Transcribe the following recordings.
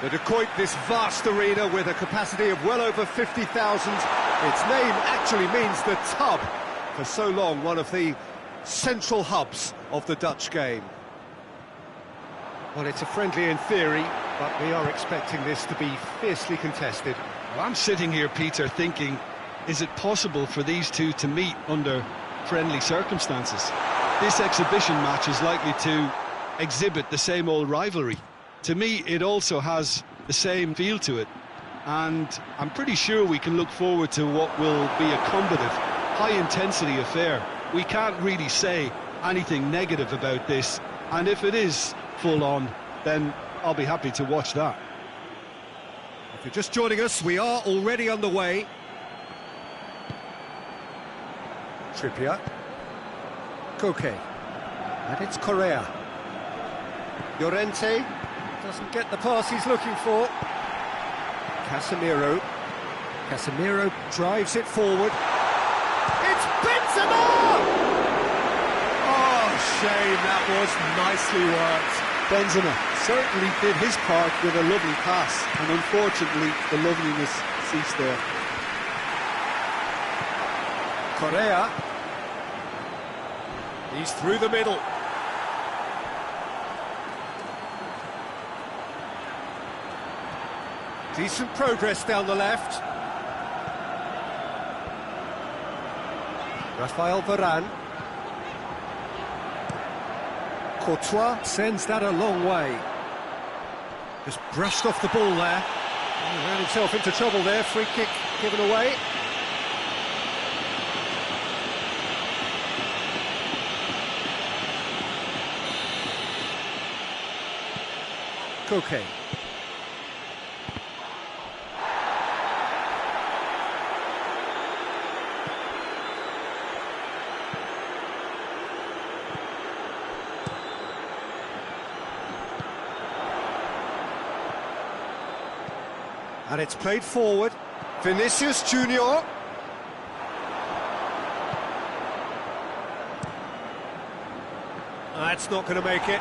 The Decoit, this vast arena with a capacity of well over 50,000. Its name actually means the tub. For so long, one of the central hubs of the Dutch game. Well, it's a friendly in theory, but we are expecting this to be fiercely contested. Well, I'm sitting here, Peter, thinking, is it possible for these two to meet under friendly circumstances? This exhibition match is likely to exhibit the same old rivalry. To me, it also has the same feel to it, and I'm pretty sure we can look forward to what will be a combative, high-intensity affair. We can't really say anything negative about this, and if it is full-on, then I'll be happy to watch that. If you're just joining us, we are already underway. Trippier. Koke. And it's Correa. Llorente doesn't get the pass he's looking for. Casemiro. Casemiro drives it forward. It's Benzema! Oh, shame, that was nicely worked. Benzema certainly did his part with a lovely pass, and unfortunately the loveliness ceased there. Correa. He's through the middle. Decent progress down the left. Rafael Varane. Courtois sends that a long way. Just brushed off the ball there. He ran himself into trouble there. Free kick given away. Koke. And it's played forward. Vinicius Junior. That's not going to make it.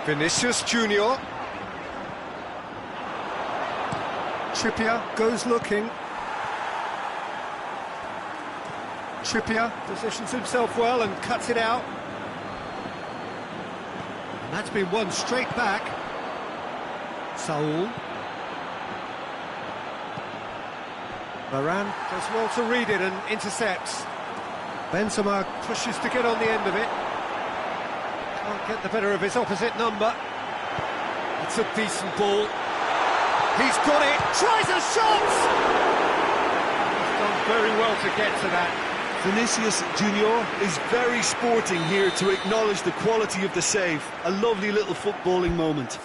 Vinicius Junior. Trippier goes looking. Trippier positions himself well and cuts it out. And that's been won straight back. Saul. Varane does well to read it and intercepts. Benzema pushes to get on the end of it. Can't get the better of his opposite number. It's a decent ball. He's got it. Tries a shot! He's done very well to get to that. Vinicius Junior is very sporting here to acknowledge the quality of the save. A lovely little footballing moment.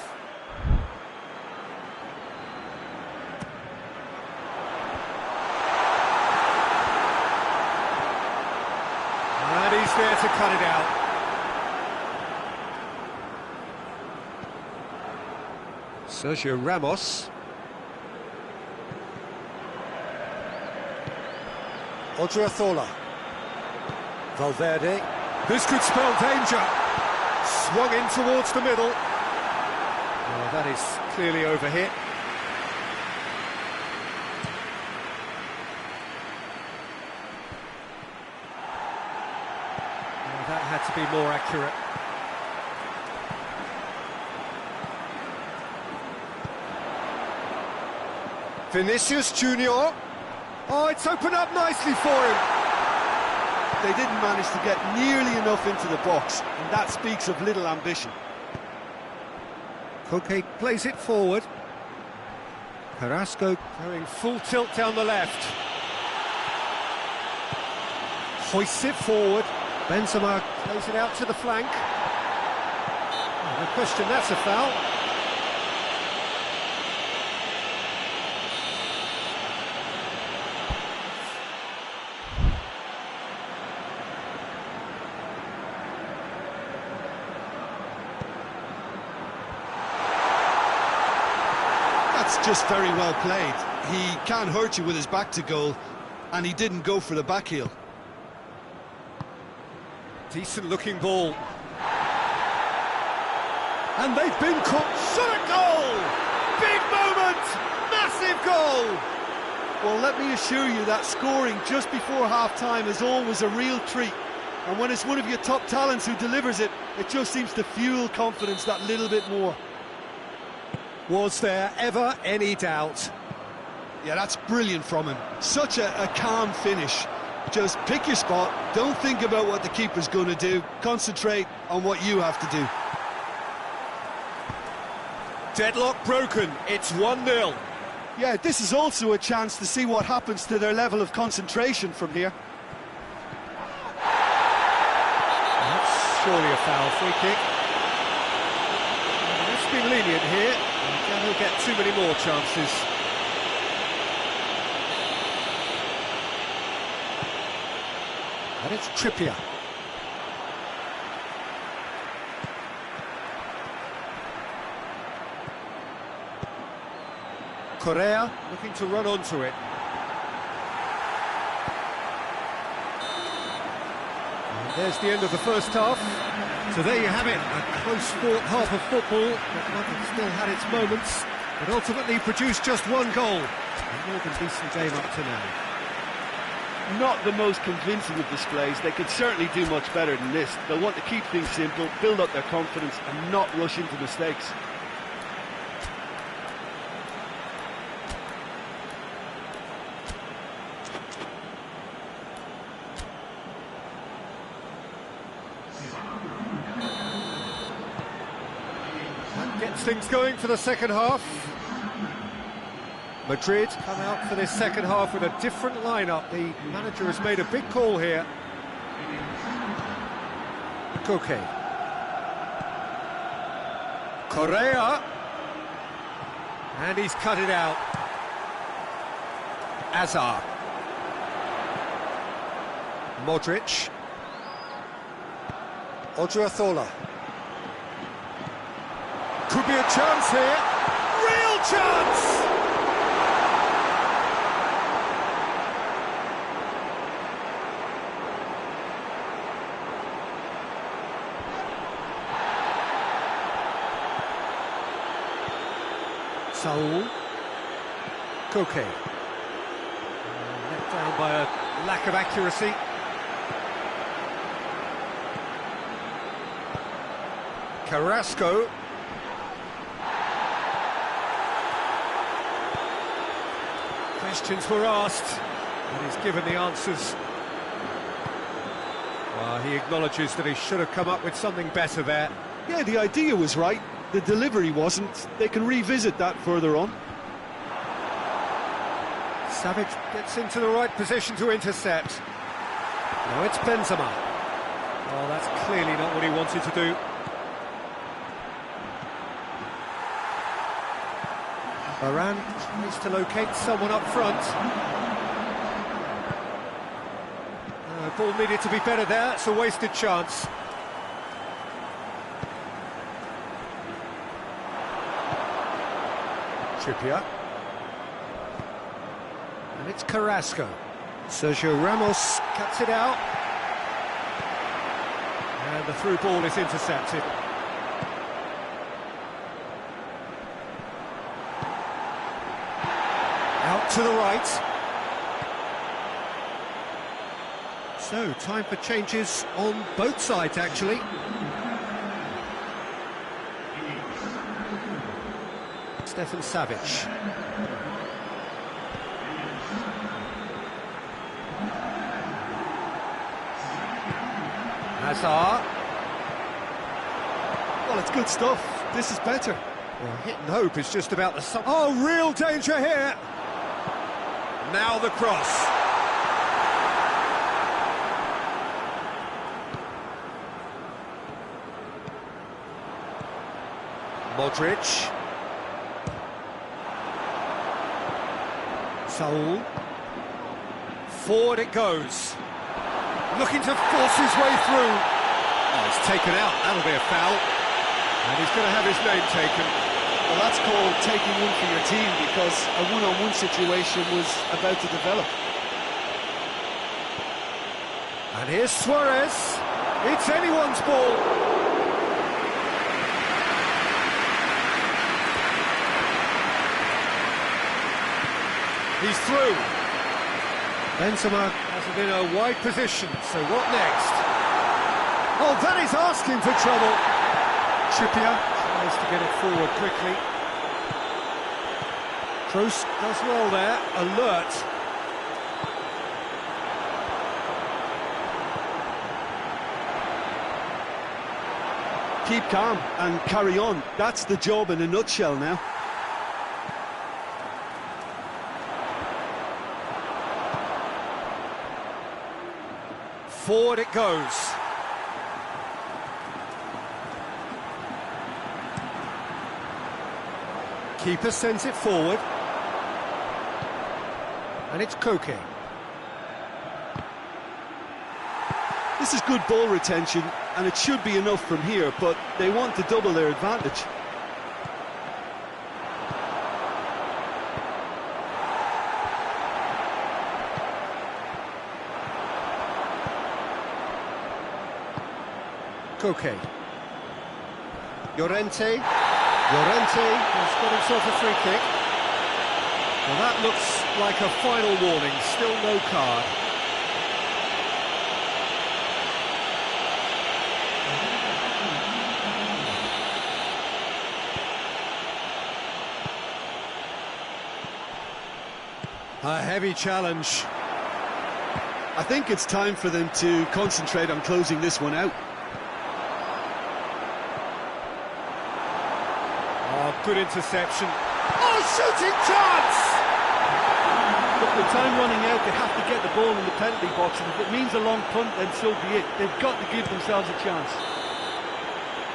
And he's there to cut it out. Sergio Ramos. Odriozola. Valverde. This could spell danger. Swung in towards the middle. Oh, that is clearly overhit. Oh, that had to be more accurate. Vinicius Junior. Oh, it's opened up nicely for him. They didn't manage to get nearly enough into the box, and that speaks of little ambition. Koke plays it forward. Carrasco going full tilt down the left. Hoists it forward. Benzema plays it out to the flank. Oh, no question, that's a foul. Just very well played. He can't hurt you with his back to goal, and he didn't go for the back heel. Decent looking ball. And they've been caught. Shot a goal! Big moment! Massive goal! Well, let me assure you that scoring just before half-time is always a real treat. And when it's one of your top talents who delivers it, it just seems to fuel confidence that little bit more. Was there ever any doubt? Yeah, that's brilliant from him. Such a calm finish. Just pick your spot, don't think about what the keeper's going to do, concentrate on what you have to do. Deadlock broken, it's 1-0. Yeah, this is also a chance to see what happens to their level of concentration from here. That's surely a foul. Free kick. It's been lenient here. He'll get too many more chances. And it's Trippier. Correa looking to run onto it. And there's the end of the first half. So there you have it, a close-fought half of football that might have still had its moments, but ultimately produced just one goal. A more than decent game up to now. Not the most convincing of displays. They could certainly do much better than this. They'll want to keep things simple, build up their confidence and not rush into mistakes. That gets things going for the second half. Madrid come out for this second half with a different lineup. The manager has made a big call here. Koke. Correa. And he's cut it out. Azar. Modric. Odriozola. Could be a chance here. Real chance! Saul. Koke. Let down by a lack of accuracy. Carrasco. Questions were asked, and he's given the answers. Well, he acknowledges that he should have come up with something better there. Yeah, the idea was right, the delivery wasn't. They can revisit that further on. Savic gets into the right position to intercept. Now it's Benzema. Oh, that's clearly not what he wanted to do. Varane needs to locate someone up front. Ball needed to be better there, it's a wasted chance. Trippier. And it's Carrasco. Sergio Ramos cuts it out. And the through ball is intercepted. Out to the right. So, time for changes on both sides, actually. Stefan Savic. Hazard. Well, it's good stuff. This is better. Well, hit and hope is just about the sum. Oh, real danger here. Now the cross. Modric. Saul. Forward it goes. Looking to force his way through. Oh, it's taken out. That'll be a foul. And he's going to have his name taken. Well, that's called taking one for your team, because a one-on-one situation was about to develop. And here's Suarez. It's anyone's ball. He's through. Benzema has it in a wide position, so what next? Oh, that is asking for trouble. Trippier tries to get it forward quickly. Kroos does well there, alert. Keep calm and carry on. That's the job in a nutshell now. Forward it goes. Keeper sends it forward. And it's Koke. This is good ball retention, and it should be enough from here, but they want to double their advantage. Koke. Llorente has got himself a free kick. Well, that looks like a final warning, still no card. A heavy challenge. I think it's time for them to concentrate on closing this one out. Oh, good interception. Oh, shooting chance! Look, with time running out, they have to get the ball in the penalty box, and if it means a long punt, then so be it. They've got to give themselves a chance.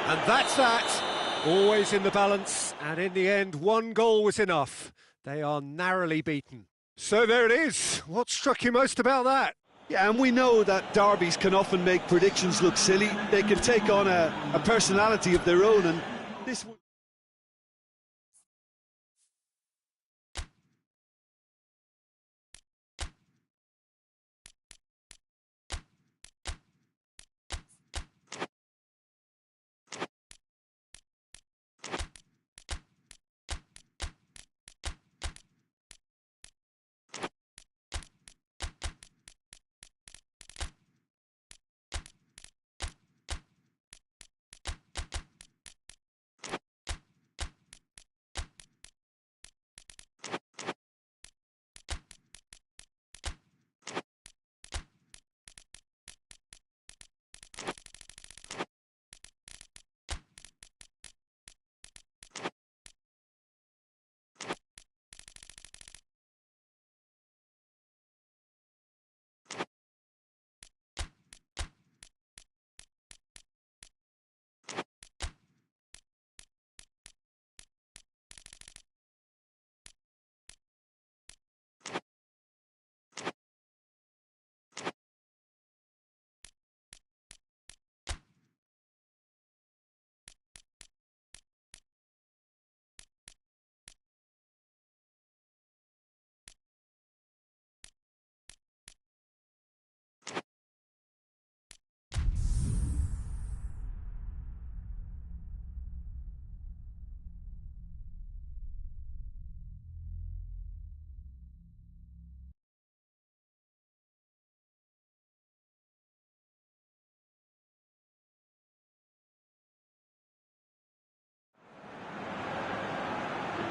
And that's that. Always in the balance, and in the end, one goal was enough. They are narrowly beaten. So there it is. What struck you most about that? Yeah, and we know that derbies can often make predictions look silly. They can take on a personality of their own, and this one...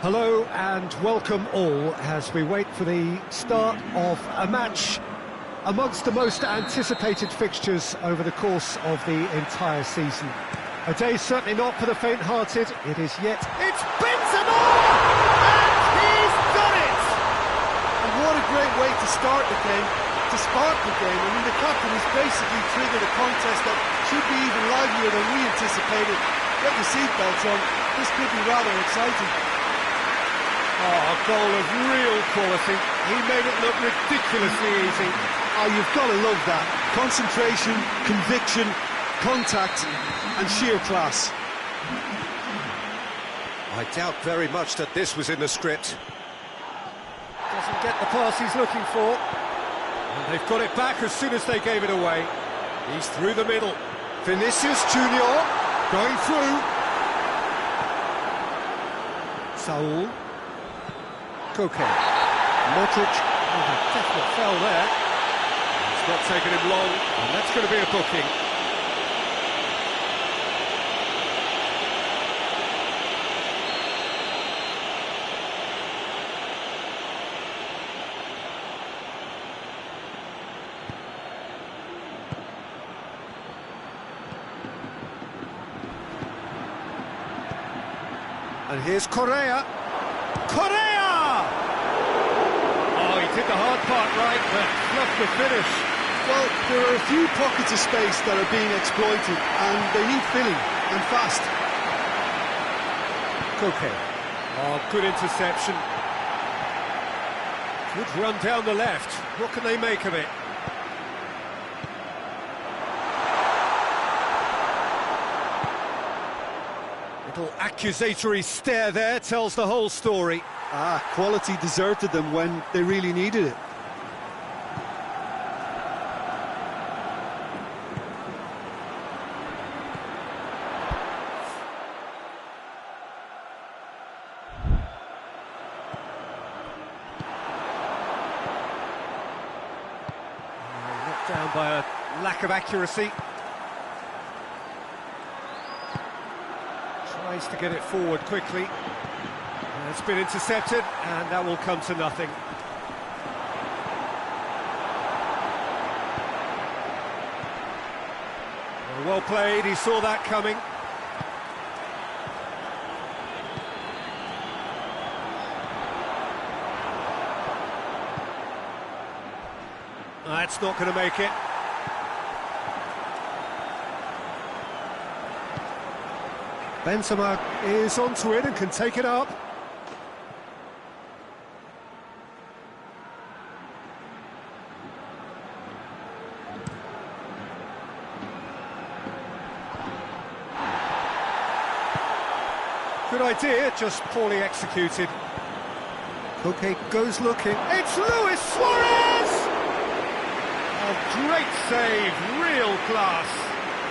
Hello and welcome all as we wait for the start of a match amongst the most anticipated fixtures over the course of the entire season. A day certainly not for the faint-hearted. It is yet... It's Benzema! And he's done it! And what a great way to start the game, to spark the game. I mean, the captain has basically triggered a contest that should be even livelier than we anticipated. Get your seatbelts on. This could be rather exciting. Oh, a goal of real quality. He made it look ridiculously easy. Oh, you've got to love that. Concentration, conviction, contact and sheer class. I doubt very much that this was in the script. Doesn't get the pass he's looking for. And they've got it back as soon as they gave it away. He's through the middle. Vinicius Junior going through. Saul. Koke. Modric, a definite foul there. It's not taken him long, and that's going to be a booking. And here's Correa. Correa! Oh, he did the hard part right, but fluffed the finish. Well, there are a few pockets of space that are being exploited, and they need filling, and fast. Koke. Oh, good interception. Good run down the left. What can they make of it? Little accusatory stare there tells the whole story. Quality deserted them when they really needed it. Knocked down by a lack of accuracy. Tries to get it forward quickly. It's been intercepted, and that will come to nothing. Well played, he saw that coming. That's not going to make it. Benzema is onto it and can take it up. Good idea, just poorly executed. Koke goes looking. It's Luis Suarez! A great save, real class.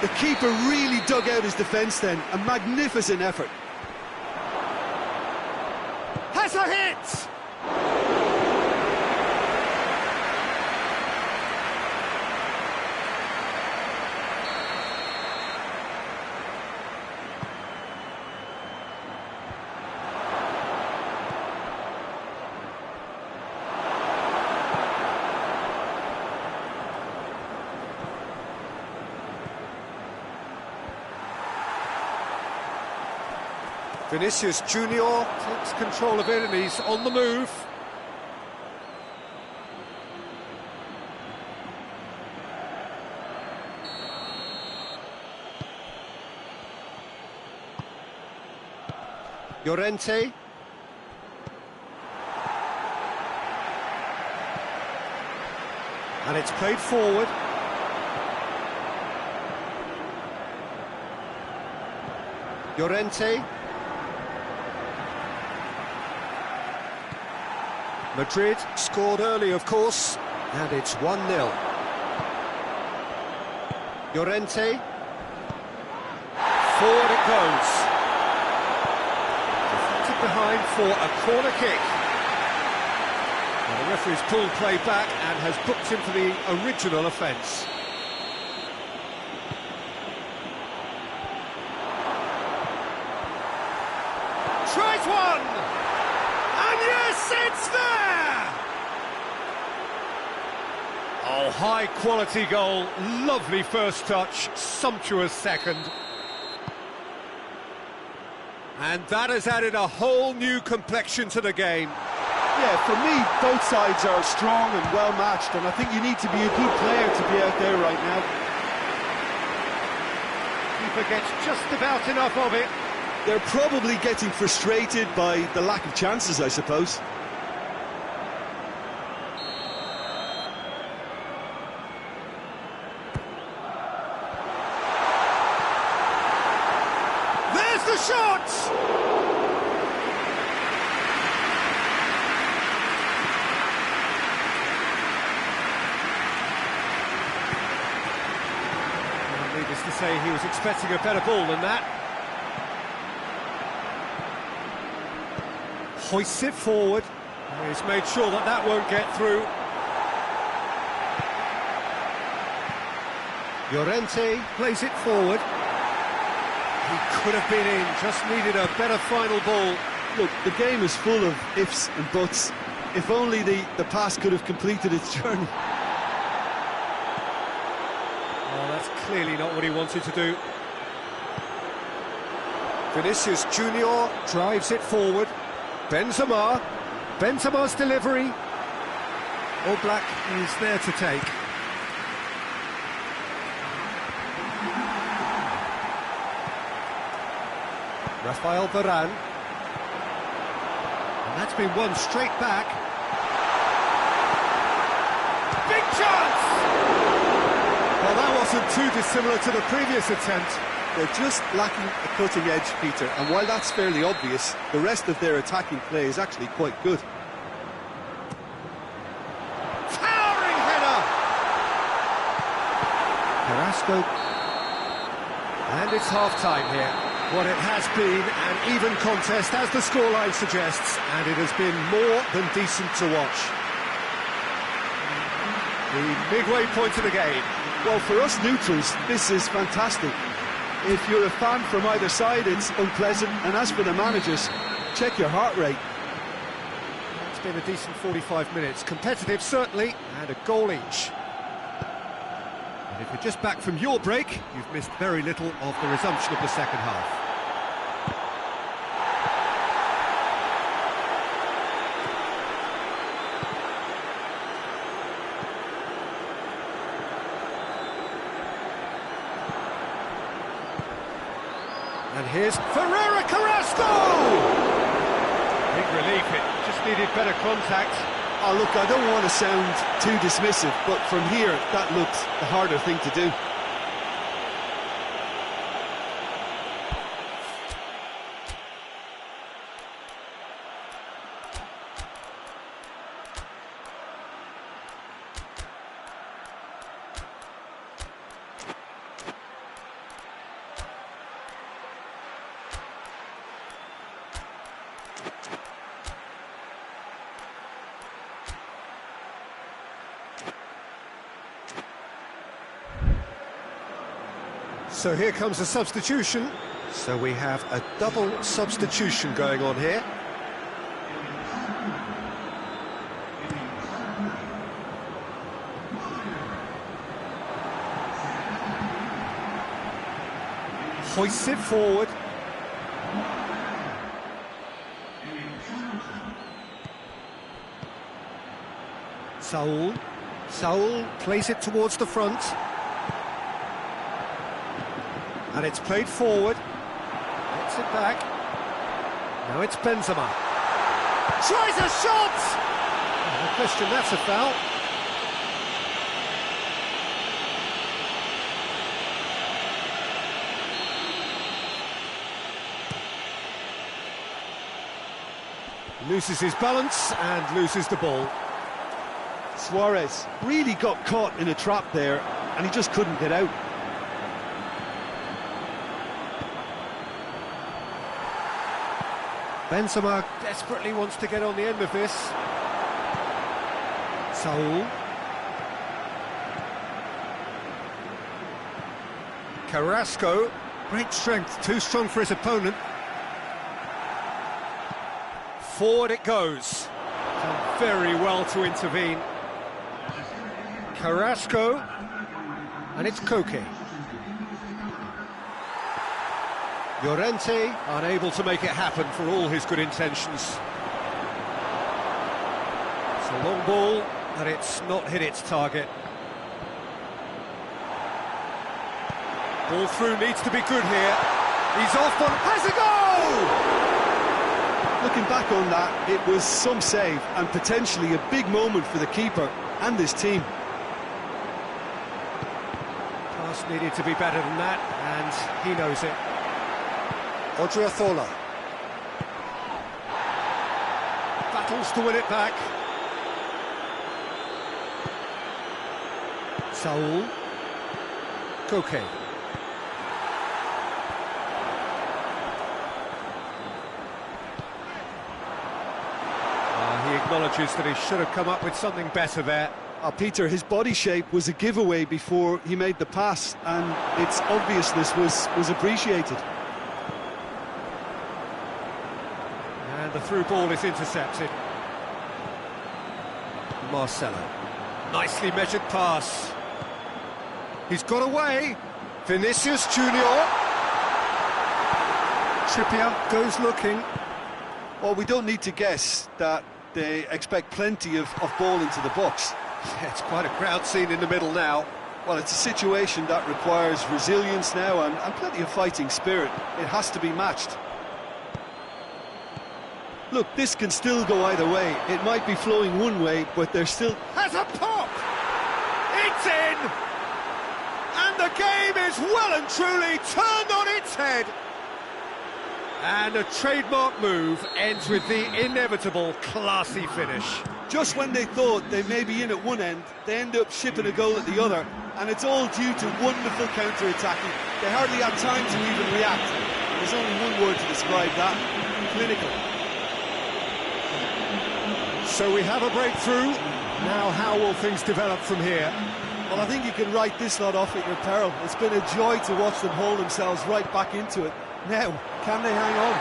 The keeper really dug out his defence then, a magnificent effort. Has a hit! Vinicius Junior takes control of it and he's on the move. Llorente. And it's played forward. Llorente. Madrid scored early, of course, and it's 1-0. Llorente. Forward it goes. Deflected behind for a corner kick. And the referee's pulled play back and has booked him for the original offence. Tries one! And yes, it's there! Oh, high-quality goal, lovely first touch, sumptuous second. And that has added a whole new complexion to the game. Yeah, for me, both sides are strong and well-matched, and I think you need to be a good player to be out there right now. Keeper gets just about enough of it. They're probably getting frustrated by the lack of chances, I suppose. There's the shot! Well, needless to say, he was expecting a better ball than that. Hoists it forward. He's made sure that that won't get through. Llorente plays it forward. He could have been in, just needed a better final ball. Look, the game is full of ifs and buts. If only the pass could have completed its journey. Oh, that's clearly not what he wanted to do. Vinicius Junior drives it forward. Benzema's delivery. Oblak is there to take. Rafael Varane. And that's been won straight back. Big chance! Well, that wasn't too dissimilar to the previous attempt. They're just lacking a cutting edge, Peter, and while that's fairly obvious, the rest of their attacking play is actually quite good. Towering header! Carrasco. And it's half-time here. What it has been an even contest, as the scoreline suggests, and it has been more than decent to watch. The midway point of the game. Well, for us neutrals, this is fantastic. If you're a fan from either side, it's unpleasant, and as for the managers, check your heart rate. It's been a decent 45 minutes, competitive certainly, and a goal each. And if you're just back from your break, you've missed very little of the resumption of the second half. And here's Ferreira Carrasco! Big relief, it just needed better contact. Oh, look, I don't want to sound too dismissive, but from here, that looked the harder thing to do. So here comes a substitution. So we have a double substitution going on here. Hoists it forward. Saul plays it towards the front. And it's played forward. Gets it back. Now it's Benzema. Tries a shot! No question, that's a foul. Loses his balance and loses the ball. Suarez really got caught in a trap there, and he just couldn't get out. Benzema desperately wants to get on the end of this. Saul. Carrasco. Great strength, too strong for his opponent. Forward it goes. Done very well to intervene. Carrasco. And it's Koke. Llorente unable to make it happen for all his good intentions. It's a long ball, and it's not hit its target. Ball through needs to be good here. He's off on... has a goal! Looking back on that, it was some save and potentially a big moment for the keeper and his team. Pass needed to be better than that, and he knows it. Odriozola battles to win it back. Saul. Koke. He acknowledges that he should have come up with something better there. Peter, his body shape was a giveaway before he made the pass, and its obviousness was appreciated. And the through ball is intercepted. Marcelo. Nicely measured pass. He's got away. Vinicius Junior. Trippier goes looking. Well, we don't need to guess that they expect plenty of ball into the box. Yeah, it's quite a crowd scene in the middle now. Well, it's a situation that requires resilience now and plenty of fighting spirit. It has to be matched. Look, this can still go either way. It might be flowing one way, but there's still... Has a pop! It's in! And the game is well and truly turned on its head. And a trademark move ends with the inevitable classy finish. Just when they thought they may be in at one end, they end up shipping a goal at the other, and it's all due to wonderful counter-attacking. They hardly had time to even react. There's only one word to describe that: clinical. So we have a breakthrough. Now how will things develop from here? Well, I think you can write this lot off at your peril. It's been a joy to watch them haul themselves right back into it. Now, can they hang on?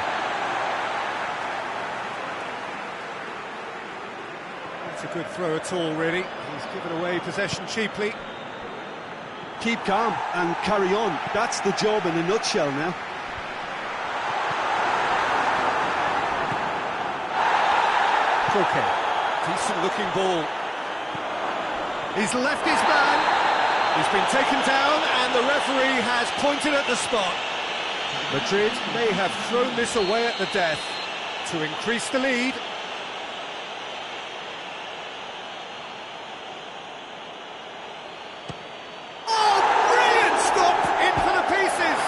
That's a good throw at all, really. He's given away possession cheaply. Keep calm and carry on. That's the job in a nutshell now. Koke. Decent looking ball. He's left his man. He's been taken down and the referee has pointed at the spot. Madrid may have thrown this away at the death to increase the lead. Oh, brilliant stop in for the pieces.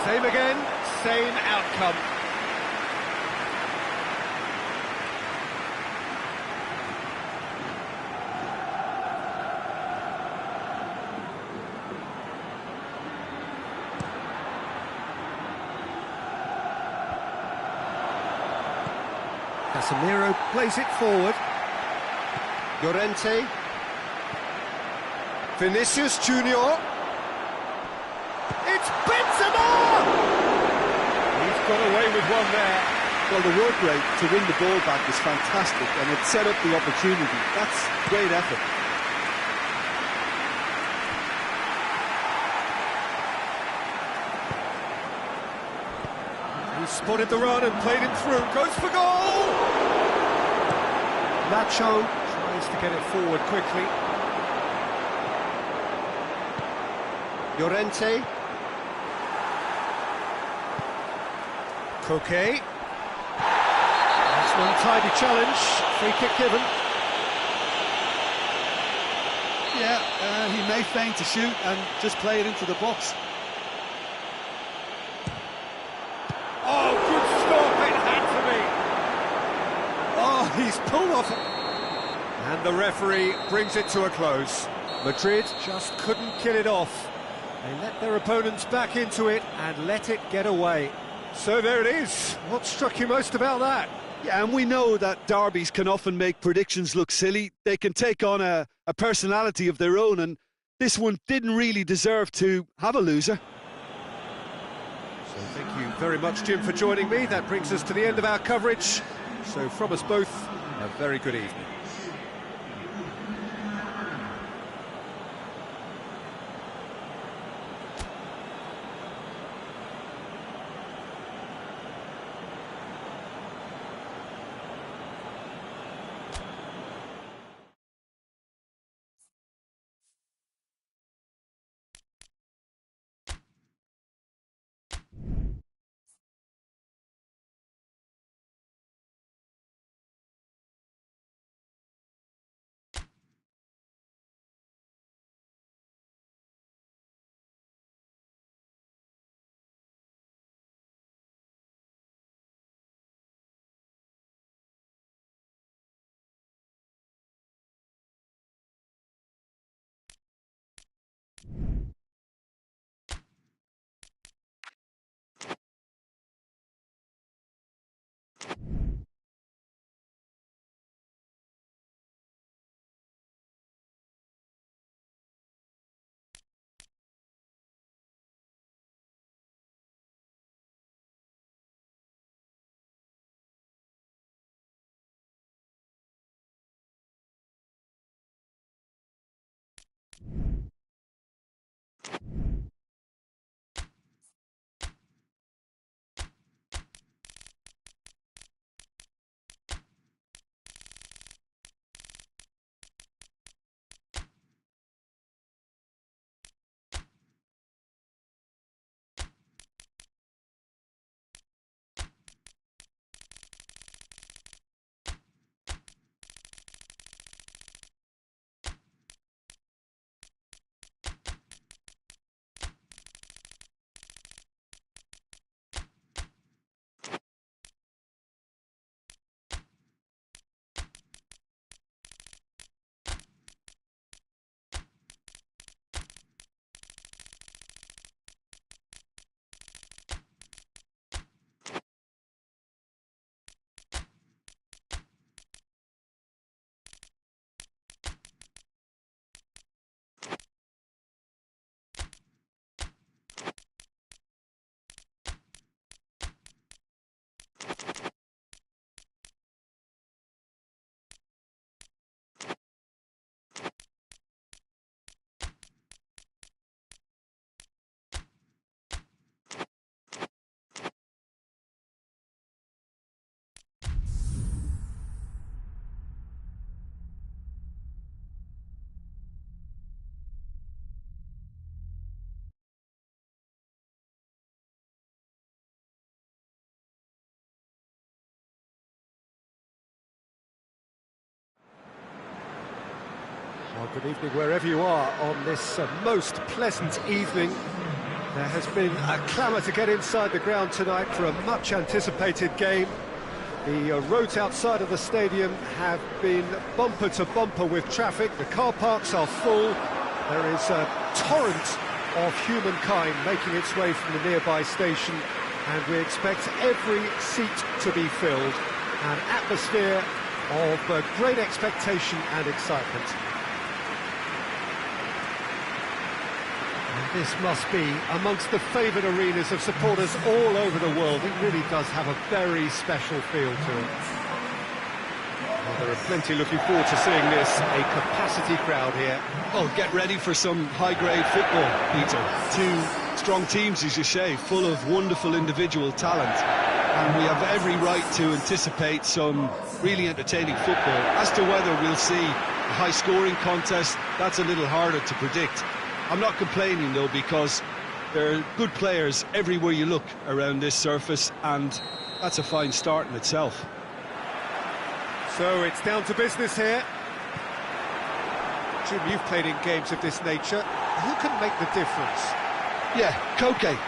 Same again, same outcome. Casemiro plays it forward. Llorente. Vinicius Junior. It's Benzema! He's got away with one there. Well, the work rate to win the ball back was fantastic, and it set up the opportunity. That's great effort. He spotted the run and played it through. Goes for goal! Nacho tries to get it forward quickly. Llorente. Koke. That's one tidy challenge. Free kick given. Yeah, he may feign to shoot and just play it into the box. Oh, good stop, it had to be. Oh, he's pulled off. And the referee brings it to a close. Madrid just couldn't kill it off. They let their opponents back into it and let it get away. So there it is. What struck you most about that? Yeah, and we know that derbies can often make predictions look silly. They can take on a personality of their own, and this one didn't really deserve to have a loser. So thank you very much, Jim, for joining me. That brings us to the end of our coverage. So from us both, a very good evening. Good evening wherever you are on this most pleasant evening. There has been a clamour to get inside the ground tonight for a much anticipated game. The roads outside of the stadium have been bumper to bumper with traffic. The car parks are full. There is a torrent of humankind making its way from the nearby station, and we expect every seat to be filled. An atmosphere of great expectation and excitement. And this must be amongst the favoured arenas of supporters all over the world. It really does have a very special feel to it. Well, there are plenty looking forward to seeing this, a capacity crowd here. Oh, get ready for some high-grade football, Peter. Two strong teams, as you say, full of wonderful individual talent. And we have every right to anticipate some really entertaining football. As to whether we'll see a high-scoring contest, that's a little harder to predict. I'm not complaining, though, because there are good players everywhere you look around this surface, and that's a fine start in itself. So it's down to business here. Jim, you've played in games of this nature. Who can make the difference? Yeah, Koke.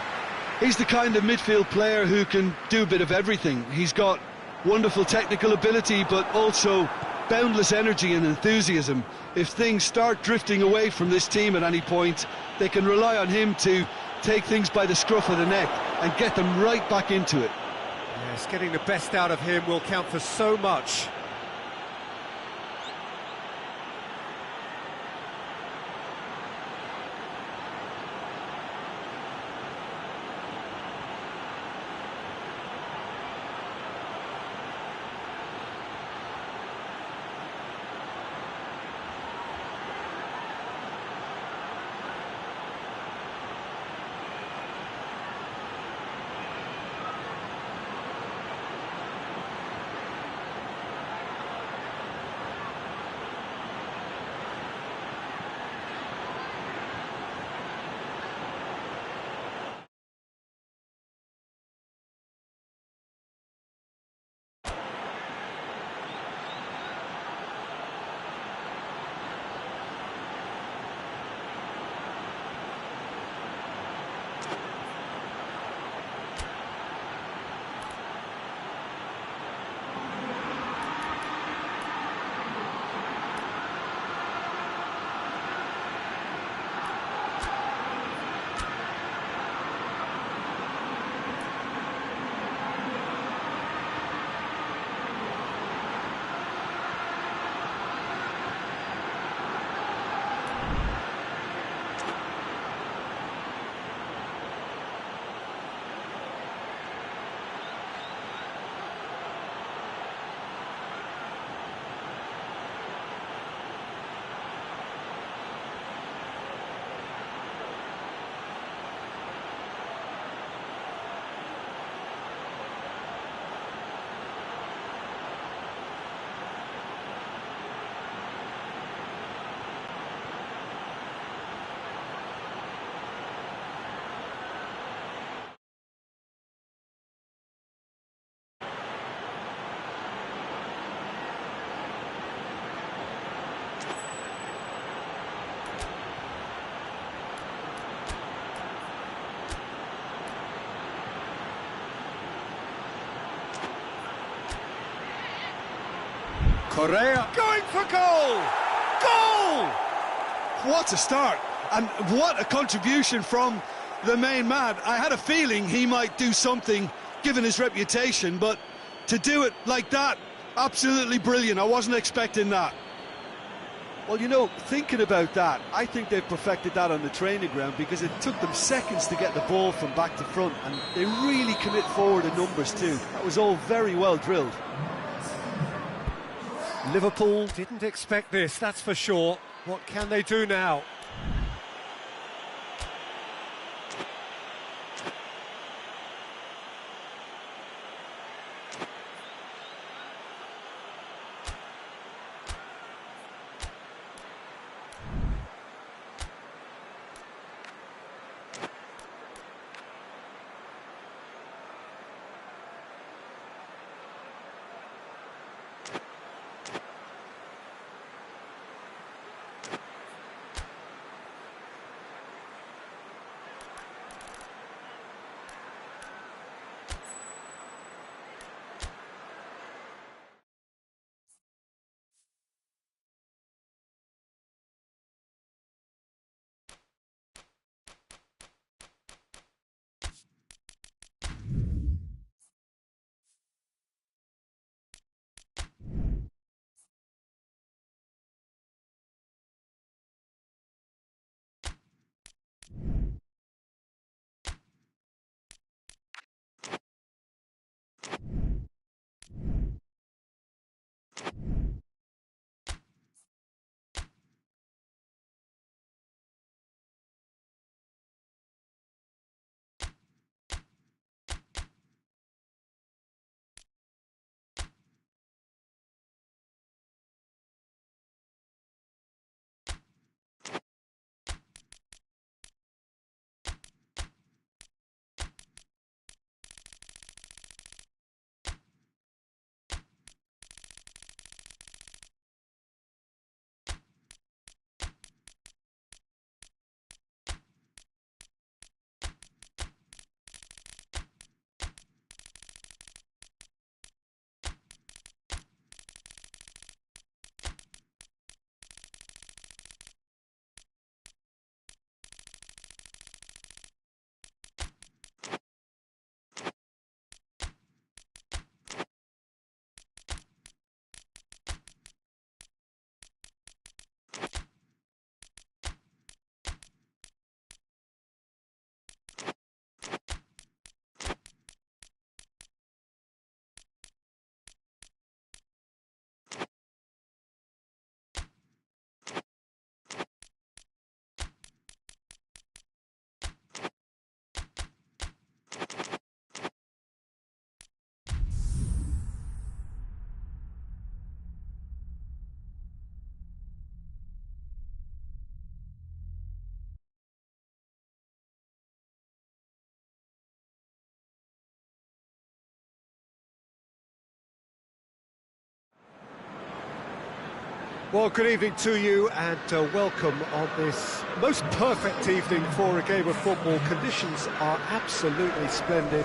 He's the kind of midfield player who can do a bit of everything. He's got wonderful technical ability, but also boundless energy and enthusiasm. If things start drifting away from this team at any point, they can rely on him to take things by the scruff of the neck and get them right back into it. Yes, getting the best out of him will count for so much. Correa going for goal! Goal! What a start, and what a contribution from the main man. I had a feeling he might do something, given his reputation, but to do it like that, absolutely brilliant. I wasn't expecting that. Well, you know, thinking about that, I think they've perfected that on the training ground, because it took them seconds to get the ball from back to front, and they really commit forward in numbers too. That was all very well drilled. Liverpool didn't expect this, that's for sure. What can they do now? Well, good evening to you and welcome on this most perfect evening for a game of football. Conditions are absolutely splendid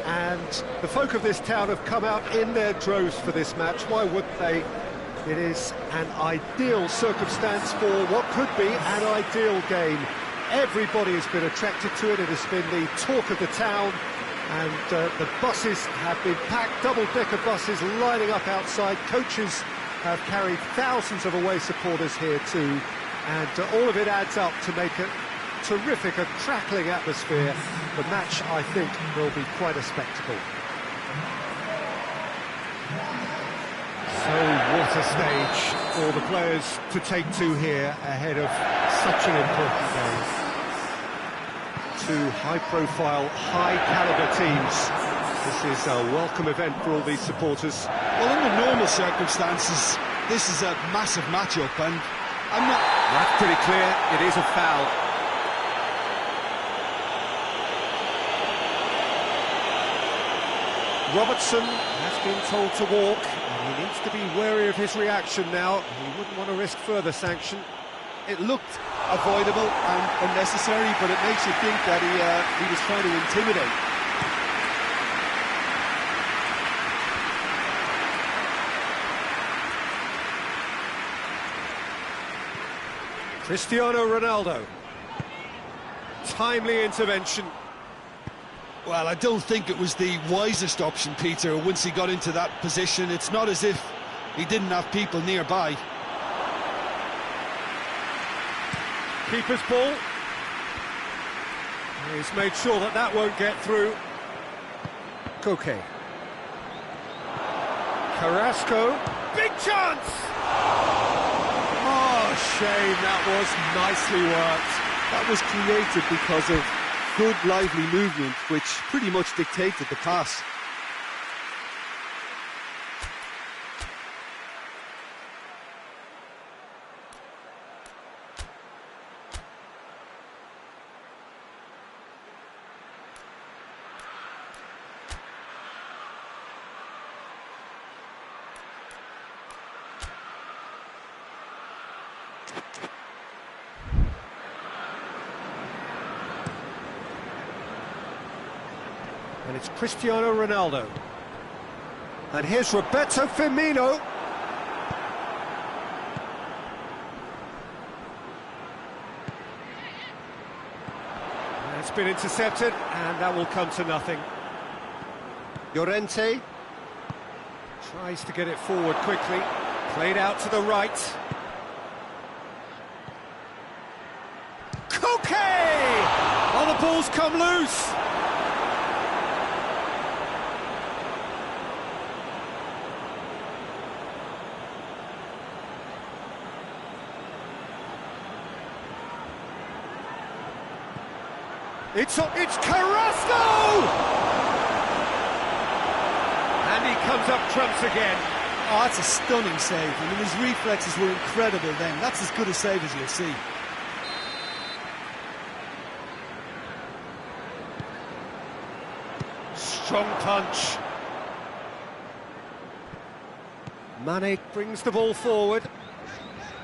and the folk of this town have come out in their droves for this match. Why wouldn't they? It is an ideal circumstance for what could be an ideal game. Everybody has been attracted to it. It has been the talk of the town, and the buses have been packed, double-decker buses lining up outside. Coaches have carried thousands of away supporters here too, and all of it adds up to make a terrific, a crackling atmosphere. The match, I think, will be quite a spectacle. So what a stage for the players to take to here ahead of such an important game. Two high-profile, high-caliber teams. This is a welcome event for all these supporters. Well, under normal circumstances, this is a massive match-up, and I'm not... That's pretty clear, it is a foul. Robertson has been told to walk, and he needs to be wary of his reaction now. He wouldn't want to risk further sanction. It looked avoidable and unnecessary, but it makes you think that he was trying to intimidate. Cristiano Ronaldo. Timely intervention. Well, I don't think it was the wisest option, Peter, once he got into that position. It's not as if he didn't have people nearby. Keeper's ball. He's made sure that that won't get through. Koke. Carrasco. Big chance! Oh, shame, that was nicely worked. That was created because of good, lively movement, which pretty much dictated the pass. And it's Cristiano Ronaldo. And here's Roberto Firmino. And it's been intercepted, and that will come to nothing. Llorente tries to get it forward quickly. Played out to the right. Koke! Oh, the ball's come loose. It's Carrasco! And he comes up trumps again. Oh, that's a stunning save. I mean, his reflexes were incredible then. That's as good a save as you'll see. Strong punch. Mane brings the ball forward.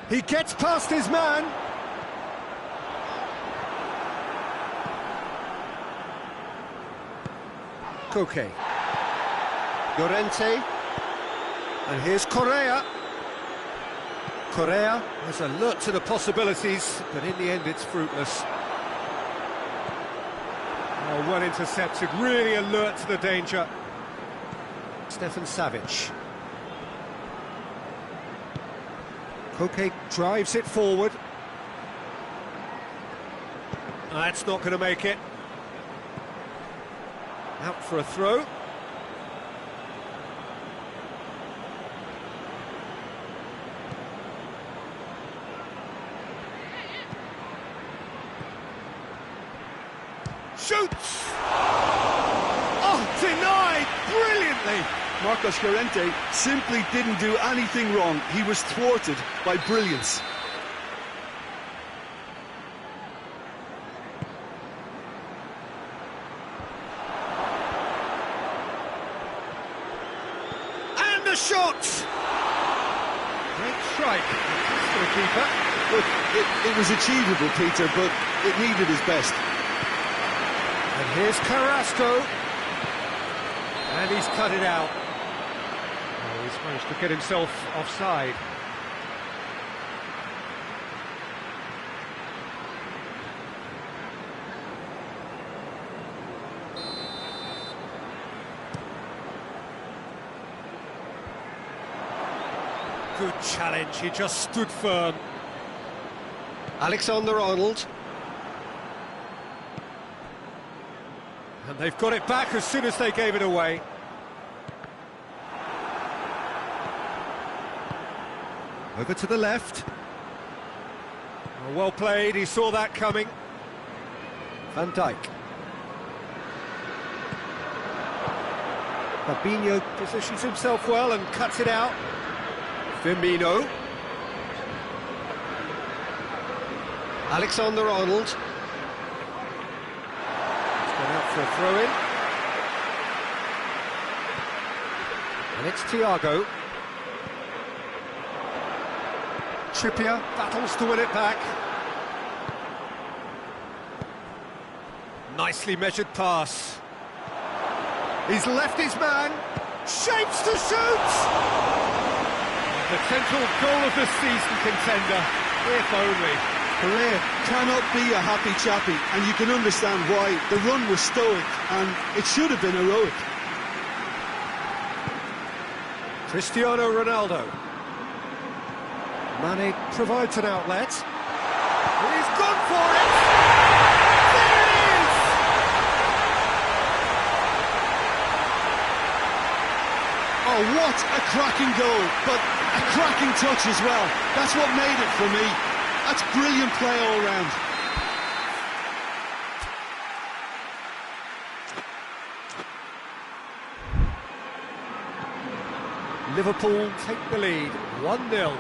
He gets past his man. Koke. Llorente. And here's Correa. Correa is alert to the possibilities, but in the end it's fruitless. Oh, well intercepted, really alert to the danger. Stefan Savic. Koke drives it forward. That's not going to make it. Out for a throw. Shoots! Oh, denied brilliantly! Marcos Llorente simply didn't do anything wrong. He was thwarted by brilliance. And a shot! Great strike. That's for the keeper. Look, it was achievable, Peter, but it needed his best. And here's Carrasco. And he's cut it out. Oh, he's managed to get himself offside. Good challenge, he just stood firm. Alexander-Arnold. And they've got it back as soon as they gave it away. Over to the left. Oh, well played, he saw that coming. Van Dijk. Fabinho positions himself well and cuts it out. Firmino. Alexander-Arnold. He's gone out for a throw-in. And it's Thiago. Trippier battles to win it back. Nicely measured pass. He's left his man. Shapes to shoot! Potential goal of the season contender, if only. Correa cannot be a happy chappy, and you can understand why. The run was stoic, and it should have been heroic. Cristiano Ronaldo. Mane provides an outlet. He's gone for it! There it is! Oh, what a cracking goal, but a cracking touch as well. That's what made it for me. That's brilliant play all round. Liverpool take the lead, 1-0.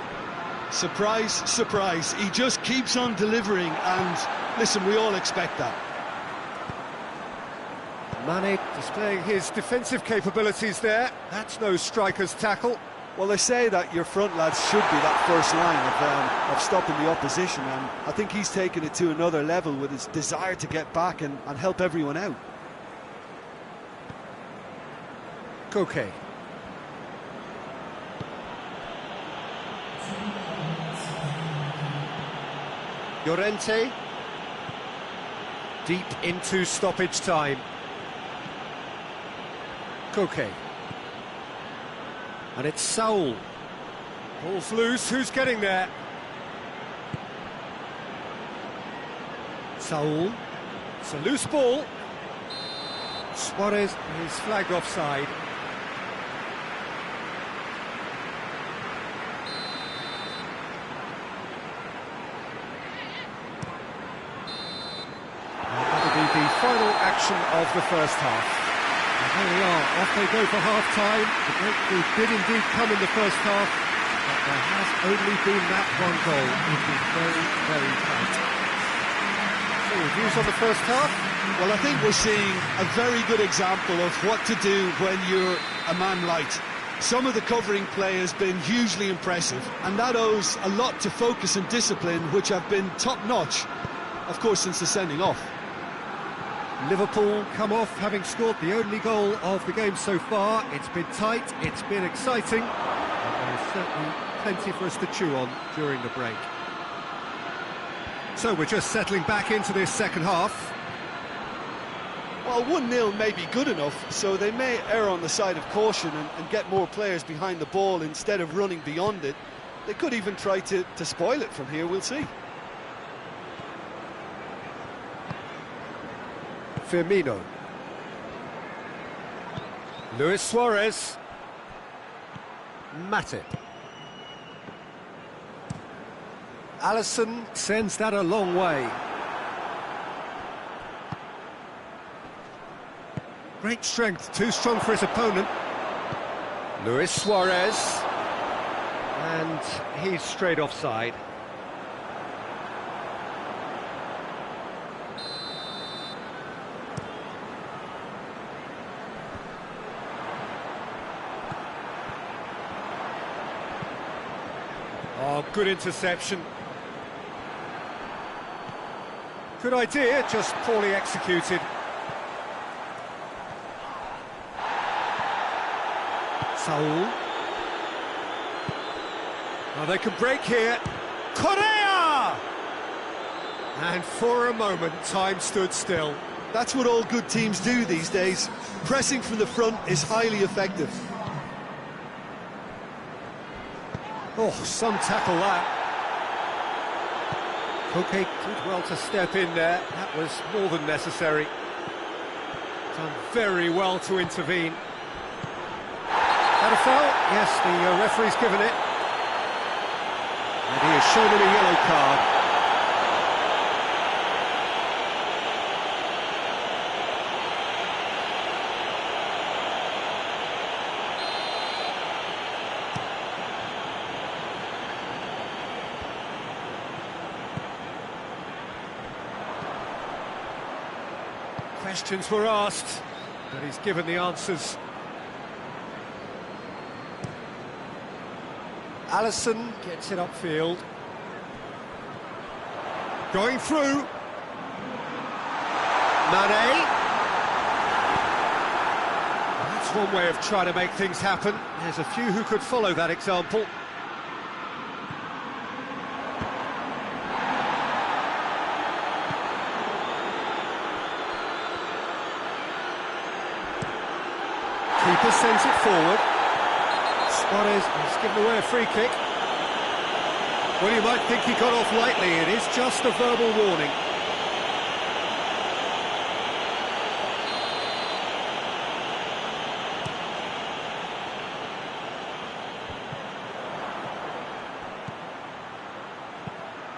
Surprise, surprise. He just keeps on delivering, and listen, we all expect that. Mane displaying his defensive capabilities there. That's no striker's tackle. Well, they say that your front lads should be that first line of stopping the opposition, and I think he's taken it to another level with his desire to get back and help everyone out. Koke. Llorente. Deep into stoppage time. Koke. And it's Saul. Ball's loose, who's getting there? Saul. It's a loose ball. Suarez is flagged offside. And that'll be the final action of the first half. And there we are, off they go for half-time. The breakthrough did indeed come in the first half, but there has only been that one goal. It is very, very tight. So, reviews on the first half? Well, I think we're seeing a very good example of what to do when you're a man light. Some of the covering play has been hugely impressive, and that owes a lot to focus and discipline, which have been top-notch, of course, since the sending off. Liverpool come off having scored the only goal of the game so far. It's been tight, it's been exciting, and there's certainly plenty for us to chew on during the break. So we're just settling back into this second half. Well, 1-0 may be good enough, so they may err on the side of caution and get more players behind the ball instead of running beyond it. They could even try to spoil it from here, we'll see. Firmino. Luis Suarez. Matip. Alisson sends that a long way. Great strength, too strong for his opponent. Luis Suarez. And he's straight offside. Oh, good interception. Good idea, just poorly executed. Saul. Oh, they can break here. Correa! And for a moment, time stood still. That's what all good teams do these days. Pressing from the front is highly effective. Oh, some tackle that. Koke did well to step in there. That was more than necessary. Done very well to intervene. That a foul? Yes, the referee's given it. And he has shown him a yellow card. Questions were asked, but he's given the answers. Alisson gets it upfield. Going through. Mane. That's one way of trying to make things happen. There's a few who could follow that example. Keeper sends it forward. Suarez has given away a free kick. Well, you might think he got off lightly. It is just a verbal warning.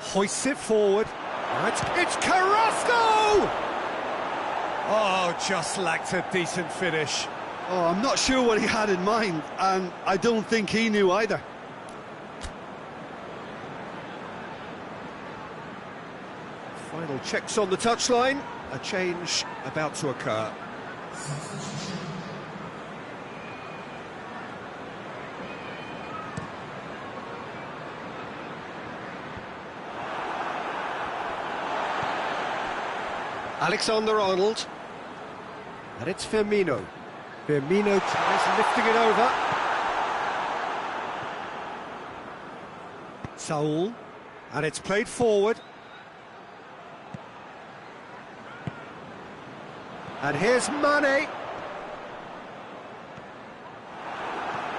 Hoists it forward. It's Carrasco! Oh, just lacked a decent finish. Oh, I'm not sure what he had in mind, and I don't think he knew either. Final checks on the touchline. A change about to occur. Alexander-Arnold. And it's Firmino. Firmino tries lifting it over. Saul. And it's played forward. And here's Mane.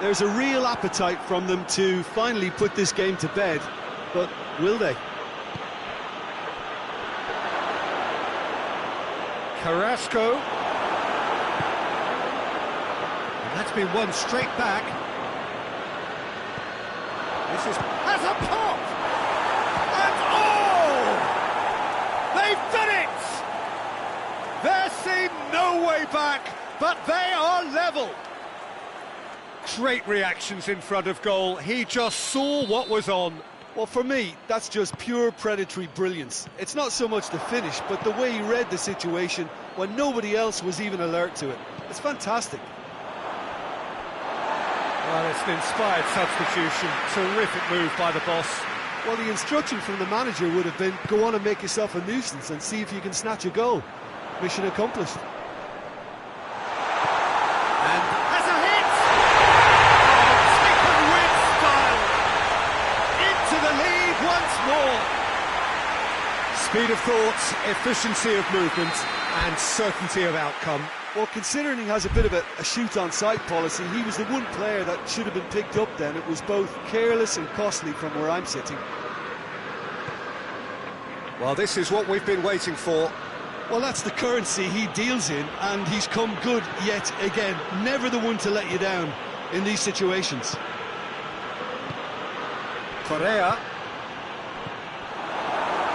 There's a real appetite from them to finally put this game to bed, but will they? Carrasco. And that's been won straight back. This has a pop! And oh! They've done it! There seemed no way back, but they are level. Great reactions in front of goal. He just saw what was on. Well, for me, that's just pure predatory brilliance. It's not so much the finish, but the way he read the situation when nobody else was even alert to it. It's fantastic. Well, it's an inspired substitution. Terrific move by the boss. Well, the instruction from the manager would have been, go on and make yourself a nuisance and see if you can snatch a goal. Mission accomplished. And has a hit! Taken with style! Into the lead once more! Speed of thought, efficiency of movement, and certainty of outcome. Well, considering he has a bit of a shoot-on-sight policy, he was the one player that should have been picked up then. It was both careless and costly from where I'm sitting. Well, this is what we've been waiting for. Well, that's the currency he deals in, and he's come good yet again. Never the one to let you down in these situations. Correa.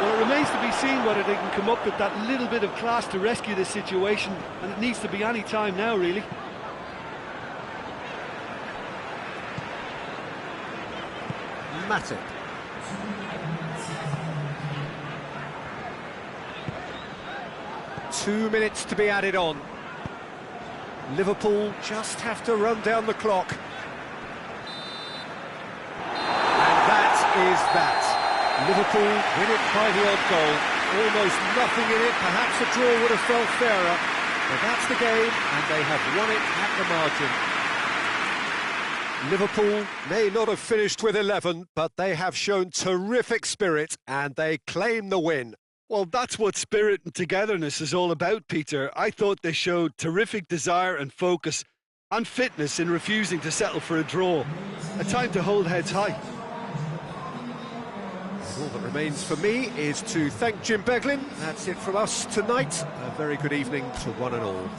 Well, it remains to be seen whether they can come up with that little bit of class to rescue this situation, and it needs to be any time now, really. Matip. Two minutes to be added on. Liverpool just have to run down the clock. And that is that. Liverpool win it by the odd goal. Almost nothing in it. Perhaps a draw would have felt fairer. But that's the game, and they have won it at the margin. Liverpool may not have finished with 11, but they have shown terrific spirit, and they claim the win. Well, that's what spirit and togetherness is all about, Peter. I thought they showed terrific desire and focus and fitness in refusing to settle for a draw. A time to hold heads high. All that remains for me is to thank Jim Beglin. That's it from us tonight. A very good evening to one and all.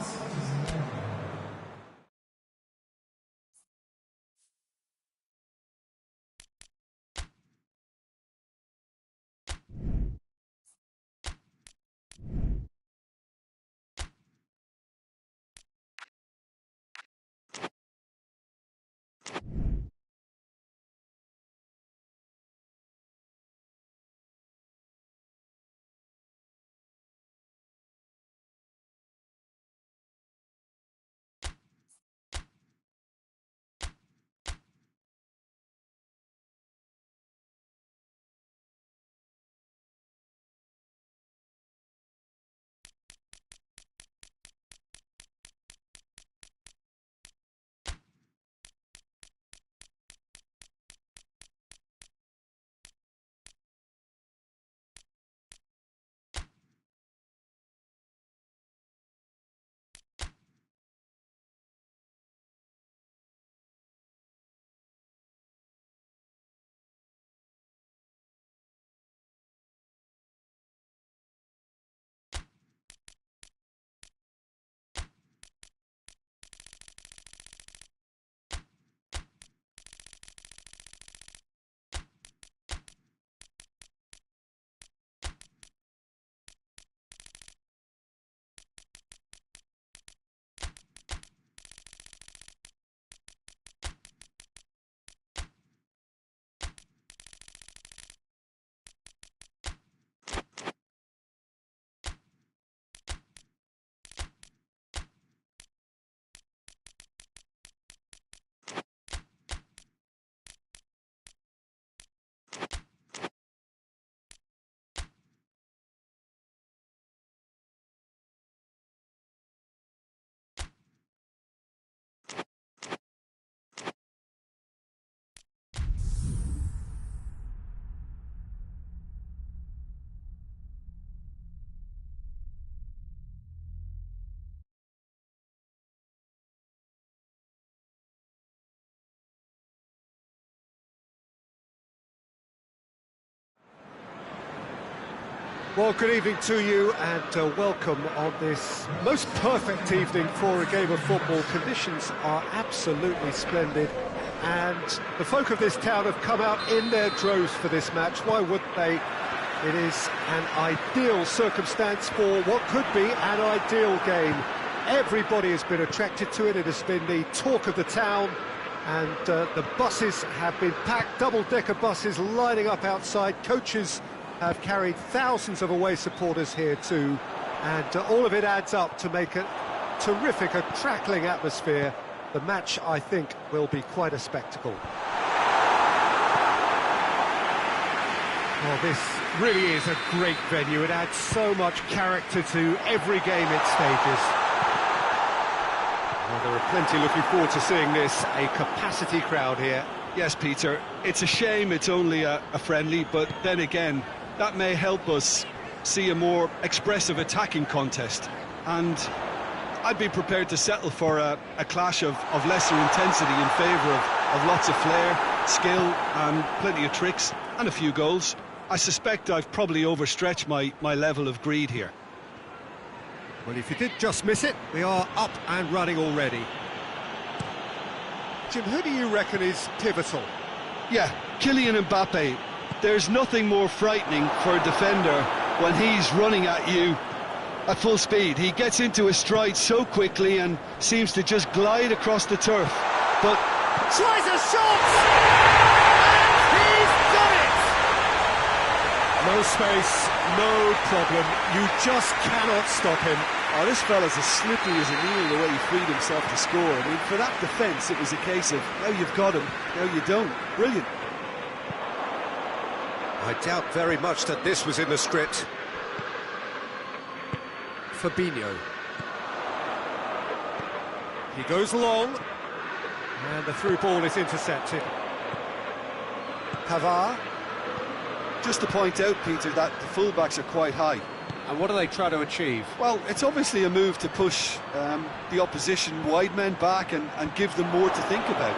Well, good evening to you, and welcome on this most perfect evening for a game of football. Conditions are absolutely splendid, and the folk of this town have come out in their droves for this match. Why wouldn't they? It is an ideal circumstance for what could be an ideal game. Everybody has been attracted to it. It has been the talk of the town, and the buses have been packed, double-decker buses lining up outside. Coaches have carried thousands of away supporters here too, and all of it adds up to make a terrific, a crackling atmosphere. The match, I think, will be quite a spectacle. Well, this really is a great venue. It adds so much character to every game it stages. Well, there are plenty looking forward to seeing this, a capacity crowd here. Yes, Peter, it's a shame it's only a friendly, but then again, that may help us see a more expressive attacking contest. And I'd be prepared to settle for a clash of lesser intensity in favour of lots of flair, skill, and plenty of tricks, and a few goals. I suspect I've probably overstretched my level of greed here. Well, if you did just miss it, we are up and running already. Jim, who do you reckon is pivotal? Yeah, Kylian Mbappe. There's nothing more frightening for a defender when he's running at you at full speed. He gets into his stride so quickly and seems to just glide across the turf. But tries a shot! And he's done it! No space, no problem. You just cannot stop him. Oh, this fella's as slippery as a needle the way he freed himself to score. I mean, for that defence, it was a case of, now you've got him, now you don't. Brilliant. I doubt very much that this was in the script. Fabinho. He goes long, and the through ball is intercepted. Pavard. Just to point out, Peter, that the fullbacks are quite high. And what do they try to achieve? Well, it's obviously a move to push the opposition wide men back and give them more to think about.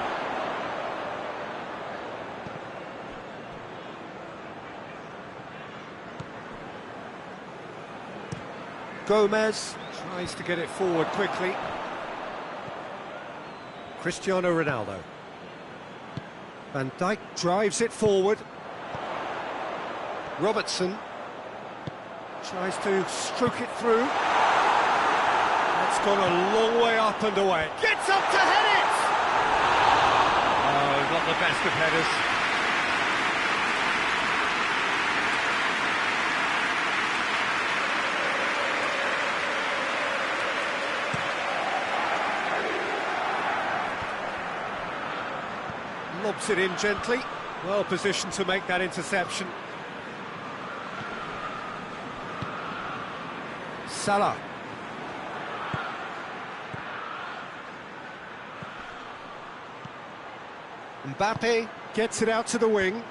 Gomez tries to get it forward quickly. Cristiano Ronaldo. Van Dijk drives it forward. Robertson tries to stroke it through. It's gone a long way up and away. Gets up to head it! Oh, not the best of headers. Lobs it in gently. Well positioned to make that interception. Salah. Mbappe gets it out to the wing.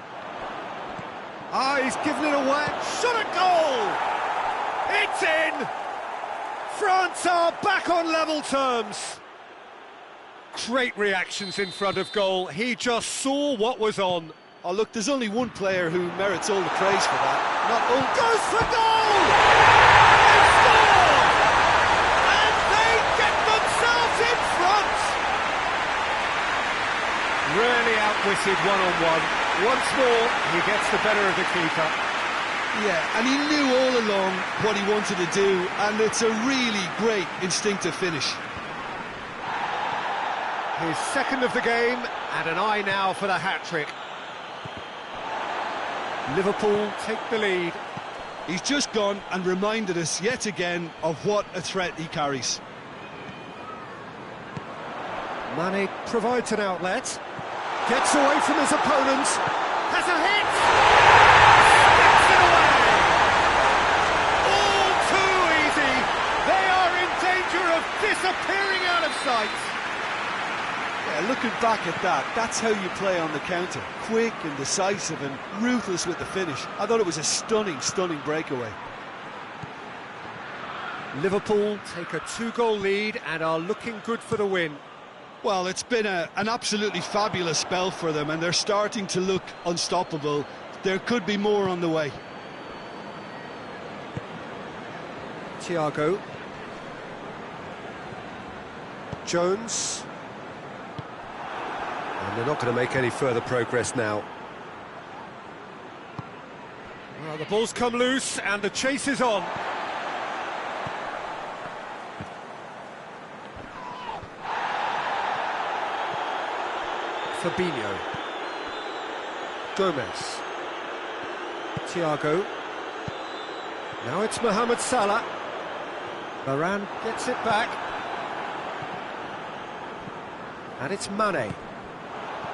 Ah, he's given it away. Shot at goal! It's in! France are back on level terms. Great reactions in front of goal. He just saw what was on. Oh, look, there's only one player who merits all the praise for that. Not only goes for goal! They score! And they get themselves in front! Really outwitted one-on-one. Once more, he gets the better of the keeper. Yeah, and he knew all along what he wanted to do, and it's a really great instinctive finish. His second of the game, and an eye now for the hat-trick. Liverpool take the lead. He's just gone and reminded us yet again of what a threat he carries. Mane provides an outlet, gets away from his opponents, has a hit, steps it away. All too easy. They are in danger of disappearing out of sight. Yeah, looking back at that, that's how you play on the counter. Quick and decisive and ruthless with the finish. I thought it was a stunning, stunning breakaway. Liverpool take a 2-goal lead and are looking good for the win. Well, it's been an absolutely fabulous spell for them, and they're starting to look unstoppable. There could be more on the way. Thiago. Jones. And they're not going to make any further progress now. Well, the ball's come loose and the chase is on. Fabinho. Gomez. Thiago. Now it's Mohamed Salah. Varane gets it back. And it's Mane.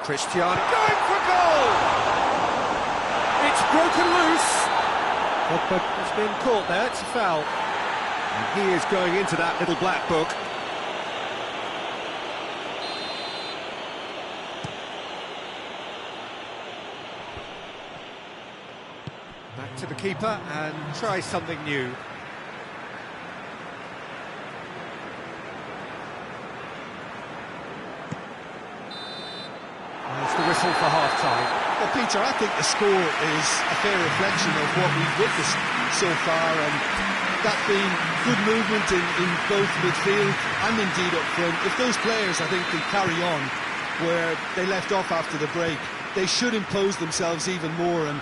Cristiano going for goal! It's broken loose. Pogba has been caught there, it's a foul. And he is going into that little black book. Back to the keeper and try something new. The whistle for half-time. Well, Peter, I think the score is a fair reflection of what we've witnessed so far, and that being good movement in both midfield and indeed up front. If those players, I think, can carry on where they left off after the break, they should impose themselves even more, and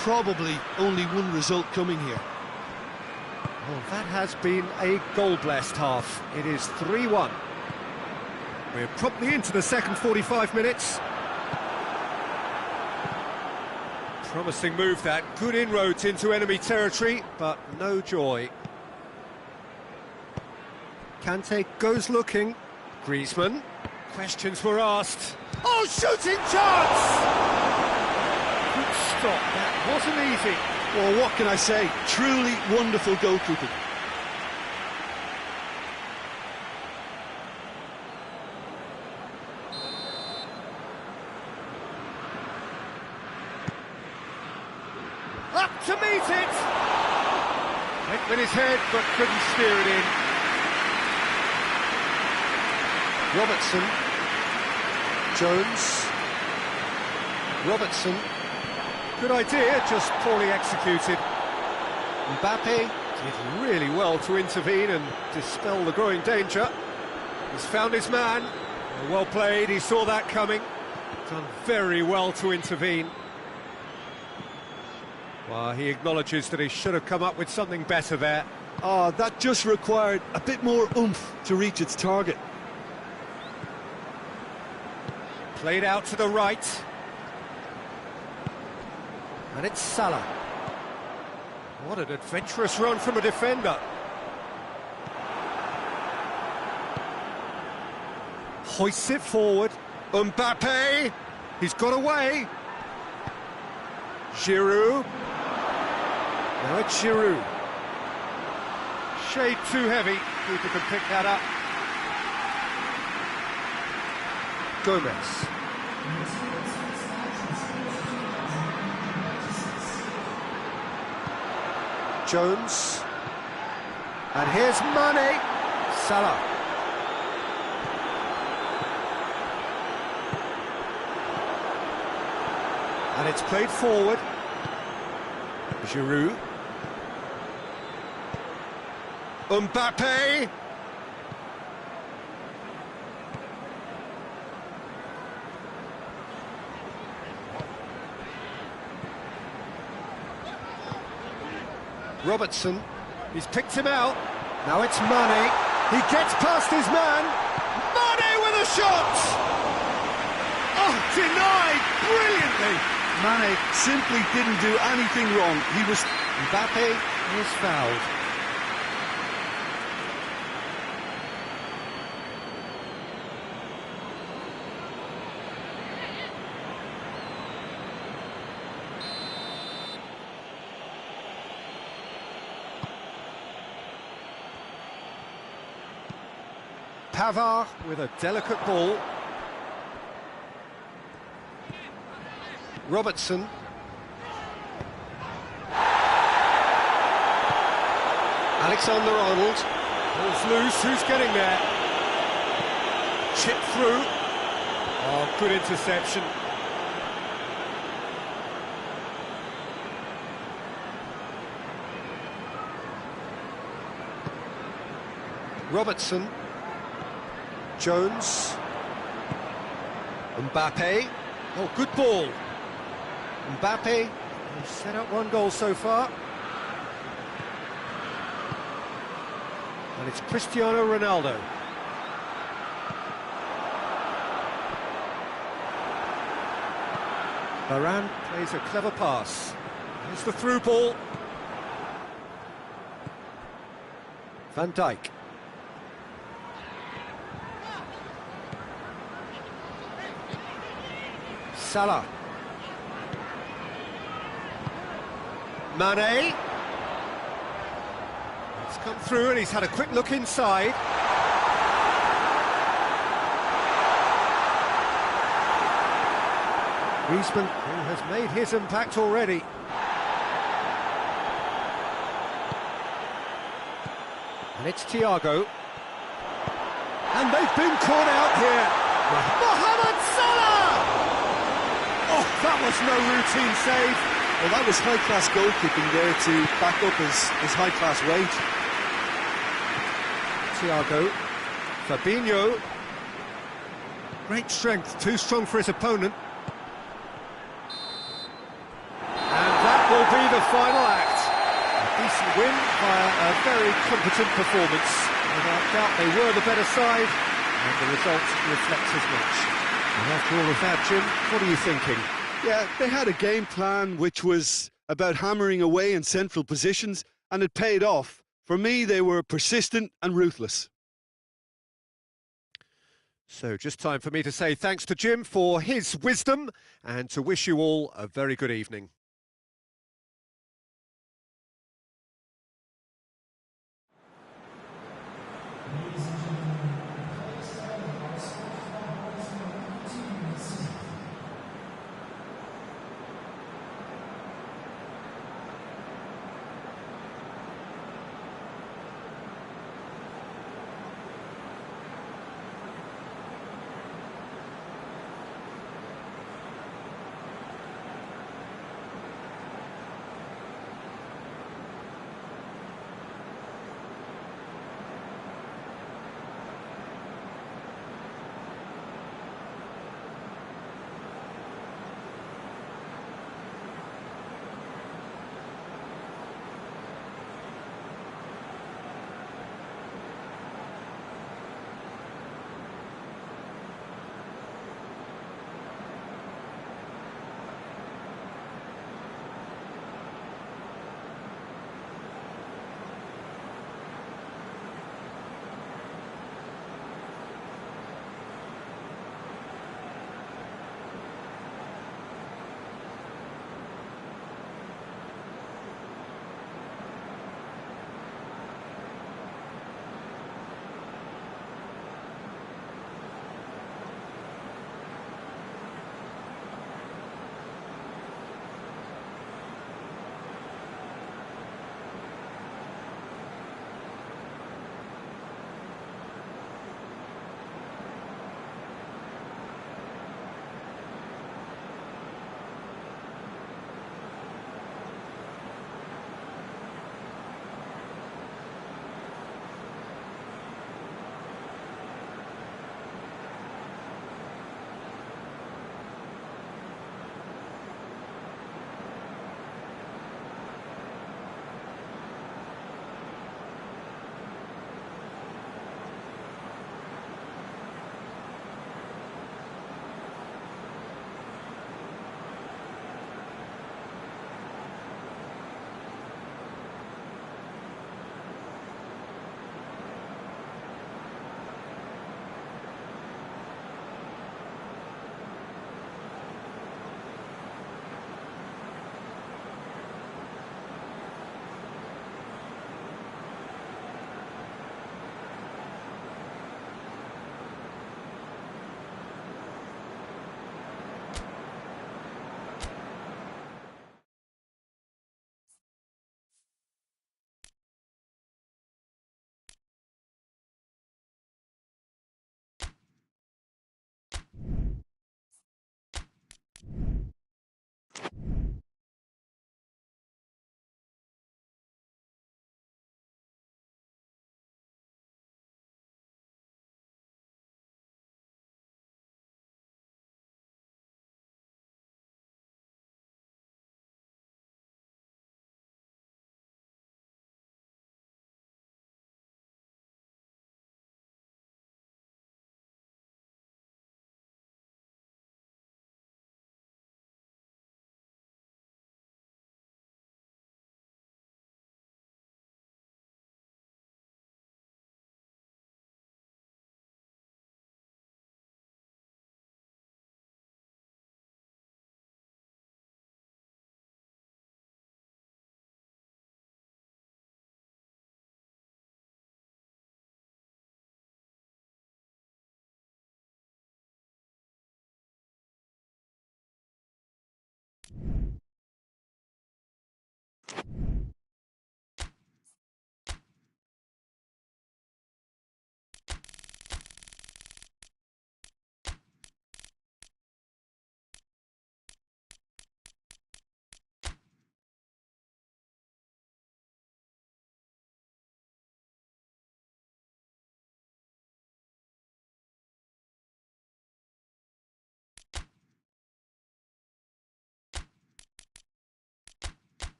probably only one result coming here. Well, that has been a goal-blessed half. It is 3-1. We're promptly into the second 45 minutes. Promising move that, good inroads into enemy territory, but no joy. Kante goes looking. Griezmann. Questions were asked. Oh, shooting chance! stop. That wasn't easy. Well, what can I say? Truly wonderful goalkeeping. Up to meet it! Went with his head, but couldn't steer it in. Robertson. Jones. Robertson. Good idea, just poorly executed. Mbappe did really well to intervene and dispel the growing danger. He's found his man. Well played, he saw that coming. Done very well to intervene. Well, he acknowledges that he should have come up with something better there. Oh, that just required a bit more oomph to reach its target. Played out to the right. And it's Salah. What an adventurous run from a defender. Hoists it forward. Mbappe! He's got away. Giroud. Now it's Giroud. Shade too heavy. Keeper can pick that up. Gomez. Jones. And here's Mane. Salah. And it's played forward. Giroud. Mbappe. Robertson, he's picked him out. Now it's Mane. He gets past his man. Mane with a shot! Oh, denied brilliantly. Mane simply didn't do anything wrong. He was... Mbappe is fouled. Pavard with a delicate ball. Robertson. Alexander-Arnold. Ball's loose, who's getting there? Chip through. Oh, good interception. Robertson. Jones. Mbappe. Oh, good ball. Mbappe. He's set up one goal so far. And it's Cristiano Ronaldo. Varane plays a clever pass. Here's the through ball. Van Dijk. Salah. Mane. He's come through and he's had a quick look inside. Griezmann, who has made his impact already. And it's Thiago. And they've been caught out here. Mohamed Salah! Oh, that was no routine save. Well, that was high-class goalkeeping there to back up his high-class weight. Thiago. Fabinho. Great strength, too strong for his opponent. And that will be the final act. A decent win via a very competent performance. Without doubt they were the better side, and the result reflects as much. And after all of that, Jim, what are you thinking? Yeah, they had a game plan which was about hammering away in central positions, and it paid off. For me, they were persistent and ruthless. So just time for me to say thanks to Jim for his wisdom and to wish you all a very good evening.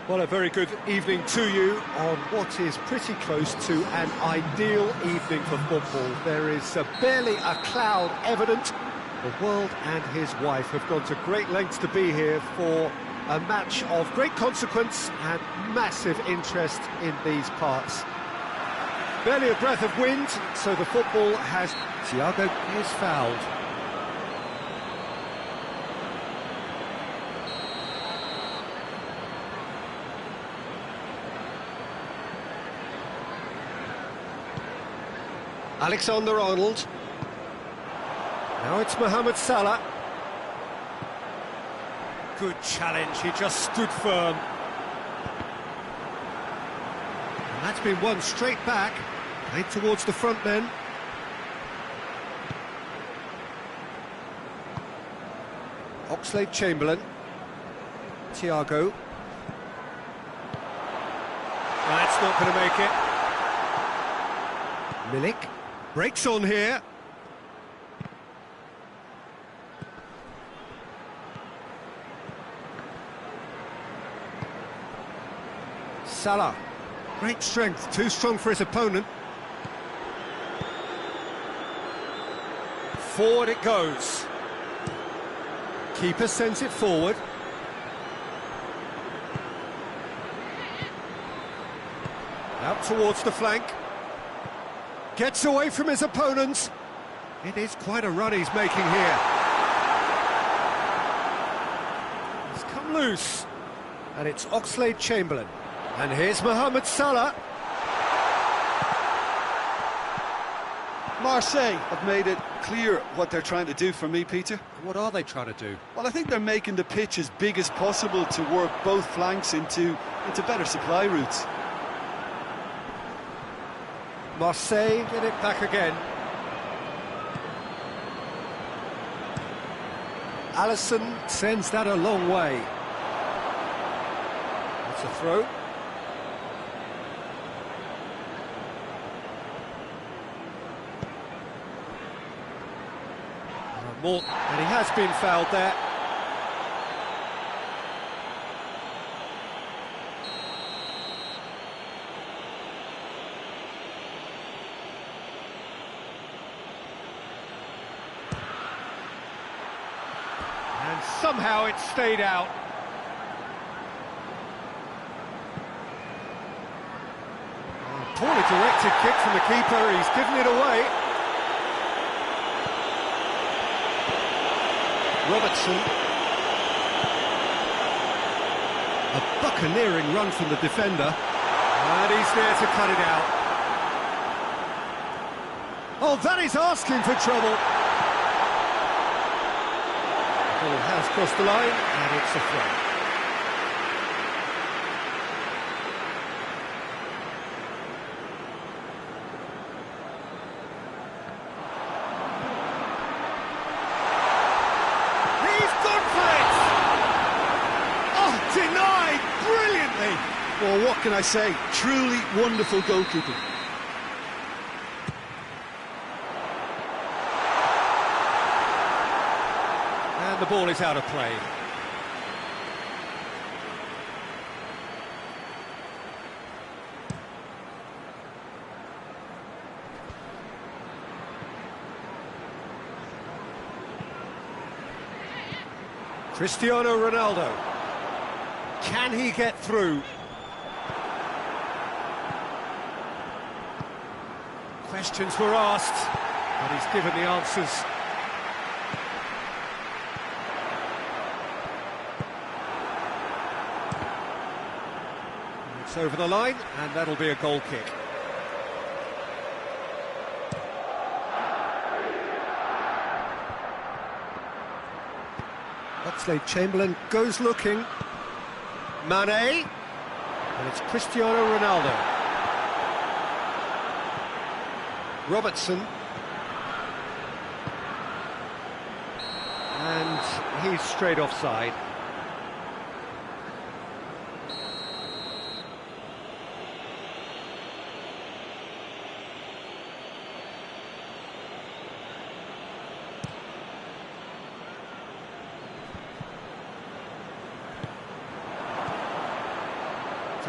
Well, a very good evening to you on what is pretty close to an ideal evening for football. There is barely a cloud evident. The world and his wife have gone to great lengths to be here for a match of great consequence and massive interest in these parts. Barely a breath of wind, so the football has... Thiago is fouled. Alexander-Arnold. Now it's Mohamed Salah. Good challenge, he just stood firm. And that's been won straight back, played towards the front men. Oxlade-Chamberlain. Thiago. That's not going to make it. Milik breaks on here. Salah, great strength, too strong for his opponent. Forward it goes. Keeper sends it forward. Out towards the flank. Gets away from his opponents. It is quite a run he's making here. He's come loose. And it's Oxlade-Chamberlain. And here's Mohamed Salah. Marseille have made it clear what they're trying to do for me, Peter. What are they trying to do? Well, I think they're making the pitch as big as possible to work both flanks into better supply routes. Marseille get it back again. Alisson sends that a long way. That's a throw. And he has been fouled there. And somehow it stayed out. Poorly directed kick from the keeper, he's given it away. Robertson. A buccaneering run from the defender. And he's there to cut it out. Oh, that is asking for trouble. The ball has crossed the line, and it's a throw. Denied brilliantly. Well, what can I say? Truly wonderful goalkeeping. And the ball is out of play. Cristiano Ronaldo. Can he get through? Questions were asked, but he's given the answers. It's over the line, and that'll be a goal kick. Oxlade-Chamberlain goes looking. Mane, and it's Cristiano Ronaldo. Robertson. And he's straight offside.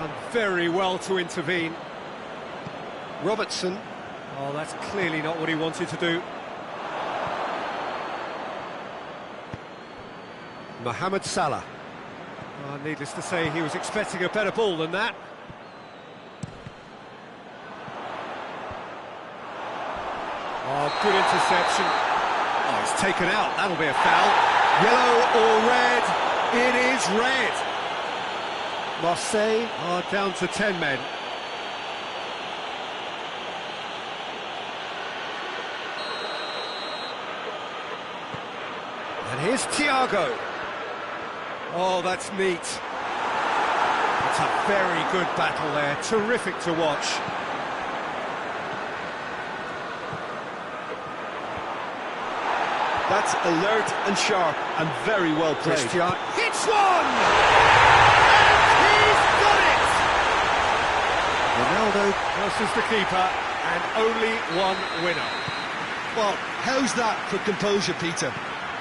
Done very well to intervene. Robertson. Oh, that's clearly not what he wanted to do. Mohamed Salah. Oh, needless to say, he was expecting a better ball than that. Oh, good interception. Oh, he's taken out. That'll be a foul. Yellow or red? It is red. Marseille are down to 10 men. And here's Thiago. Oh, that's neat. It's a very good battle there. Terrific to watch. That's alert and sharp and very well played. Christian hits one! And he's got it! Ronaldo versus the keeper, and only one winner. Well, how's that for composure, Peter?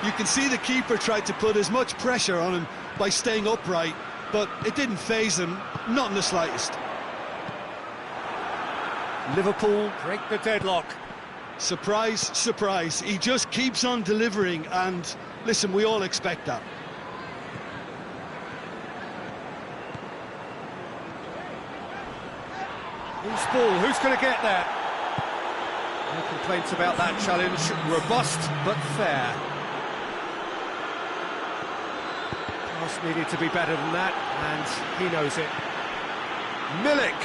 You can see the keeper tried to put as much pressure on him by staying upright, but it didn't faze him, not in the slightest. Liverpool break the deadlock. Surprise, surprise, he just keeps on delivering, and listen, we all expect that. Who's ball? Who's going to get there? No complaints about that challenge. Robust, but fair. Pass needed to be better than that, and he knows it. Milik.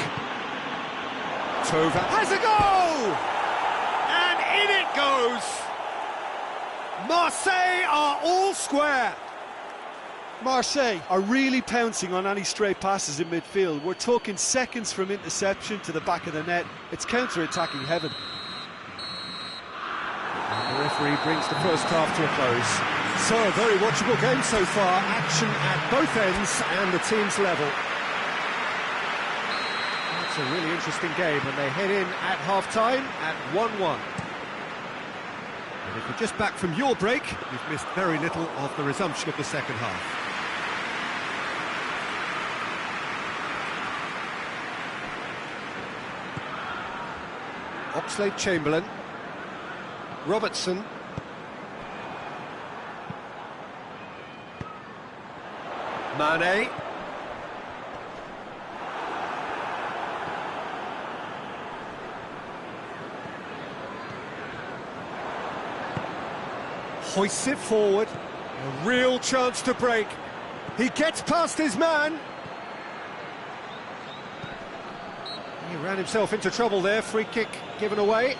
Tova has a goal! And in it goes! Marseille are all square. Marseille are really pouncing on any stray passes in midfield. We're talking seconds from interception to the back of the net. It's counter-attacking heaven. And the referee brings the first half to a close. So, a very watchable game so far. Action at both ends and the team's level. It's a really interesting game, and they head in at half-time at 1-1. And if you're just back from your break, you've missed very little of the resumption of the second half. Oxlade-Chamberlain. Robertson. Mane. Hoists it forward. A real chance to break. He gets past his man. He ran himself into trouble there. Free kick given away.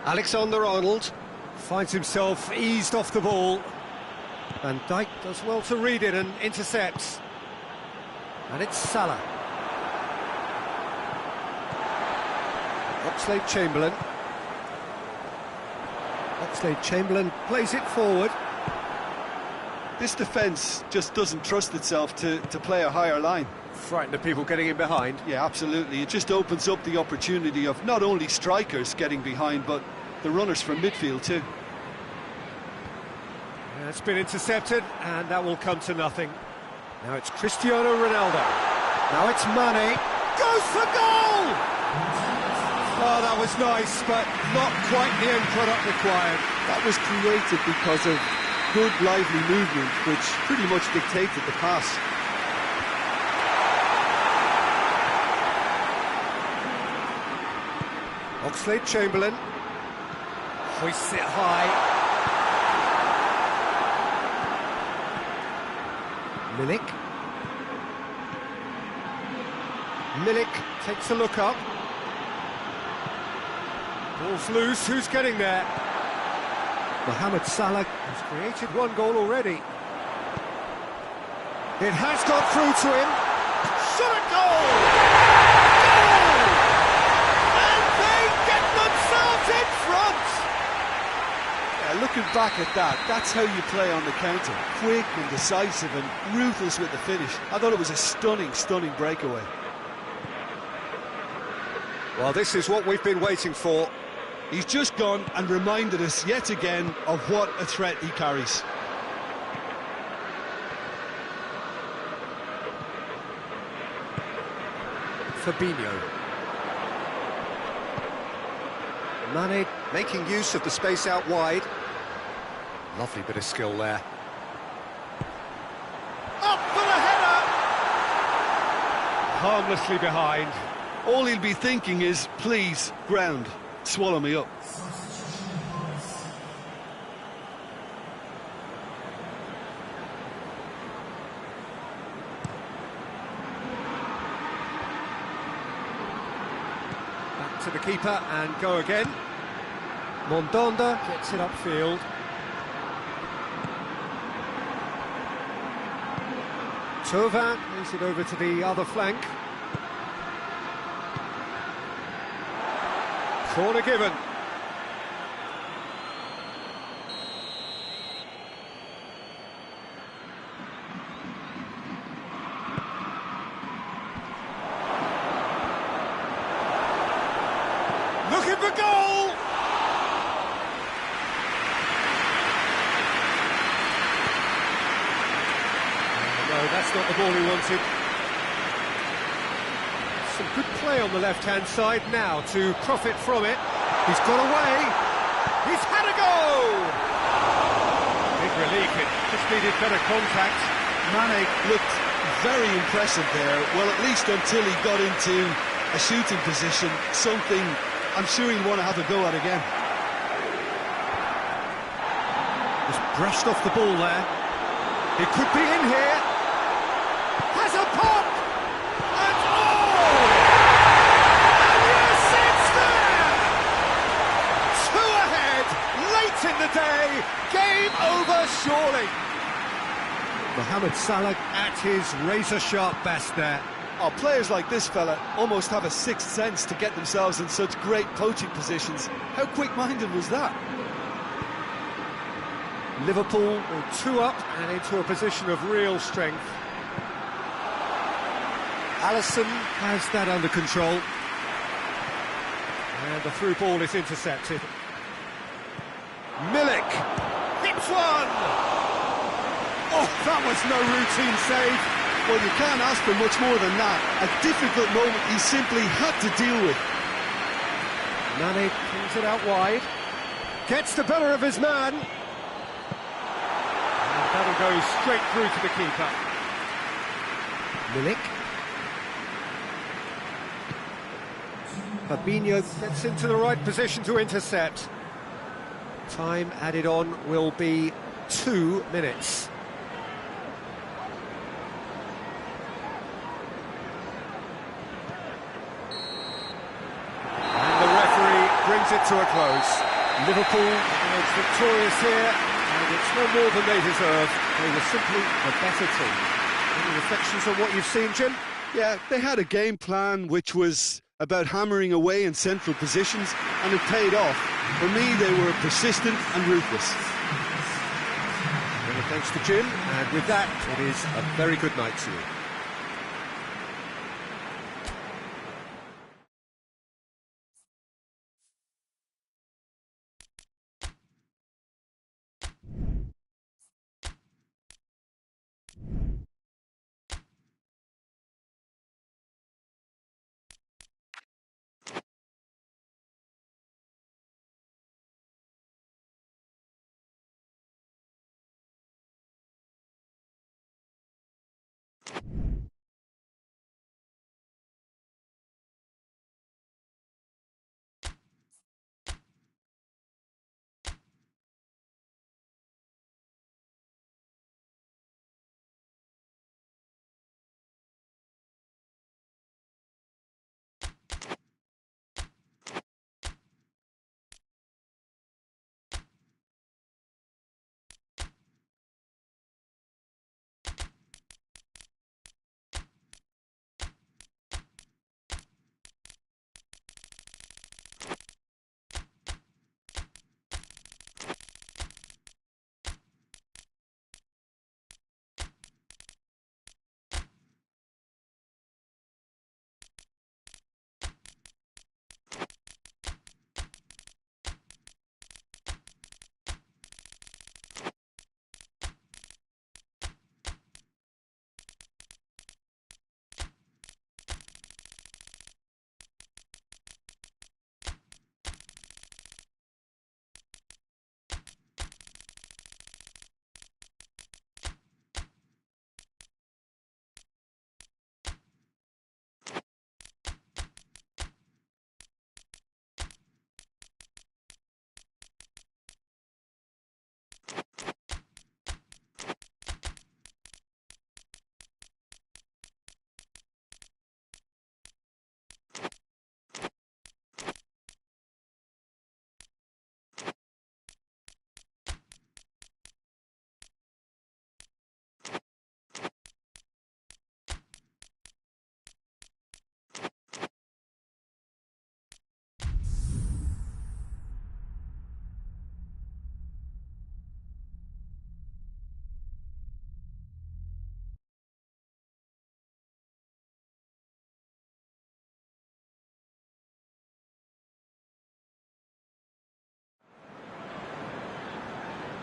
Alexander-Arnold finds himself eased off the ball. Van Dijk does well to read it and intercepts. And it's Salah. Oxlade-Chamberlain. Oxlade-Chamberlain plays it forward. This defence just doesn't trust itself to play a higher line. Frightened of people getting in behind. Yeah, absolutely. It just opens up the opportunity of not only strikers getting behind, but the runners from midfield too. It's been intercepted, and that will come to nothing. Now it's Cristiano Ronaldo. Now it's Mane. Goes for goal! Oh, that was nice, but not quite the end product required. That was created because of good, lively movement, which pretty much dictated the pass. Oxlade-Chamberlain hoists it high. Milik takes a look up. Ball's loose, who's getting there? Mohamed Salah has created one goal already. It has got through to him. Shot a goal! Goal! And they get themselves in front! Yeah, looking back at that, that's how you play on the counter. Quick and decisive and ruthless with the finish. I thought it was a stunning, stunning breakaway. Well, this is what we've been waiting for. He's just gone and reminded us yet again of what a threat he carries. Fabinho. Mane making use of the space out wide. Lovely bit of skill there. Up for the header! Harmlessly behind. All he'll be thinking is, please, ground, swallow me up. Back to the keeper and go again. Mondonda gets it upfield. Thauvin plays it over to the other flank. Corner given. Looking for goal! No, that's not the ball he wanted. Some good play on the left-hand side now to profit from it. He's got away. He's had a go! Big relief, it just needed better contact. Mane looked very impressive there, well, at least until he got into a shooting position, something I'm sure he'll want to have a go at again. Just brushed off the ball there. It could be in here. Has a pop! And oh! And yes, it's there! Two ahead, late in the day, game over surely. Mohamed Salah at his razor-sharp best there. Oh, players like this fella almost have a sixth sense to get themselves in such great poaching positions. How quick-minded was that? Liverpool are 2 up and into a position of real strength. Alisson has that under control. And the through ball is intercepted. Milik hits one! Oh, that was no routine save. Well, you can't ask for much more than that. A difficult moment he simply had to deal with. Mane pulls it out wide. Gets the better of his man. And that'll go straight through to the keeper. Milik. Fabinho gets into the right position to intercept. Time added on will be 2 minutes. Brings it to a close. Liverpool is victorious here, and it's no more than they deserve. They were simply the better team. Any reflections on what you've seen, Jim? Yeah, they had a game plan which was about hammering away in central positions, and it paid off. For me, they were persistent and ruthless. Many thanks to Jim, and with that, it is a very good night to you.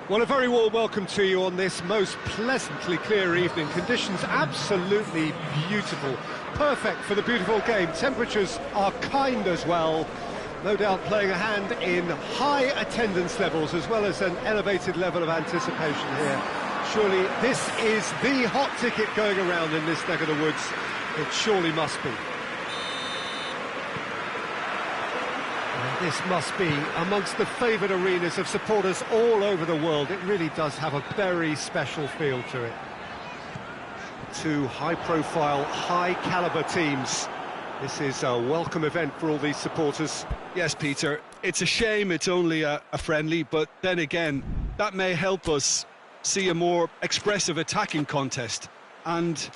Well, a very warm welcome to you on this most pleasantly clear evening. Conditions absolutely beautiful. Perfect for the beautiful game. Temperatures are kind as well. No doubt playing a hand in high attendance levels as well as an elevated level of anticipation here. Surely this is the hot ticket going around in this neck of the woods. It surely must be. This must be amongst the favoured arenas of supporters all over the world. It really does have a very special feel to it. Two high-profile, high-caliber teams. This is a welcome event for all these supporters. Yes, Peter, it's a shame it's only a friendly, but then again, that may help us see a more expressive attacking contest. And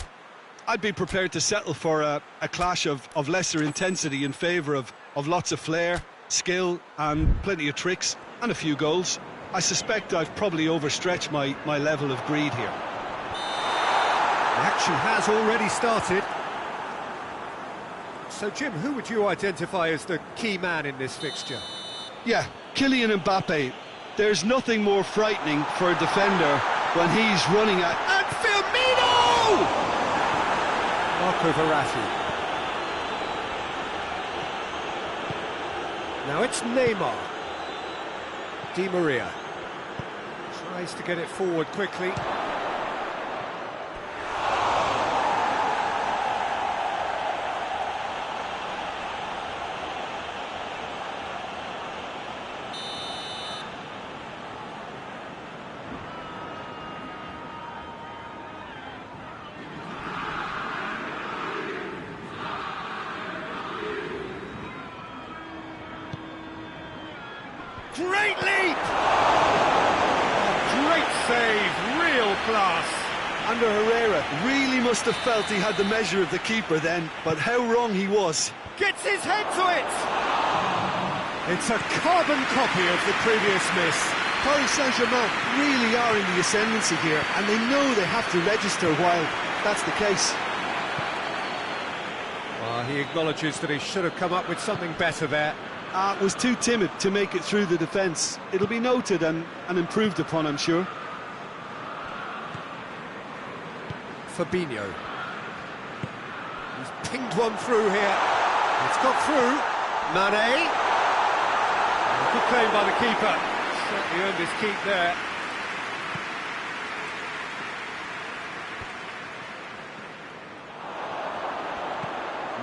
I'd be prepared to settle for a clash of lesser intensity in favour of lots of flair, skill and plenty of tricks and a few goals. I suspect I've probably overstretched my level of greed here. The action has already started. So, Jim, who would you identify as the key man in this fixture? Yeah, Kylian Mbappe. There's nothing more frightening for a defender when he's running at... And Firmino! Marco Verratti. Now it's Neymar. Di Maria tries to get it forward quickly. Great leap! Great save, real class. Ander Herrera really must have felt he had the measure of the keeper then, but how wrong he was. Gets his head to it! It's a carbon copy of the previous miss. Paris Saint-Germain really are in the ascendancy here, and they know they have to register while that's the case. Well, he acknowledges that he should have come up with something better there. Was too timid to make it through the defence. It'll be noted and improved upon, I'm sure. Fabinho. He's pinged one through here. It's got through. Mane. Good claim by the keeper. Certainly earned his keep there.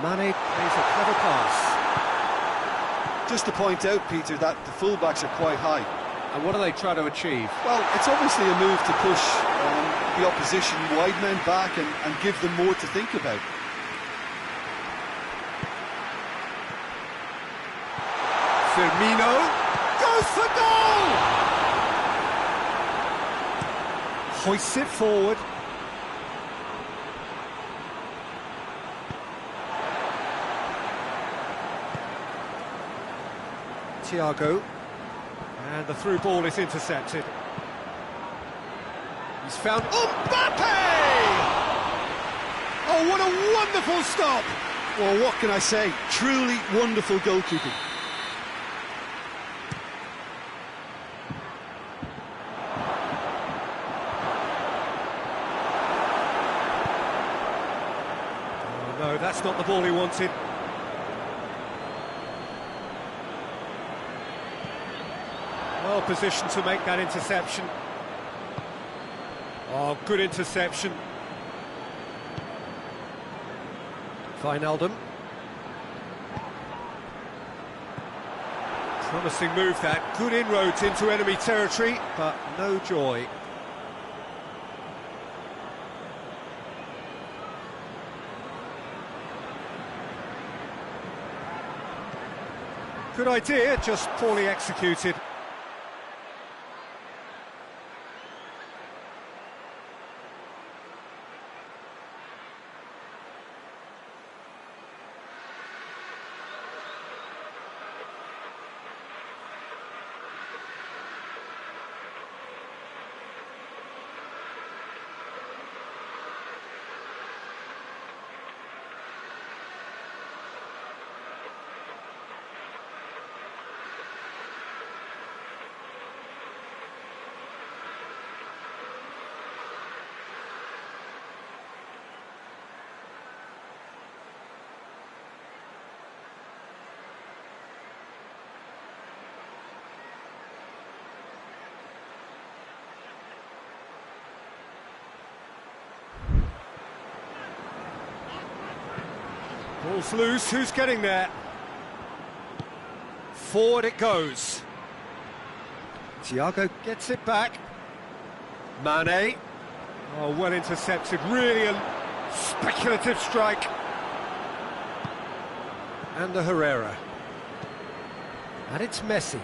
Mane plays a clever pass. Just to point out, Peter, that the fullbacks are quite high. And what are they trying to achieve? Well, it's obviously a move to push the opposition wide men back and give them more to think about. Firmino goes for goal! Hoists it forward. Thiago, and the through ball is intercepted. He's found Mbappe! Oh, what a wonderful stop! Well, what can I say? Truly wonderful goalkeeping. Oh, no, that's not the ball he wanted. Well positioned to make that interception. Oh, good interception. Wijnaldum. Promising move that. Good inroads into enemy territory, but no joy. Good idea, just poorly executed. Ball's loose, who's getting there? Forward it goes. Thiago gets it back. Mane. Oh, well intercepted, really a speculative strike. And the Herrera. And it's Messi.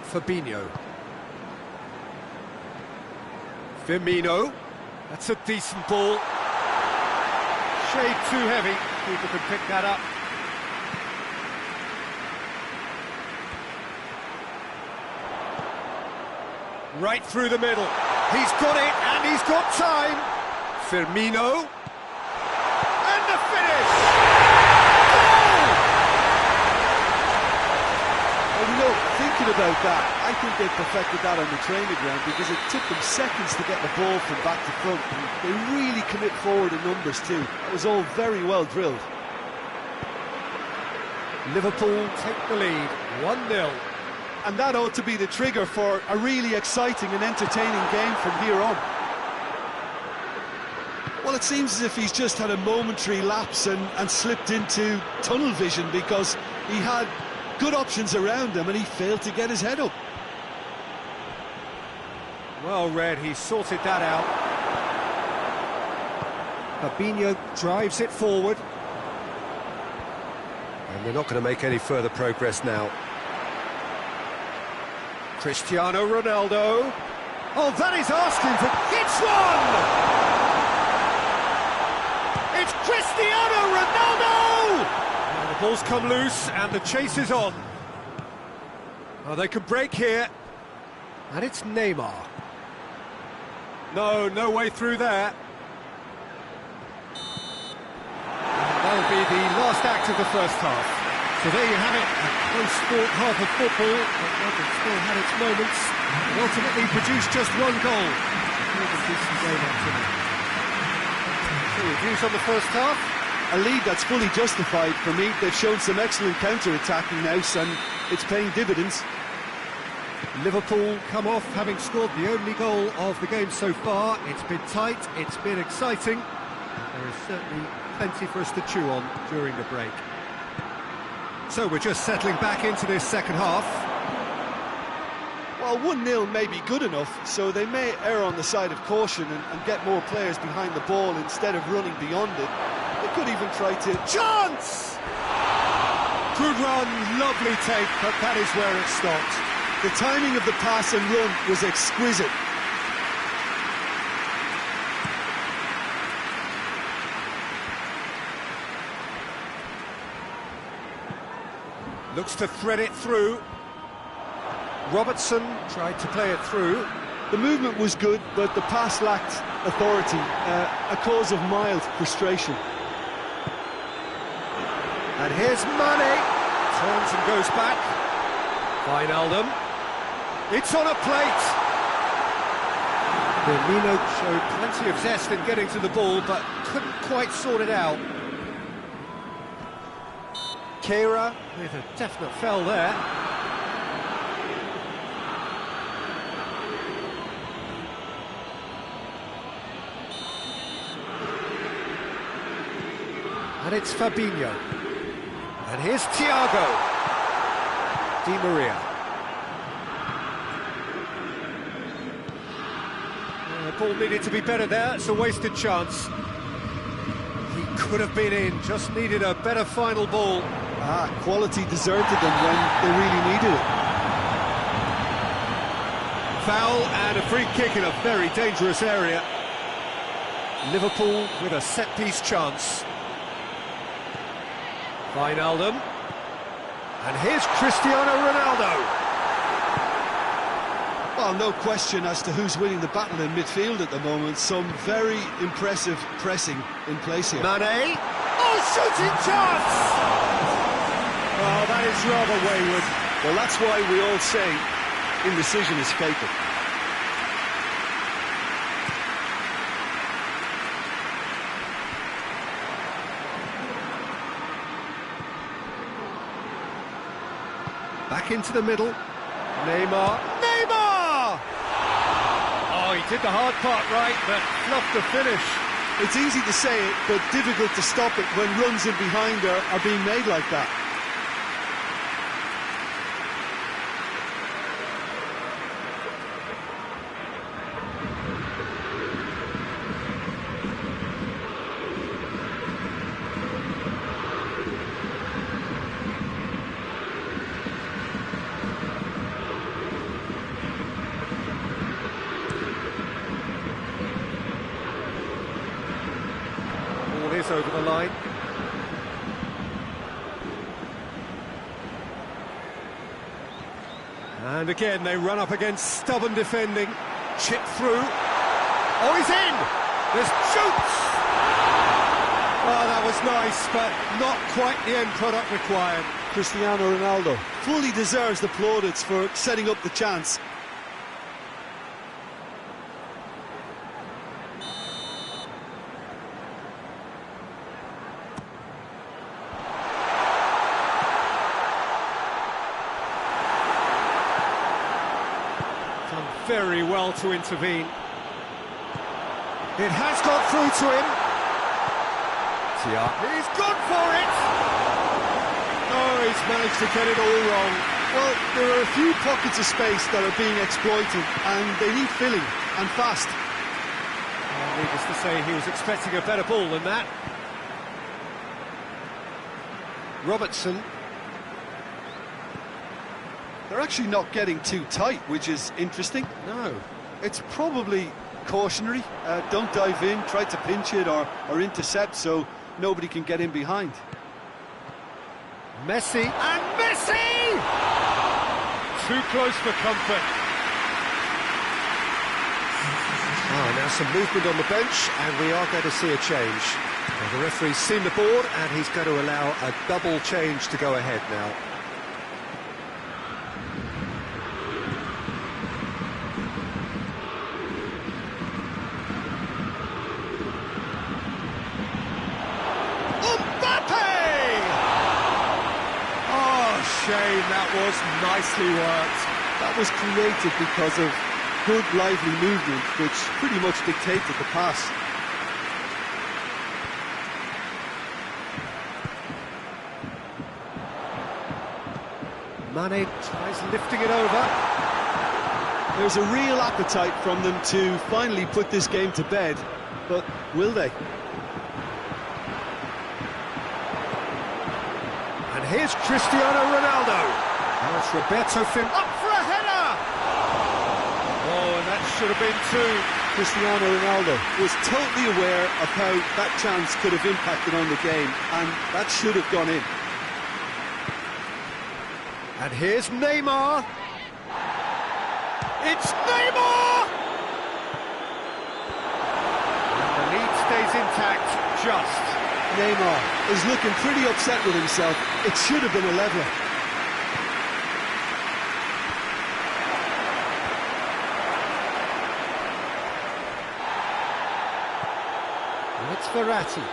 Fabinho. Firmino. That's a decent ball. Shade too heavy. Keeper can pick that up. Right through the middle. He's got it, and he's got time. Firmino. And the finish! Goal! Well, you know, thinking about that, I think they perfected that on the training ground because it took them seconds to get the ball from back to front. And they really commit forward in numbers too. That was all very well drilled. Liverpool take the lead, 1-0. And that ought to be the trigger for a really exciting and entertaining game from here on. Well, it seems as if he's just had a momentary lapse and slipped into tunnel vision because he had good options around him and he failed to get his head up. Well read, he sorted that out. Fabinho drives it forward. And they're not going to make any further progress now. Cristiano Ronaldo. Oh, that is asking for... It's one! It's Cristiano Ronaldo! And the ball's come loose and the chase is on. Oh, they could break here. And it's Neymar. No way through there. That'll be the last act of the first half. So there you have it, a close sport half of football, but Robin still had its moments, and ultimately produced just one goal. So reviews on the first half? A lead that's fully justified for me. They've shown some excellent counter-attacking now, and it's paying dividends. Liverpool come off having scored the only goal of the game so far. It's been tight, it's been exciting. There is certainly plenty for us to chew on during the break. So we're just settling back into this second half. Well, 1-0 may be good enough, so they may err on the side of caution and get more players behind the ball instead of running beyond it. They could even try to... Chance! Good run, lovely take, but that is where it stopped. The timing of the pass and run was exquisite. Looks to thread it through. Robertson tried to play it through. The movement was good, but the pass lacked authority, a cause of mild frustration. And here's Mane. Turns and goes back. Wijnaldum. It's on a plate. Firmino showed plenty of zest in getting to the ball, but couldn't quite sort it out. Keira with a definite foul there. And it's Fabinho. And here's Thiago. Di Maria. The ball needed to be better there, it's a wasted chance. He could have been in, just needed a better final ball. Quality deserted them when they really needed it. Foul and a free kick in a very dangerous area. Liverpool with a set-piece chance. Wijnaldum. And here's Cristiano Ronaldo. Well, no question as to who's winning the battle in midfield at the moment. Some very impressive pressing in place here. Mane. Oh, shooting chance! Oh, that is rather wayward. Well, that's why we all say indecision is fatal. Back into the middle. Neymar. Neymar! Oh, he did the hard part right, but fluffed the finish. It's easy to say it, but difficult to stop it when runs in behind are being made like that. Is over the line. And again they run up against stubborn defending. Chip through. Oh, he's in! There's shoots! Oh, that was nice, but not quite the end product required. Cristiano Ronaldo fully deserves the plaudits for setting up the chance. Very well to intervene. It has got through to him. He's gone for it! Oh, he's managed to get it all wrong. Well, there are a few pockets of space that are being exploited, and they need filling, and fast. Well, needless to say, he was expecting a better ball than that. Robertson. They're actually not getting too tight, which is interesting. No. It's probably cautionary. Don't dive in, try to pinch it or intercept so nobody can get in behind. Messi, and Messi! Too close for comfort. Now some movement on the bench, and we are going to see a change. Now, the referee's seen the board, and he's going to allow a double change to go ahead now. Shame, that was nicely worked. That was created because of good, lively movement, which pretty much dictated the pass. Mane tries lifting it over. There's a real appetite from them to finally put this game to bed, but will they? And here's Cristiano Ronaldo. Now it's Roberto Firmino up for a header. Oh, and that should have been two. Cristiano Ronaldo was totally aware of how that chance could have impacted on the game, and that should have gone in. And here's Neymar. It's Neymar! And the lead stays intact, just. Neymar is looking pretty upset with himself. It should have been a leveller. And it's Verratti.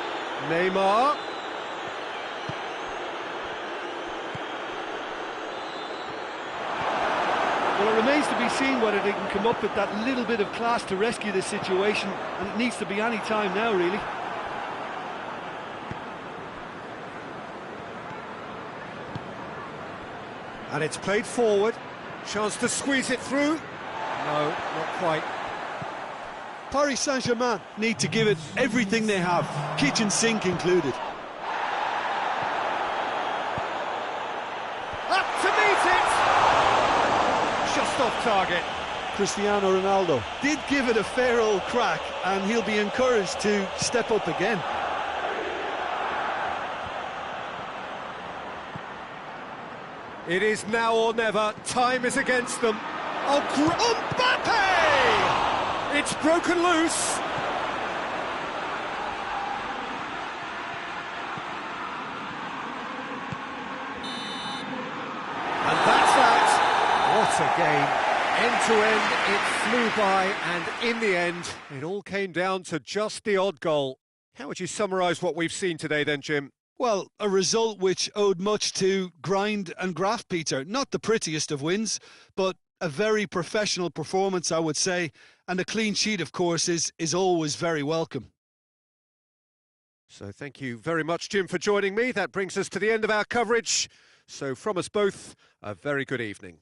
Neymar. Well, it remains to be seen whether they can come up with that little bit of class to rescue this situation, and it needs to be any time now, really. And it's played forward. Chance to squeeze it through. No, not quite. Paris Saint-Germain need to give it everything they have, kitchen sink included. Up to meet it! Just off target. Cristiano Ronaldo did give it a fair old crack, and he'll be encouraged to step up again. It is now or never. Time is against them. Oh, Mbappe! It's broken loose. And that's that. What a game. End to end, it flew by, and in the end, it all came down to just the odd goal. How would you summarise what we've seen today then, Jim? Well, a result which owed much to grind and graft, Peter. Not the prettiest of wins, but a very professional performance, I would say. And a clean sheet, of course, is always very welcome. So thank you very much, Jim, for joining me. That brings us to the end of our coverage. So from us both, a very good evening.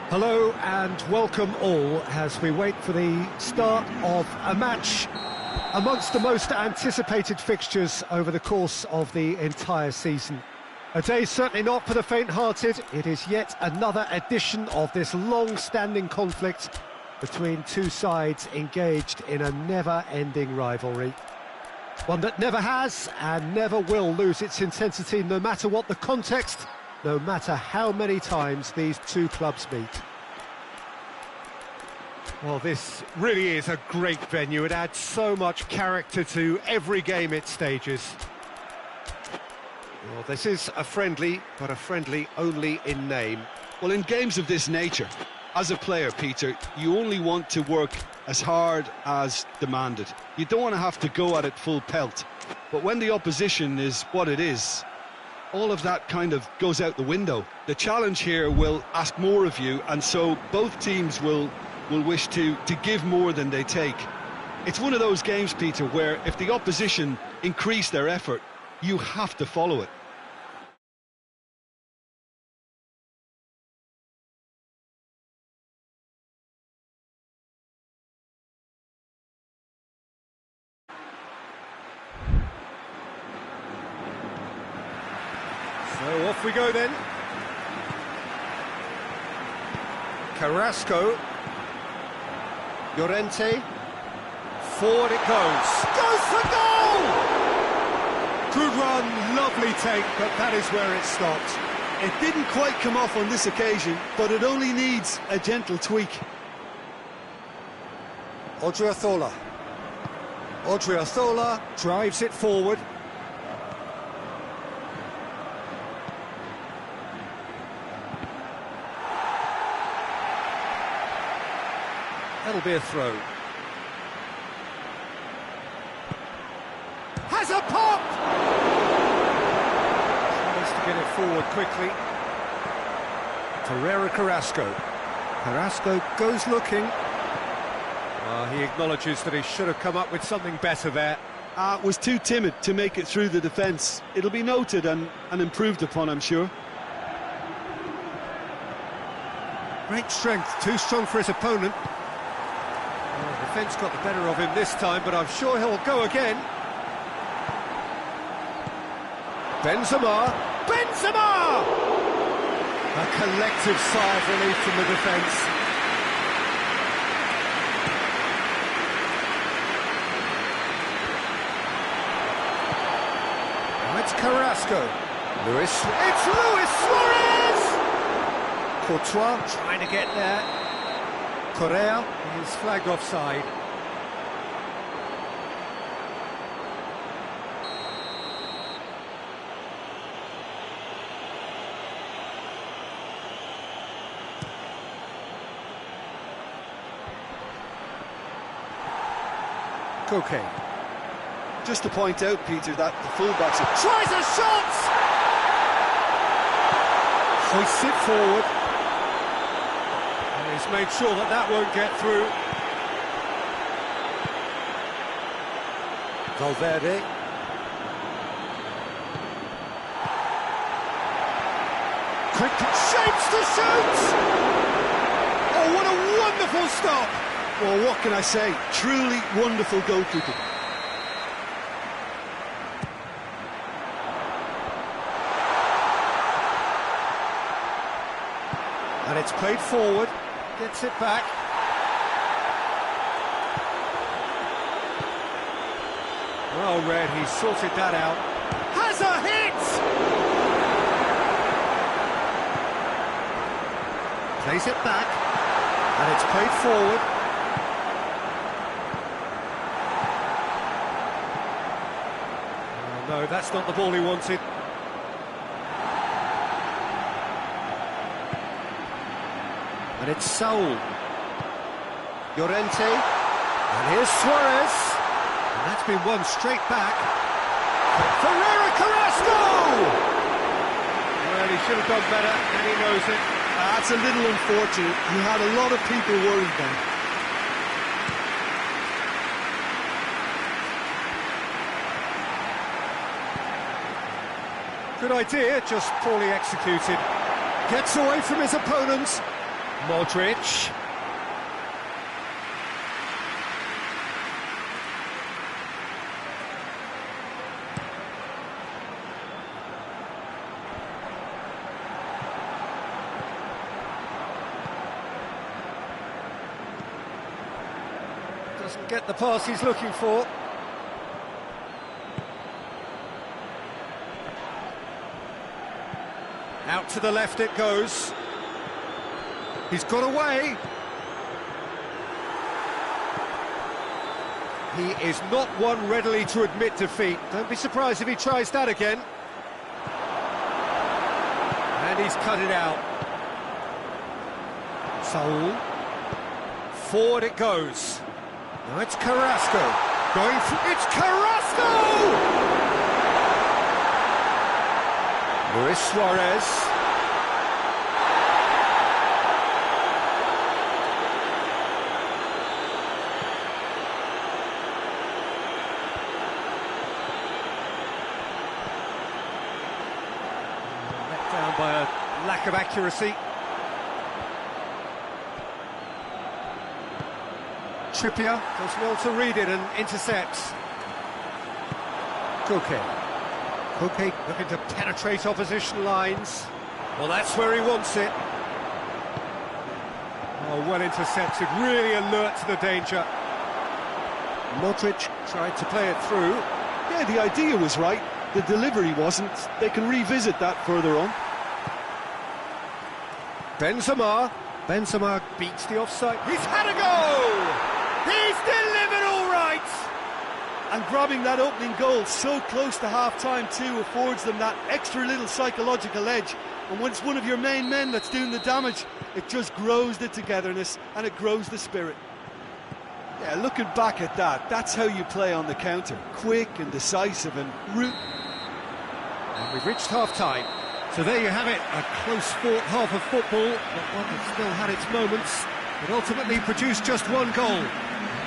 Hello and welcome all as we wait for the start of a match amongst the most anticipated fixtures over the course of the entire season. A day certainly not for the faint-hearted. It is yet another edition of this long-standing conflict between two sides engaged in a never-ending rivalry. One that never has and never will lose its intensity, no matter what the context, no matter how many times these two clubs meet. Well, this really is a great venue. It adds so much character to every game it stages. Well, this is a friendly, but a friendly only in name. Well, in games of this nature, as a player, Peter, you only want to work as hard as demanded. You don't want to have to go at it full pelt. But when the opposition is what it is, all of that kind of goes out the window. The challenge here will ask more of you, and so both teams will wish to give more than they take. It's one of those games, Peter, where if the opposition increase their effort, you have to follow it. So off we go then. Carrasco. Llorente. Forward it goes. Goes for goal! Good run, lovely take, but that is where it stopped. It didn't quite come off on this occasion, but it only needs a gentle tweak. Odriozola. Odriozola drives it forward. That'll be a throw. Has a pop! Tries to get it forward quickly. Torreira Carrasco. Carrasco goes looking. He acknowledges that he should have come up with something better there. Was too timid to make it through the defence. It'll be noted and improved upon, I'm sure. Great strength, too strong for his opponent. Well, the defence got the better of him this time, but I'm sure he'll go again. Benzema! Benzema! A collective sigh of relief from the defence. It's Carrasco. It's Luis Suarez! Courtois trying to get there. Correa is flagged offside. Koke. Just to point out, Peter, that the fullbacks are... Tries a shot! Hoists it forward. And he's made sure that that won't get through. Valverde. Quick shapes to shoot! Oh, what a wonderful stop! Well, what can I say? Truly wonderful goalkeeping. And it's played forward, gets it back. Well read, he sorted that out. Has a hit! Plays it back, and it's played forward. Oh, no, that's not the ball he wanted. And it's Saul. Llorente. And here's Suarez. And that's been won straight back. Ferreira Carrasco! Well, he should have done better, and he knows it. That's a little unfortunate. You had a lot of people worried then. Good idea, just poorly executed. Gets away from his opponents. Modric. Doesn't get the pass he's looking for. Out to the left it goes. He's got away. He is not one readily to admit defeat. Don't be surprised if he tries that again. And he's cut it out. Saul. Forward it goes. Now it's Carrasco. Going for... It's Carrasco! Luis Suarez. By a lack of accuracy. Trippier does well to read it and intercepts. Koke looking to penetrate opposition lines. Well, that's where he wants it. Oh, well intercepted, really alert to the danger. Modric tried to play it through. Yeah, the idea was right. The delivery wasn't. They can revisit that further on. Benzema beats the offside. He's had a go! He's delivered all right! And grabbing that opening goal so close to half-time too affords them that extra little psychological edge. And when it's one of your main men that's doing the damage, it just grows the togetherness and it grows the spirit. Yeah, looking back at that, that's how you play on the counter. Quick and decisive and And we've reached half-time. So there you have it, a close-fought half of football, but one that still had its moments. It ultimately produced just one goal. A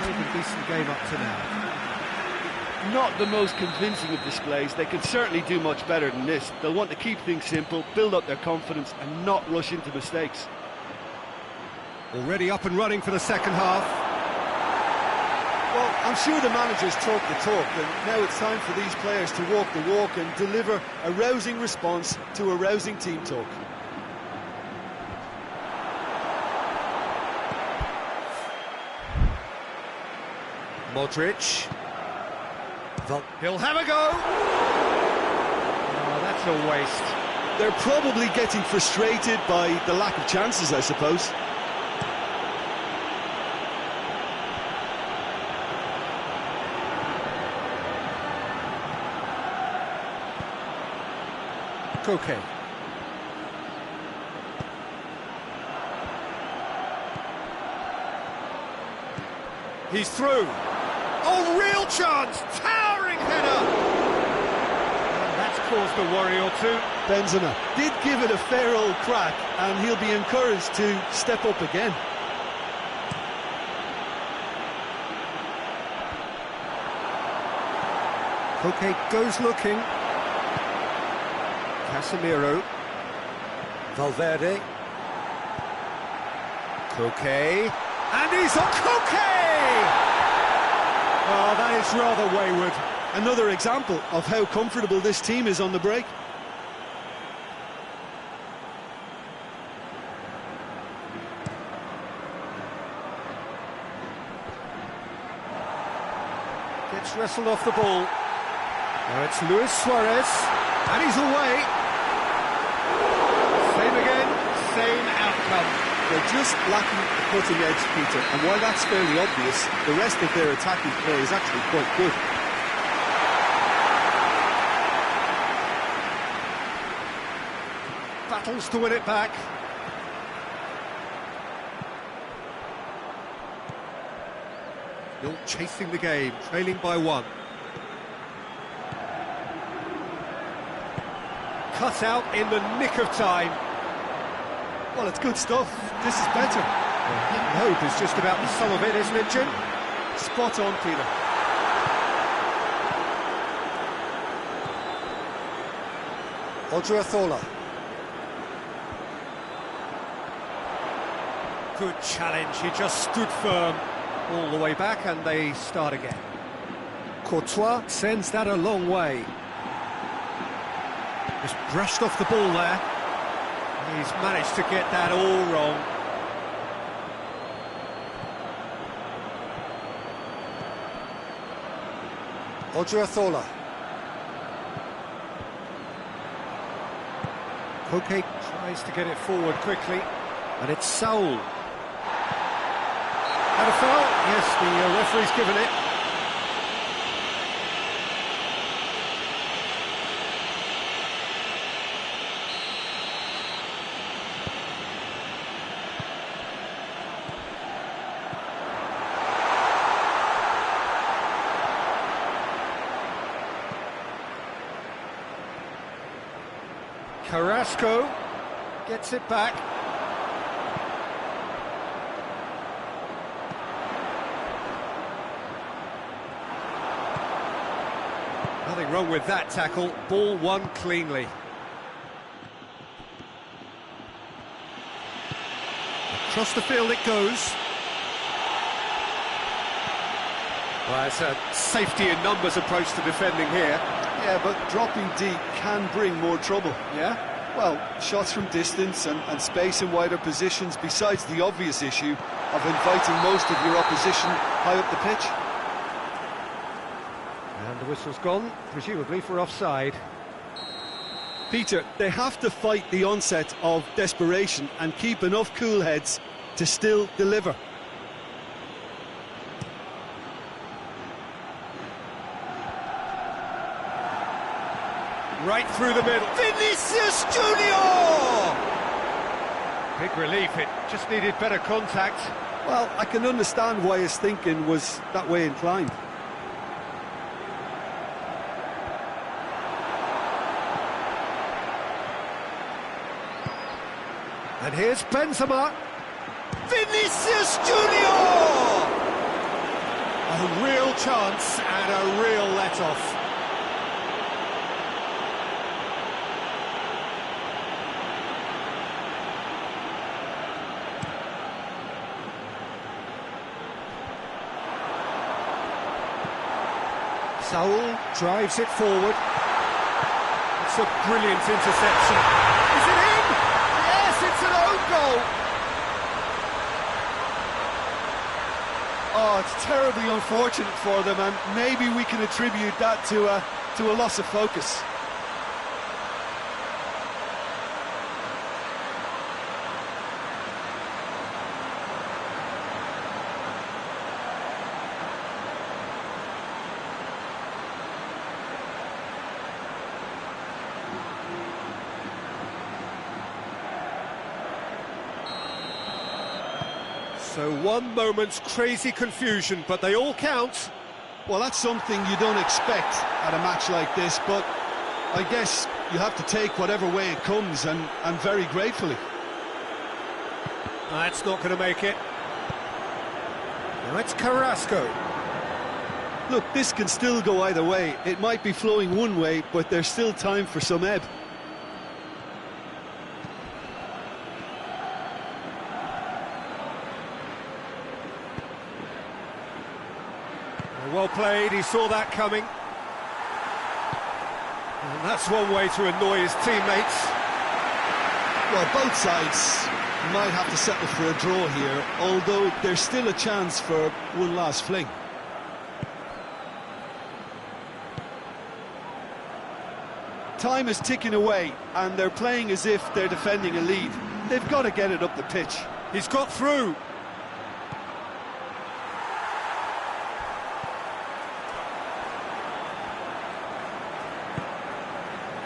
very decent game up to now. Not the most convincing of displays. They could certainly do much better than this. They'll want to keep things simple, build up their confidence and not rush into mistakes. Already up and running for the second half. Well, I'm sure the managers talk the talk, and now it's time for these players to walk the walk and deliver a rousing response to a rousing team talk. Modric. He'll have a go! Oh, that's a waste. They're probably getting frustrated by the lack of chances, I suppose. Koke. He's through. Oh, real chance! Towering header! And that's caused a worry or two. Benzema did give it a fair old crack, and he'll be encouraged to step up again. Koke goes looking. Casemiro. Valverde. Koke. And he's on Koke! Oh, that is rather wayward. Another example of how comfortable this team is on the break. Gets wrestled off the ball. Now it's Luis Suarez, and he's away. Same again, same outcome. They're just lacking the cutting edge, Peter, and while that's fairly obvious, the rest of their attacking play is actually quite good. Battles to win it back. Still chasing the game, trailing by one. Cut out in the nick of time. Well, it's good stuff. This is better. Hope is just about the sum of it, isn't it, Jim? Spot on, Peter. Odriozola. Good challenge, he just stood firm all the way back, and they start again. Courtois sends that a long way. Just brushed off the ball there. He's managed to get that all wrong. Odriozola. Koke tries to get it forward quickly, and it's Saul. Had a foul? Yes, the referee's given it. Carrasco gets it back. Nothing wrong with that tackle. Ball won cleanly. Across the field it goes. Well, it's a safety in numbers approach to defending here. Yeah, but dropping deep can bring more trouble. Yeah? Well, shots from distance and space in wider positions, besides the obvious issue of inviting most of your opposition high up the pitch. And the whistle's gone, presumably for offside. Peter, they have to fight the onset of desperation and keep enough cool heads to still deliver. Right through the middle. Vinicius Junior! Big relief, it just needed better contact. Well, I can understand why his thinking was that way inclined. And here's Benzema. Vinicius Junior! A real chance and a real let-off. Saul drives it forward. It's a brilliant interception. Is it in? Yes, it's an own goal. Oh, it's terribly unfortunate for them, and maybe we can attribute that to a loss of focus. So one moment's crazy confusion, but they all count. Well, that's something you don't expect at a match like this, but I guess you have to take whatever way it comes, and very gratefully. That's not going to make it. Now it's Carrasco. Look, this can still go either way. It might be flowing one way, but there's still time for some ebb. Well played, he saw that coming. And that's one way to annoy his teammates. Well, both sides might have to settle for a draw here, although there's still a chance for one last fling. Time is ticking away, and they're playing as if they're defending a lead. They've got to get it up the pitch. He's got through.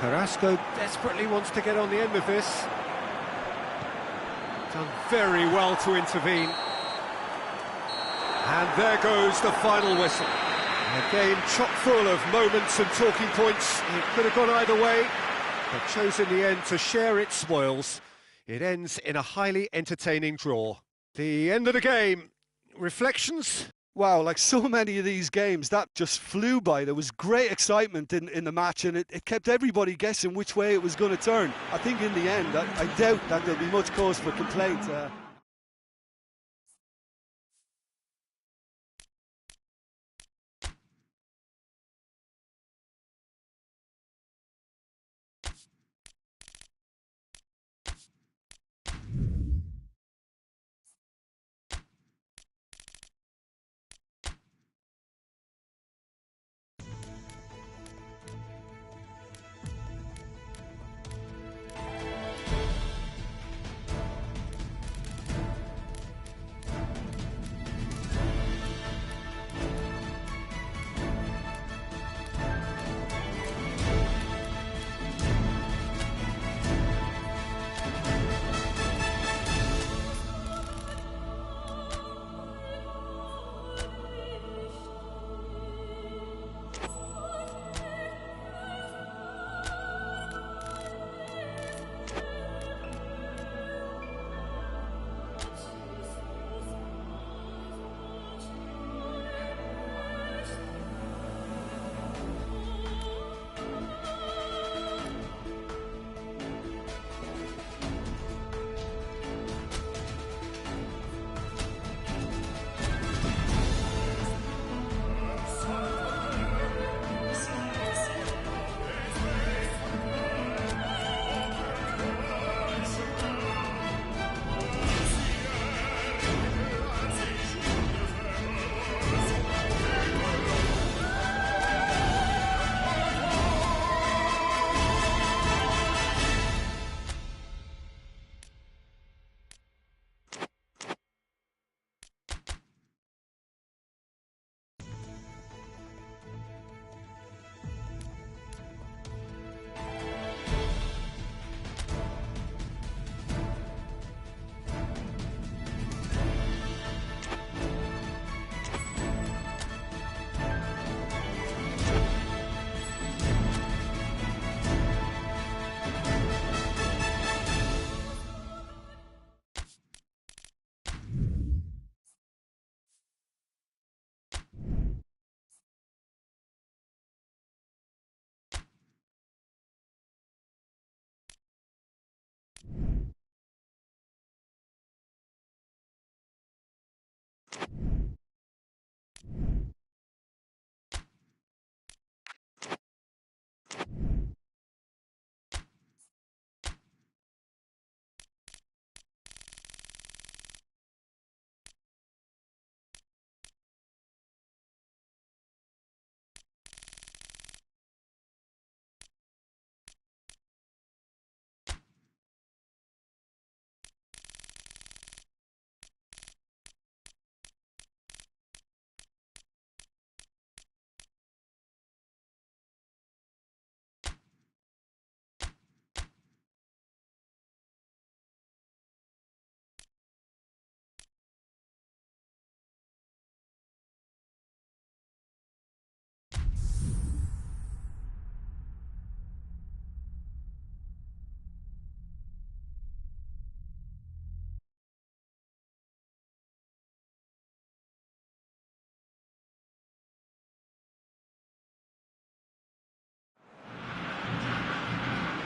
Carrasco desperately wants to get on the end of this. Done very well to intervene. And there goes the final whistle. A game chock full of moments and talking points. It could have gone either way, but chose in the end to share its spoils. It ends in a highly entertaining draw. The end of the game. Reflections? Wow, like so many of these games, that just flew by. There was great excitement in the match, and it kept everybody guessing which way it was going to turn. I think in the end, I doubt that there'll be much cause for complaint.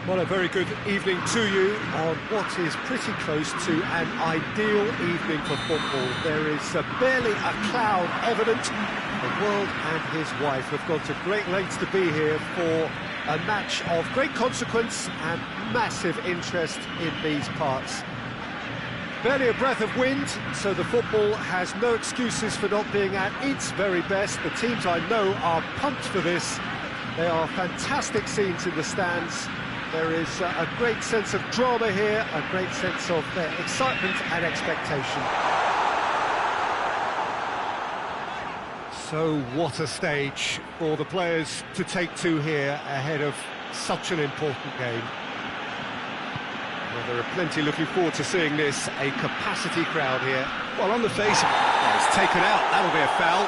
Well, a very good evening to you on what is pretty close to an ideal evening for football. There is barely a cloud evident. The world and his wife have gone to great lengths to be here for a match of great consequence and massive interest in these parts. Barely a breath of wind, so the football has no excuses for not being at its very best. The teams I know are pumped for this. There are fantastic scenes in the stands. There is a great sense of drama here, a great sense of excitement and expectation. So what a stage for the players to take to here ahead of such an important game. Well, there are plenty looking forward to seeing this, a capacity crowd here. Well, on the face of it, Oh, it's taken out, that'll be a foul.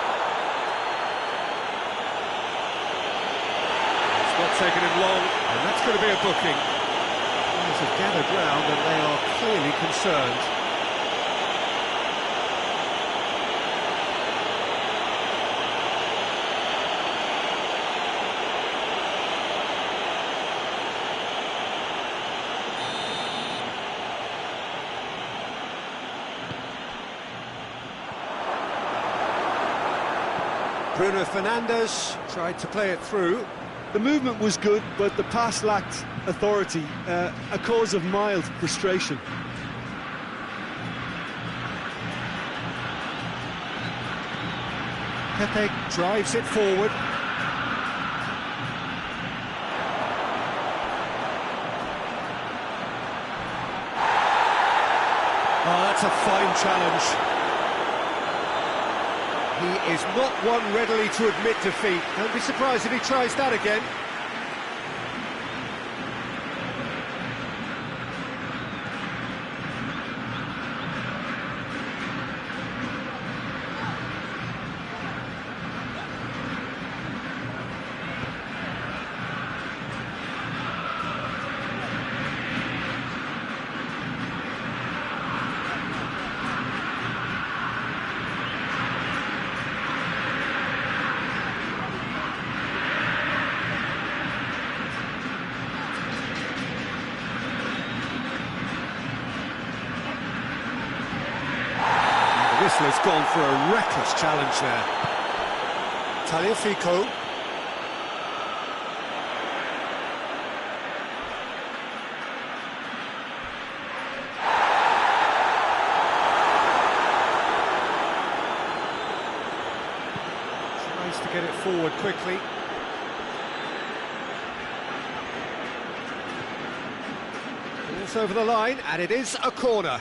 Not taking him long, and that's going to be a booking. Players have gathered round and they are clearly concerned. Bruno Fernandes tried to play it through. The movement was good, but the pass lacked authority, a cause of mild frustration. Pepe drives it forward. Oh, that's a fine challenge. He is not one readily to admit defeat. Don't be surprised if he tries that again. Whistler's gone for a reckless challenge there. Tagliafico. Tries to get it forward quickly. It's over the line, and it is a corner.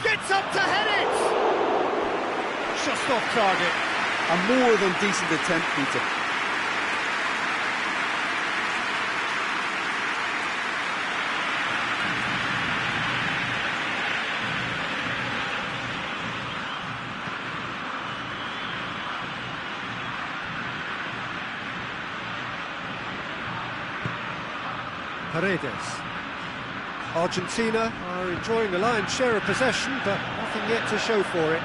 Gets up to head it! Just off target. A more than decent attempt, Peter. Paredes. Argentina are enjoying the lion's share of possession, but nothing yet to show for it.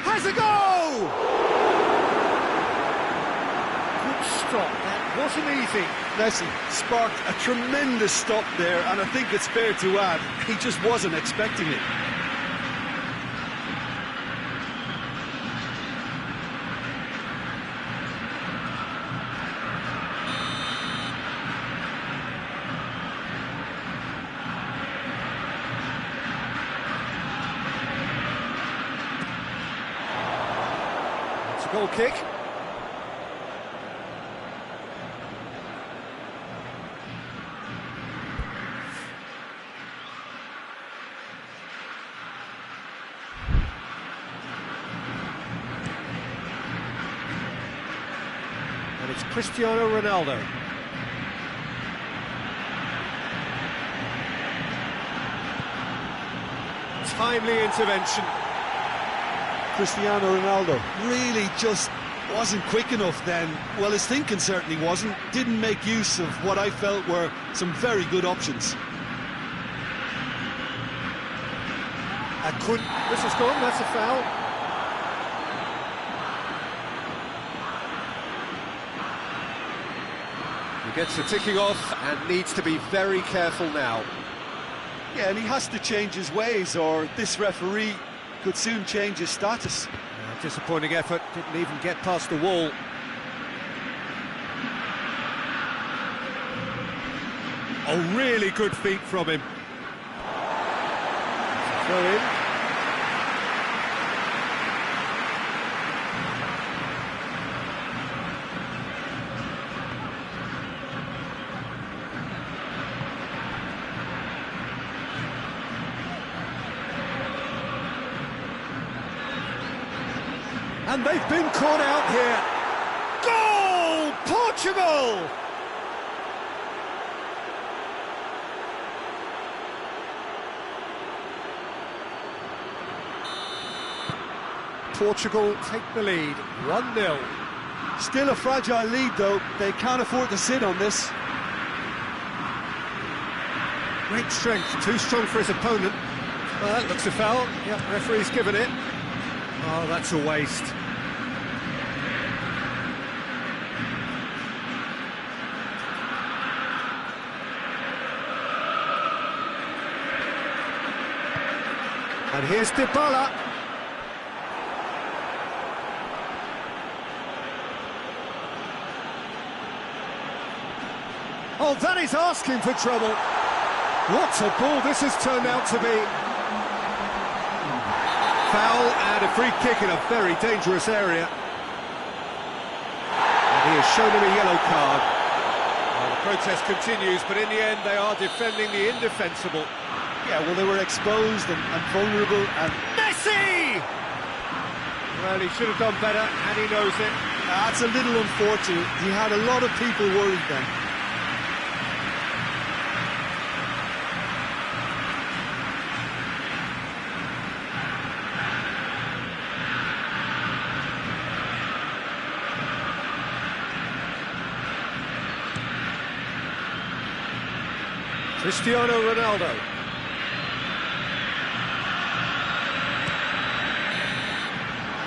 Has a go! Good stop, that wasn't easy. Listen, sparked a tremendous stop there, and I think it's fair to add, he just wasn't expecting it. Goal kick. And it's Cristiano Ronaldo. Timely intervention. Cristiano Ronaldo really just wasn't quick enough then. Well, his thinking certainly wasn't. Didn't make use of what I felt were some very good options. This is gone, that's a foul. He gets the ticking off and needs to be very careful now. Yeah, and he has to change his ways, or this referee could soon change his status. Disappointing effort, didn't even get past the wall. Oh, really good feet from him. Throw in. And they've been caught out here. Goal! Portugal! Portugal take the lead, 1-0. Still a fragile lead, though. They can't afford to sit on this. Great strength, too strong for his opponent. Well, that looks a foul. Yep, referee's given it. Oh, that's a waste. And here's Dybala. Oh, that is asking for trouble. What a ball this has turned out to be. Foul and a free kick in a very dangerous area. And he has shown him a yellow card. Well, the protest continues, but in the end they are defending the indefensible. Yeah, well, they were exposed and vulnerable, and Messi! Well, he should have done better, and he knows it. that's a little unfortunate. He had a lot of people worried then. Cristiano Ronaldo.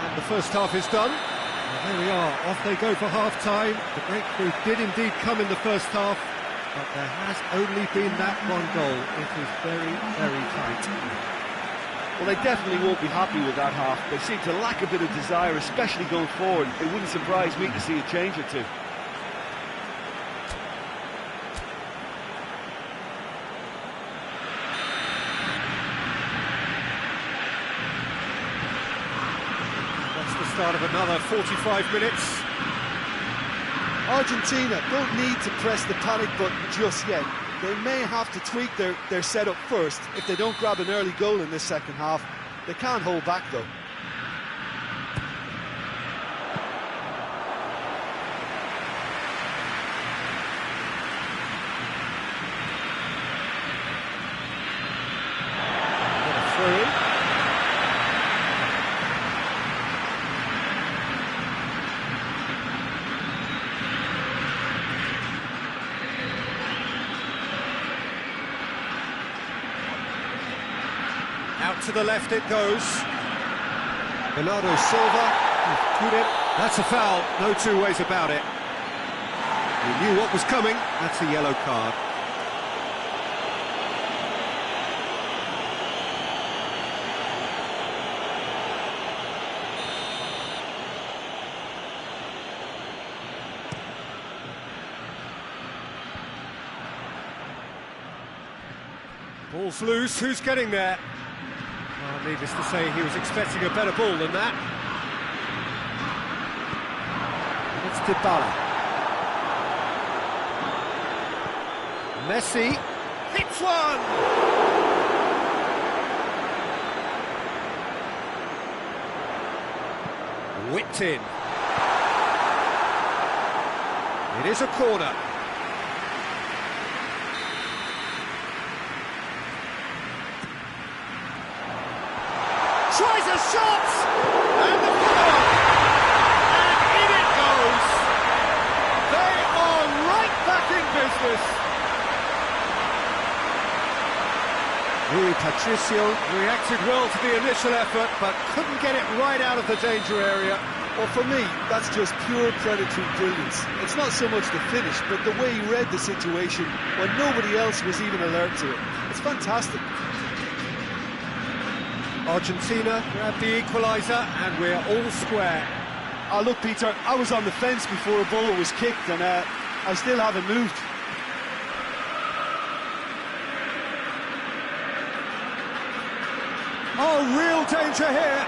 And the first half is done. And there we are, off they go for half-time. The breakthrough did indeed come in the first half, but there has only been that one goal. It is very, very tight. Well, they definitely won't be happy with that half. They seem to lack a bit of desire, especially going forward. It wouldn't surprise me to see a change or two. Start of another 45 minutes. Argentina don't need to press the panic button just yet. They may have to tweak their setup first if they don't grab an early goal in this second half. They can't hold back, though. Out to the left it goes. Bernardo Silva. That's a foul, no two ways about it. He knew what was coming. That's a yellow card. Ball's loose, who's getting there? Well, needless to say, he was expecting a better ball than that. It's Dybala. Messi hits one! Whipped in. It is a corner. Tries a shot! And the goal! And in it goes! They are right back in business! Rui Patricio reacted well to the initial effort, but couldn't get it right out of the danger area. Well, for me, that's just pure predatory brilliance. It's not so much the finish, but the way he read the situation when nobody else was even alert to it. It's fantastic. Argentina grabbed the equaliser, and we're all square. Oh, look, Peter, I was on the fence before a ball was kicked, and I still haven't moved. Oh, real danger here!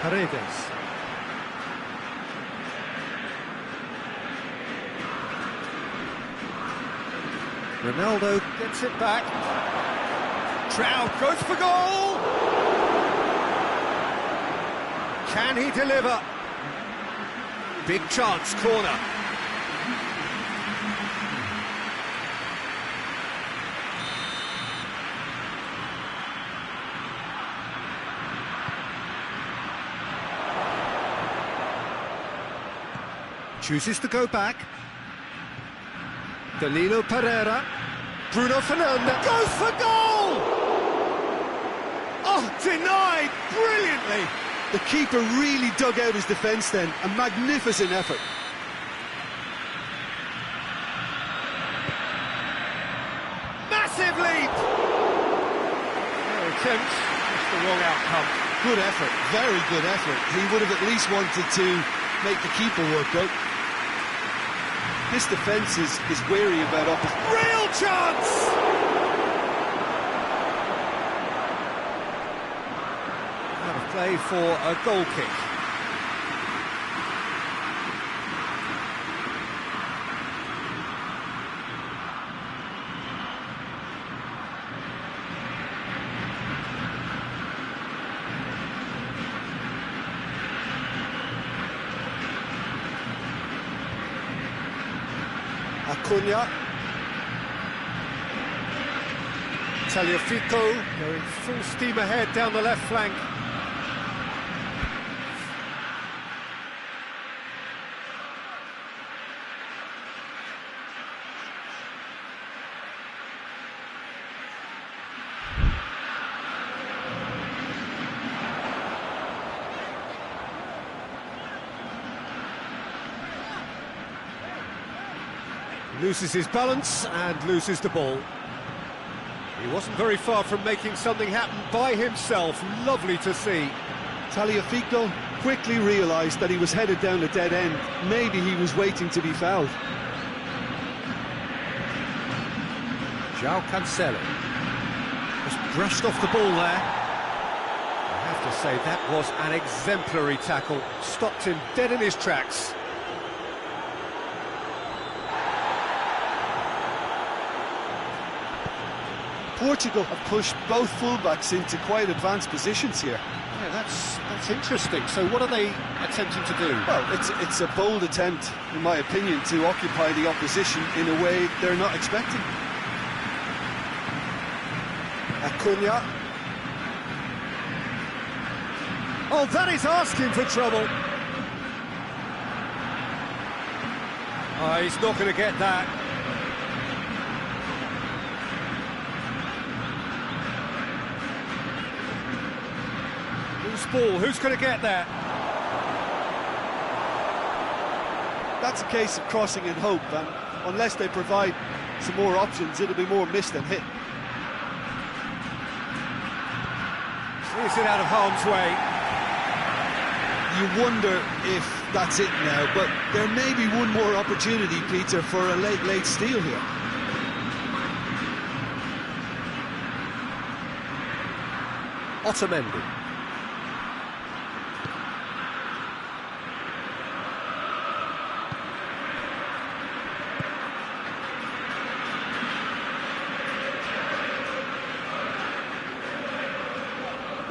Paredes. Ronaldo gets it back. Trout goes for goal! Can he deliver? Big chance, corner. Chooses to go back. Danilo Pereira. Bruno Fernandes goes for goal! Oh, denied brilliantly! The keeper really dug out his defence then. A magnificent effort. Massive leap! No attempt, just the wrong outcome. Good effort, very good effort. He would have at least wanted to make the keeper work out. This defence is wary about opposition. Real chance! Out of play for a goal kick. Acuna. Tagliafico going full steam ahead down the left flank. Loses his balance and loses the ball. He wasn't very far from making something happen by himself. Lovely to see. Tagliafico quickly realised that he was headed down a dead end. Maybe he was waiting to be fouled. João Cancelo just brushed off the ball there. I have to say that was an exemplary tackle. Stopped him dead in his tracks. Portugal have pushed both fullbacks into quite advanced positions here. Yeah, that's interesting. So what are they attempting to do? Well, it's a bold attempt, in my opinion, to occupy the opposition in a way they're not expecting. Acuna. Oh, that is asking for trouble. Oh, he's not going to get that. Loose ball, who's going to get that? That's a case of crossing in hope, and unless they provide some more options, it'll be more miss than hit. Clears it out of harm's way. You wonder if that's it now, but there may be one more opportunity, Peter, for a late steal here. Otamendi.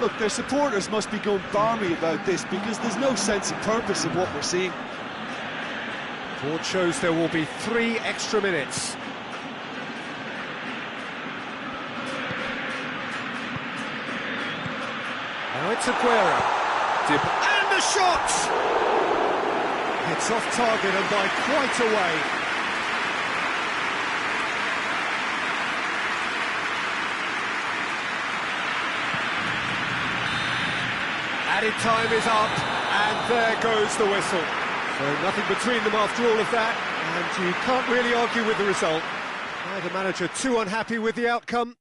look, their supporters must be going balmy about this because there's no sense of purpose in what we're seeing. Board shows there will be 3 extra minutes. Now it's Aguero. And the shot! It's off target and by quite a way. Added time is up, and there goes the whistle. So nothing between them after all of that, and you can't really argue with the result. Neither manager too unhappy with the outcome,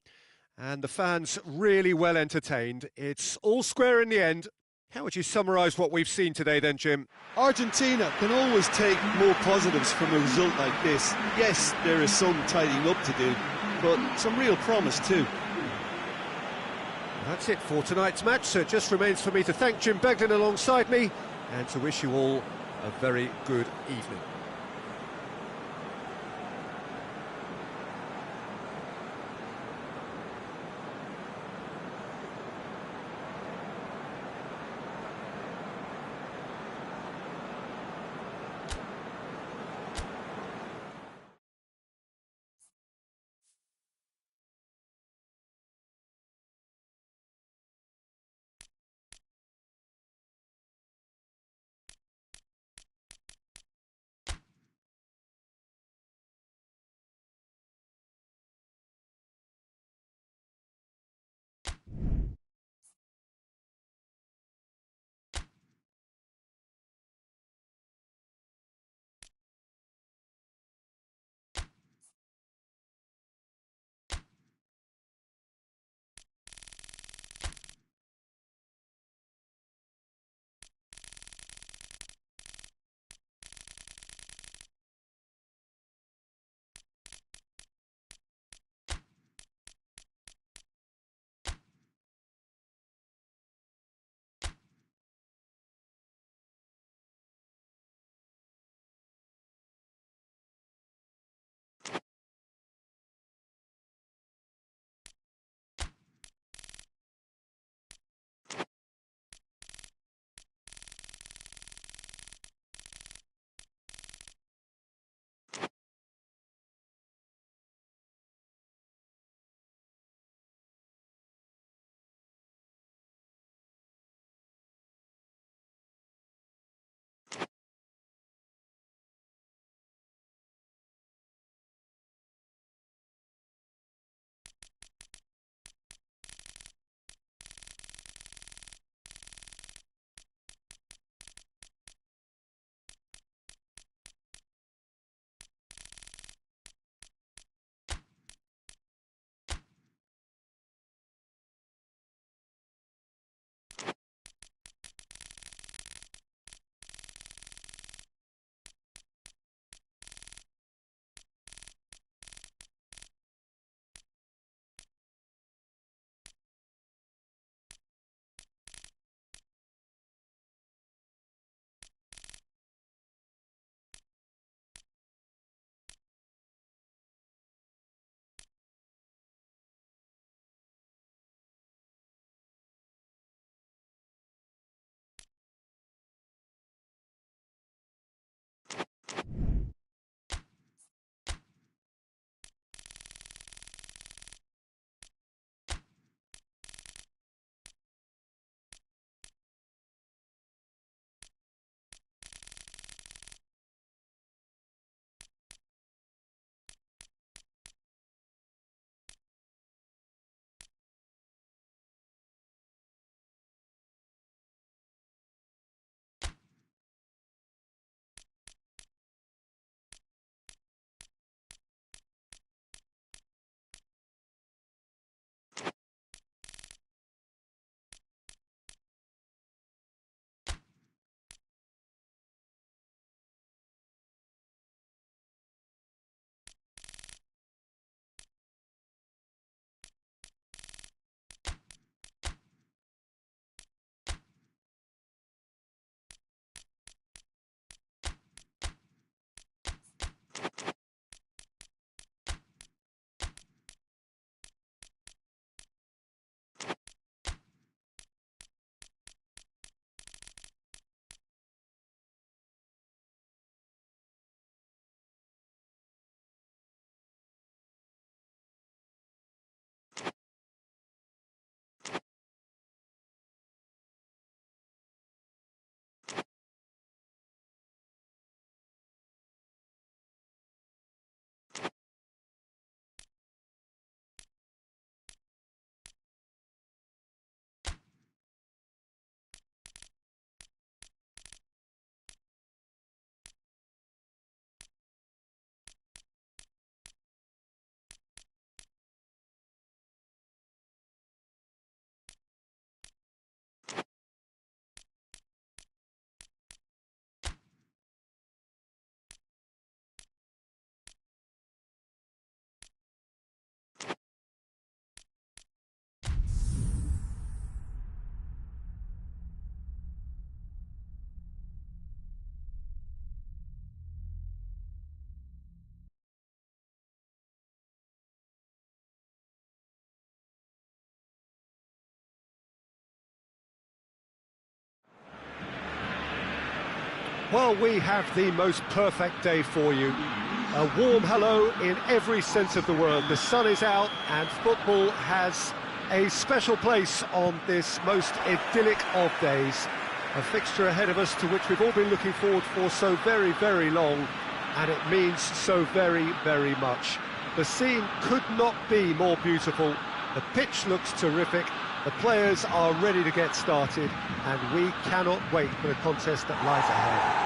and the fans really well entertained. It's all square in the end. How would you summarise what we've seen today then, Jim? Argentina can always take more positives from a result like this. Yes, there is some tidying up to do, but some real promise too. That's it for tonight's match, so it just remains for me to thank Jim Beglin alongside me and to wish you all a very good evening. Well, we have the most perfect day for you. A warm hello in every sense of the word. The sun is out and football has a special place on this most idyllic of days. A fixture ahead of us to which we've all been looking forward for so very, very long, and it means so very, very much. The scene could not be more beautiful. The pitch looks terrific. The players are ready to get started, and we cannot wait for the contest that lies ahead.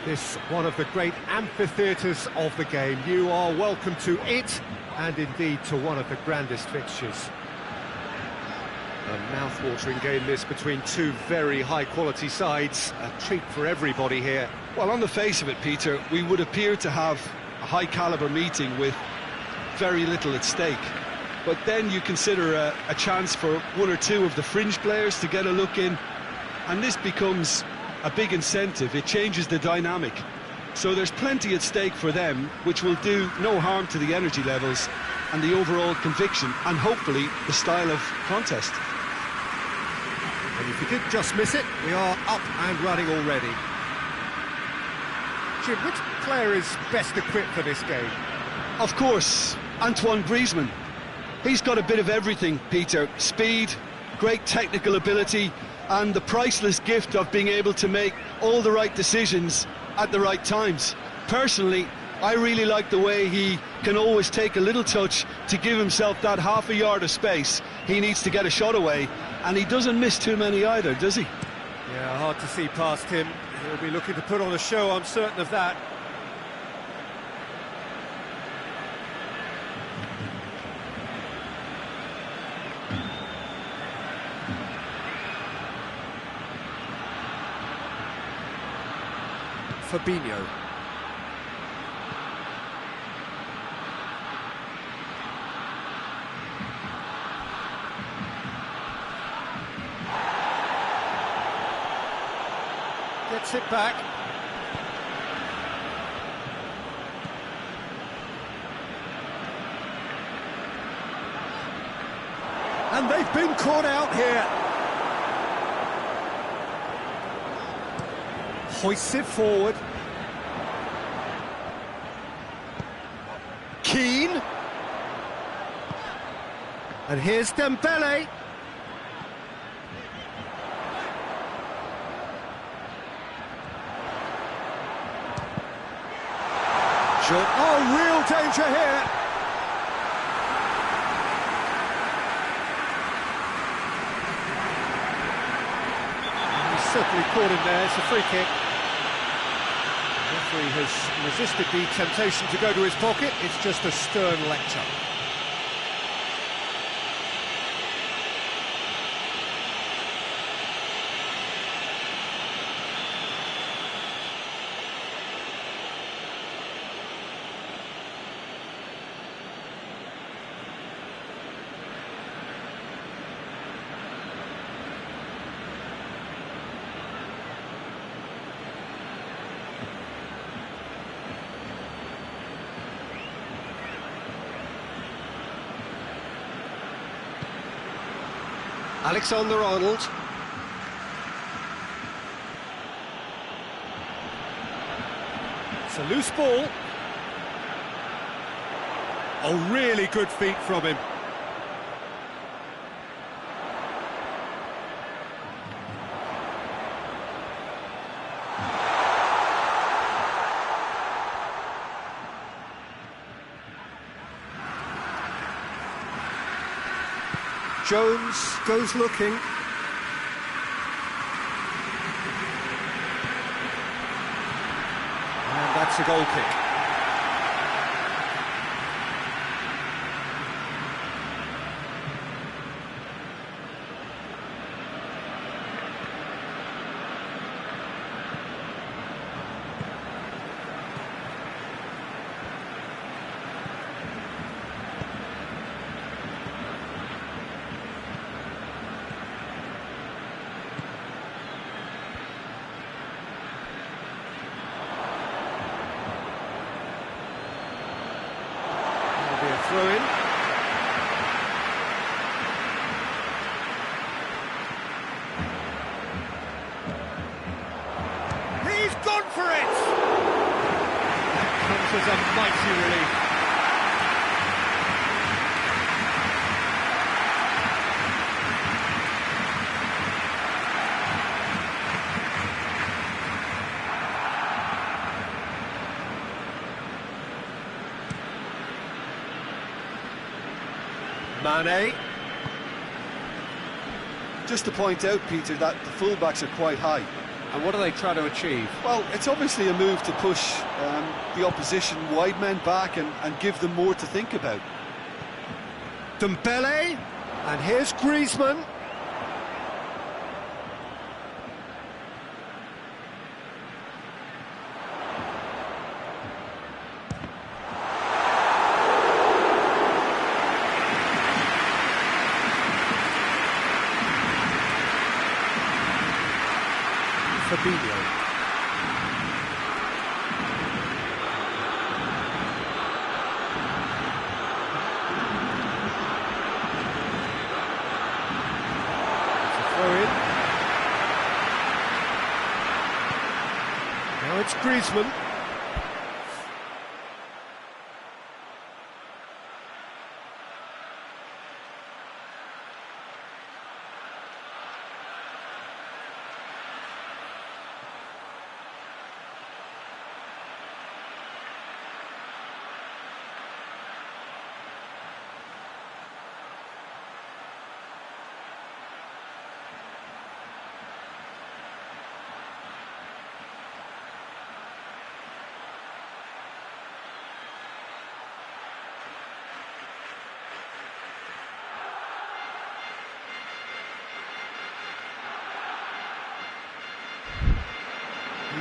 This one of the great amphitheatres of the game. You are welcome to it, and indeed to one of the grandest fixtures. A mouth-watering game this between two very high-quality sides. A treat for everybody here. Well, on the face of it, Peter, we would appear to have a high-caliber meeting with very little at stake. But then you consider a chance for one or two of the fringe players to get a look in, and this becomes a big incentive. It changes the dynamic. So there's plenty at stake for them, which will do no harm to the energy levels and the overall conviction, and hopefully the style of contest. And if you did just miss it, we are up and running already. Jim, which player is best equipped for this game? Of course, Antoine Griezmann. He's got a bit of everything, Peter. Speed, great technical ability, and the priceless gift of being able to make all the right decisions at the right times. Personally, I really like the way he can always take a little touch to give himself that half a yard of space he needs to get a shot away, and he doesn't miss too many either, does he? Yeah, hard to see past him. He'll be looking to put on a show, I'm certain of that. Fabinho. Gets it back. And they've been caught out here. Hoists it forward. Keane. And here's Dembele. Shot. Oh, real danger here. He's certainly caught him there. It's a free kick. The referee has resisted the temptation to go to his pocket. It's just a stern lecture. Alexander-Arnold. It's a loose ball. Oh, really good feet from him. Jones goes looking. And that's a goal kick. Mane. Just to point out, Peter, that the fullbacks are quite high. And what are they trying to achieve? Well, it's obviously a move to push the opposition wide men back and give them more to think about. Dembele. And here's Griezmann. Fabinho. It's a throw in. Now it's Griezmann.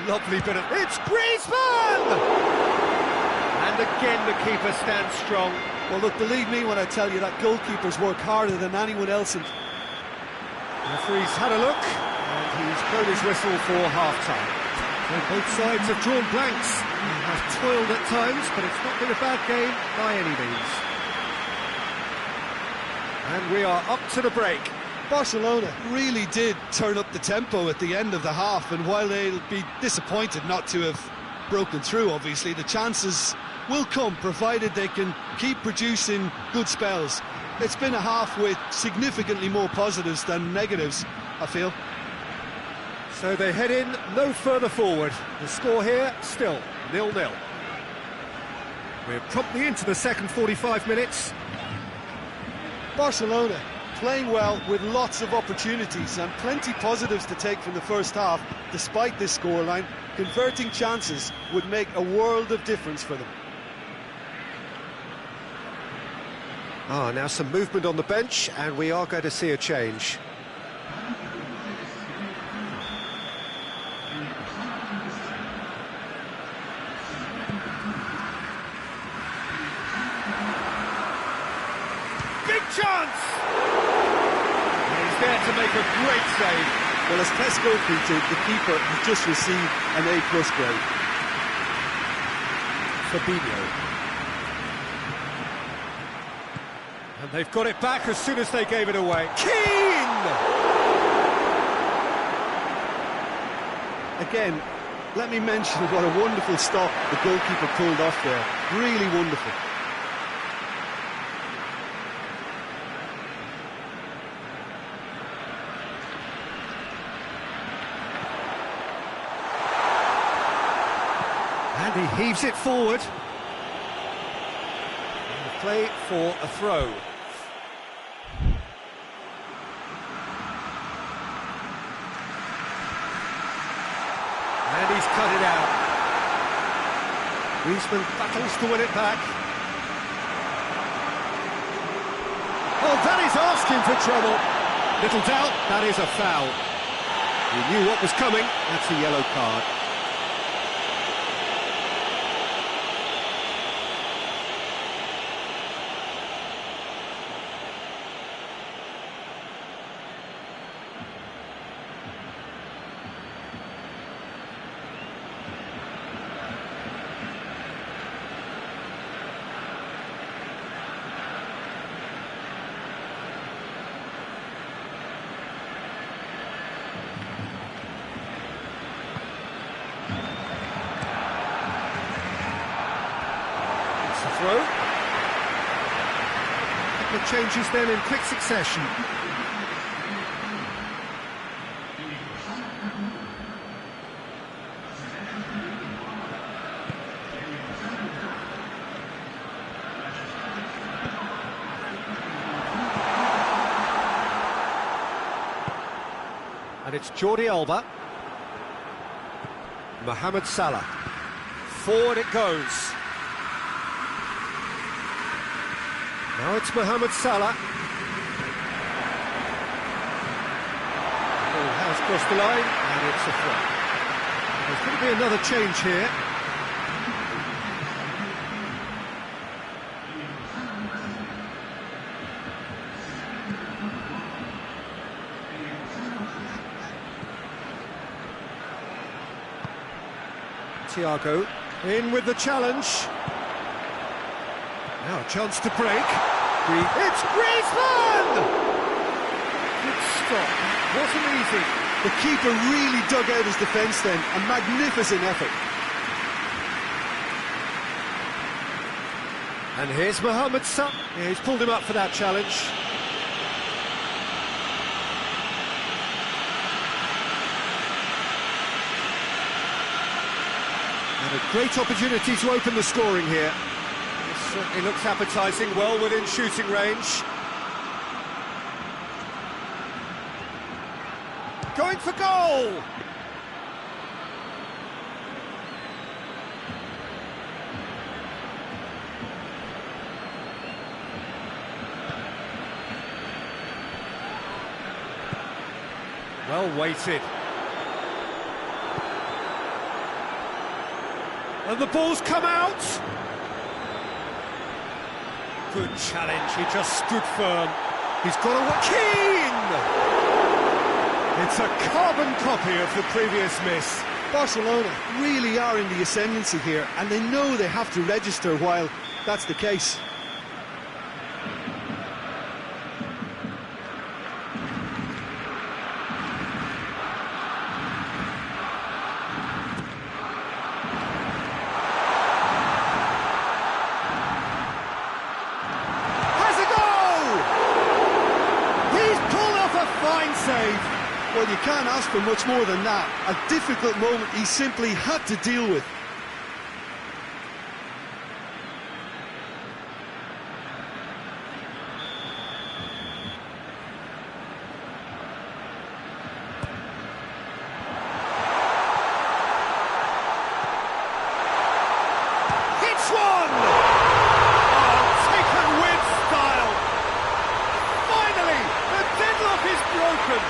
Lovely bit of... It's Griezmann! And again the keeper stands strong. Well, look, believe me when I tell you that goalkeepers work harder than anyone else. And the referee's had a look, and he's blown his whistle for half-time. So both sides have drawn blanks. He has toiled at times, but it's not been a bad game by any means. And we are up to the break. Barcelona Really did turn up the tempo at the end of the half, and while they'll be disappointed not to have broken through, obviously, the chances will come, provided they can keep producing good spells. It's been a half with significantly more positives than negatives, I feel. So they head in no further forward. The score here, still 0-0. We're promptly into the second 45 minutes. Barcelona playing well with lots of opportunities and plenty positives to take from the first half. Despite this scoreline, converting chances would make a world of difference for them. Now some movement on the bench, and we are going to see a change. Big chance! He's there to make a great save. Well, as tests go, Peter, the keeper has just received an A+ grade. Fabinho. And they've got it back as soon as they gave it away. Keane! Again, let me mention what a wonderful stop the goalkeeper pulled off there. Really wonderful. And he heaves it forward. And play for a throw. And he's cut it out. Griezmann battles to win it back. Oh, that is asking for trouble. Little doubt, that is a foul. He knew what was coming. That's a yellow card. Throw. A couple of changes then in quick succession. And it's Jordi Alba. Mohamed Salah. Forward it goes. Now it's Mohamed Salah. Ball has crossed the line, and it's a throw. There's going to be another change here. Thiago in with the challenge. Now a chance to break. It's Griezmann! Good stop. Wasn't easy. The keeper really dug out his defence then. A magnificent effort. And here's Mohamed Salah. Yeah, he's pulled him up for that challenge. And a great opportunity to open the scoring here. This certainly looks appetising, well within shooting range. Going for goal! Well weighted. And the ball's come out! Good challenge, he just stood firm. He's got a Keane! It's a carbon copy of the previous miss. Barcelona really are in the ascendancy here, and they know they have to register while that's the case. Well, you can't ask for much more than that. A difficult moment he simply had to deal with. Hits one! Oh, taken with style! Finally, the deadlock is broken!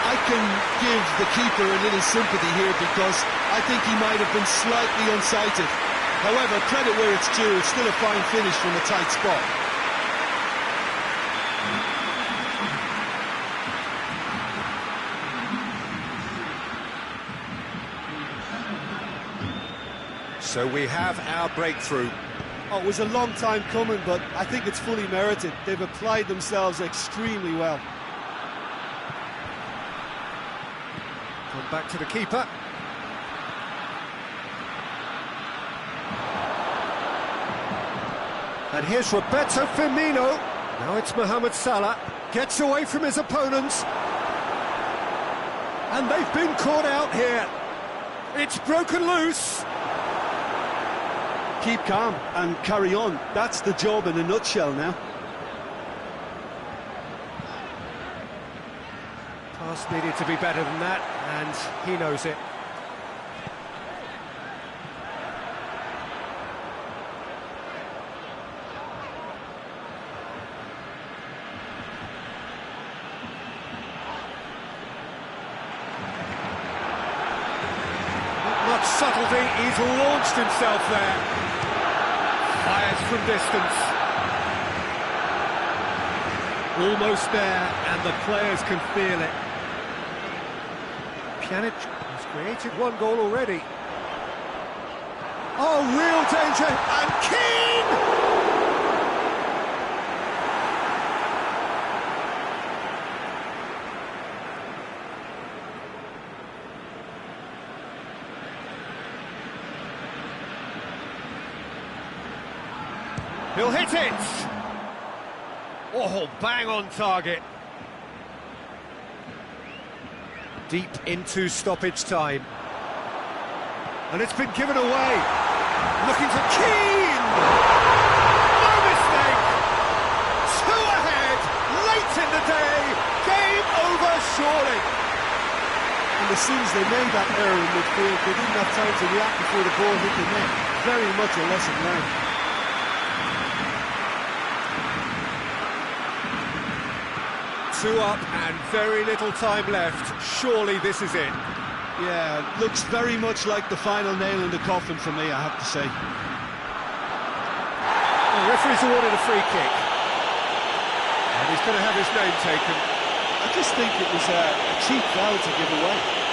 I can give the keeper a little sympathy here because I think he might have been slightly unsighted. However, credit where it's due, it's still a fine finish from a tight spot. So we have our breakthrough. Oh, it was a long time coming, but I think it's fully merited. They've applied themselves extremely well. Come back to the keeper. And here's Roberto Firmino. Now it's Mohamed Salah. Gets away from his opponents. And they've been caught out here. It's broken loose. Keep calm and carry on. That's the job in a nutshell now. Pass needed to be better than that, and he knows it. Not much subtlety, he's launched himself there. Fires from distance. Almost there, and the players can feel it. Pjanic has created one goal already. Oh, real danger, and Keane! He'll hit it! Oh, bang on target. Deep into stoppage time. And it's been given away. Looking for Keane! No mistake! 2 ahead, late in the day. Game over surely. as soon as they made that error in midfield, they didn't have time to react before the ball hit the net. Very much a lesson learned. Two up and very little time left. Surely this is it. Yeah, looks very much like the final nail in the coffin for me, I have to say. The referee's awarded a free kick. And he's going to have his name taken. I just think it was a cheap foul to give away.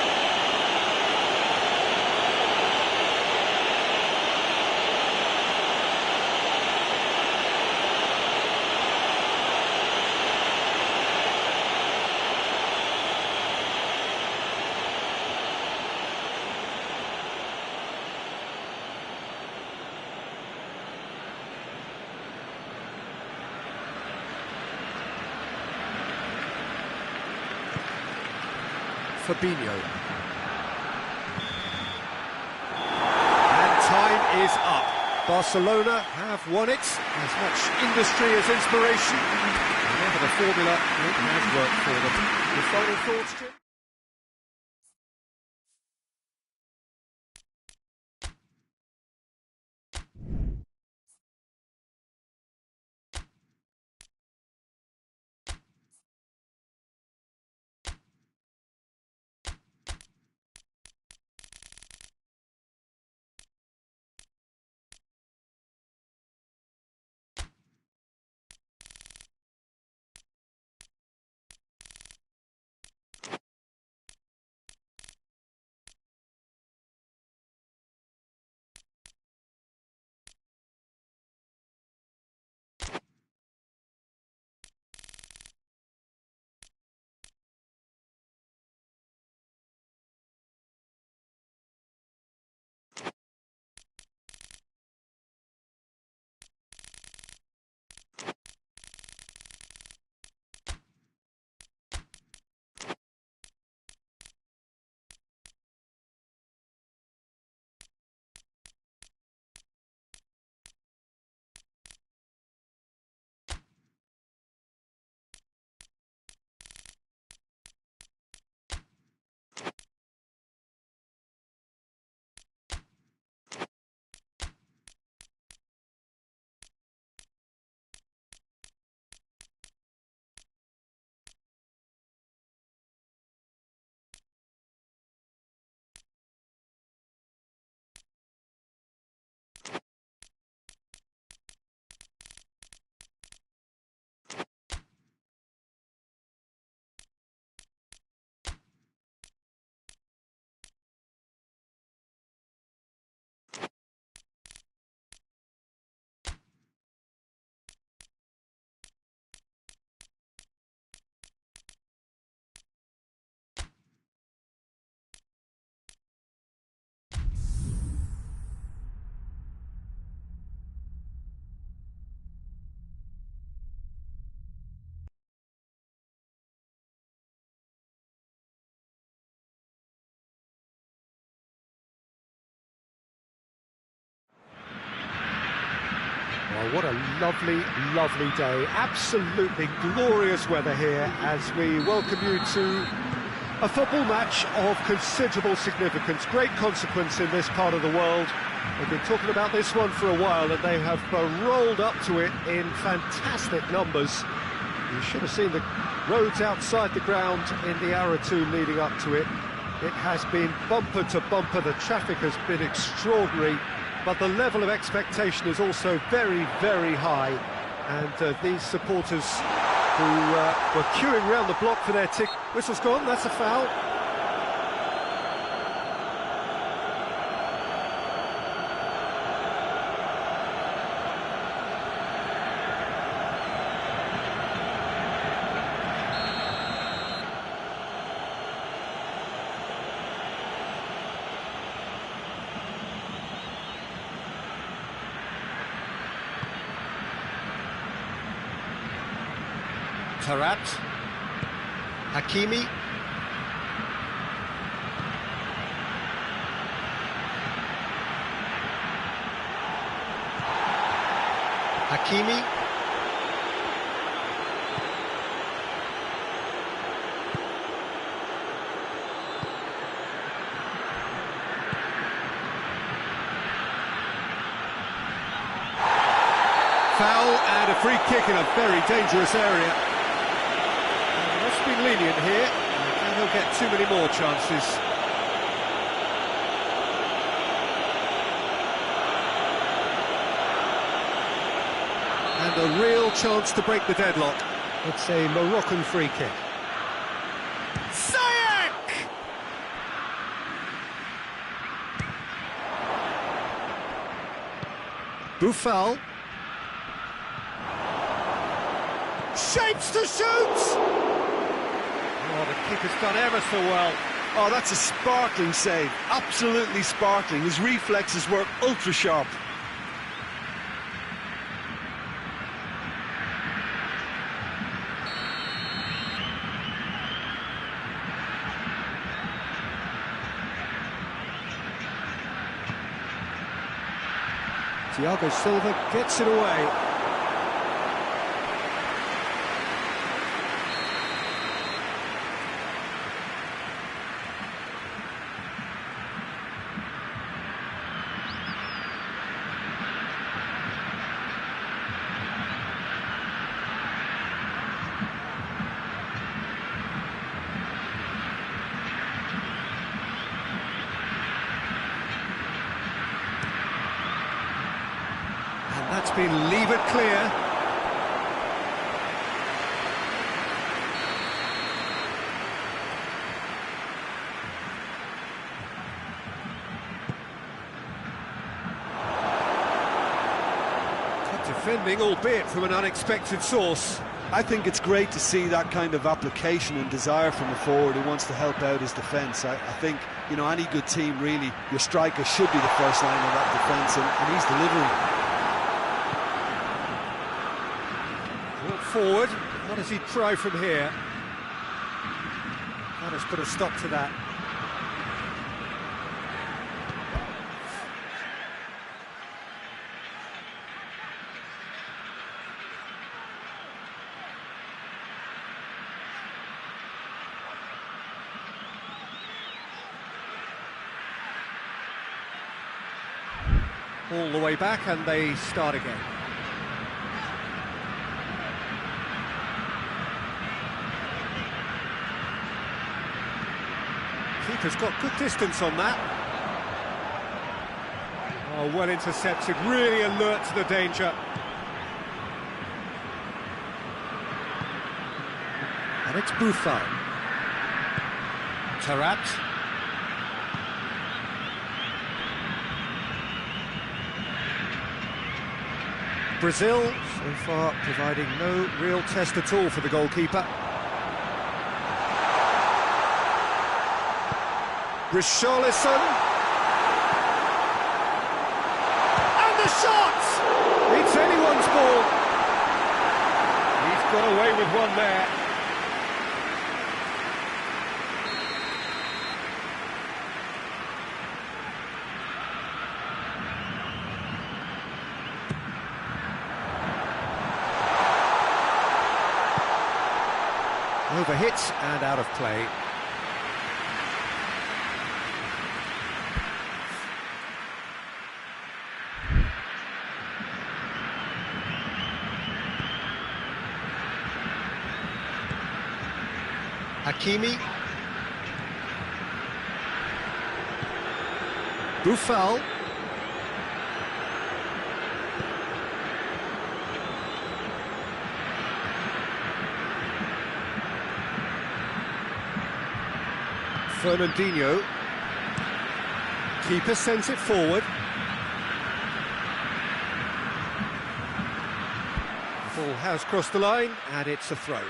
Fabinho. And time is up. Barcelona have won it. As much industry as inspiration. Remember, the formula, it has worked for them. Your final thoughts, Jim? Well, what a lovely, lovely day. Absolutely glorious weather here as we welcome you to a football match of considerable significance, great consequence in this part of the world. We've been talking about this one for a while and they have rolled up to it in fantastic numbers. You should have seen the roads outside the ground in the hour or two leading up to it. It has been bumper to bumper, the traffic has been extraordinary. But the level of expectation is also very, very high. And these supporters who were queuing round the block for their tick... Whistle's gone, that's a foul. Tarat, Hakimi, foul and a free kick in a very dangerous area. That's been lenient here, and he'll get too many more chances. And a real chance to break the deadlock. It's a Moroccan free kick. Ziyech! Boufal. Shapes to shoot! Oh, the keeper's done ever so well. Oh, that's a sparkling save. Absolutely sparkling. His reflexes were ultra sharp. Thiago Silva gets it away. That's been levered clear. Good defending, albeit from an unexpected source. I think it's great to see that kind of application and desire from the forward who wants to help out his defence. I think, you know, any good team, really, your striker should be the first line of that defence, and he's delivering. Forward, what does he try from here? That has put a stop to that. All the way back, and they start again. Keeper's got good distance on that. Oh, well intercepted, really alert to the danger. And it's Boufal. Taarabt. Brazil, so far, providing no real test at all for the goalkeeper. Richarlison. And the shot! It's anyone's ball. He's got away with one there. Overhit and out of play. Hakimi. Boufal. Fernandinho. Keeper sends it forward. Ball has crossed the line, and it's a throw.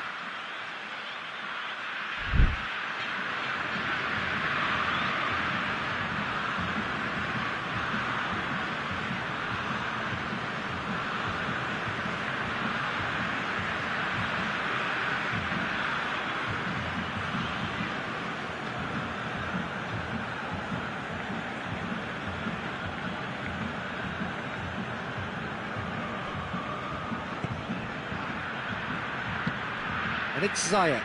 And it's Ziyech.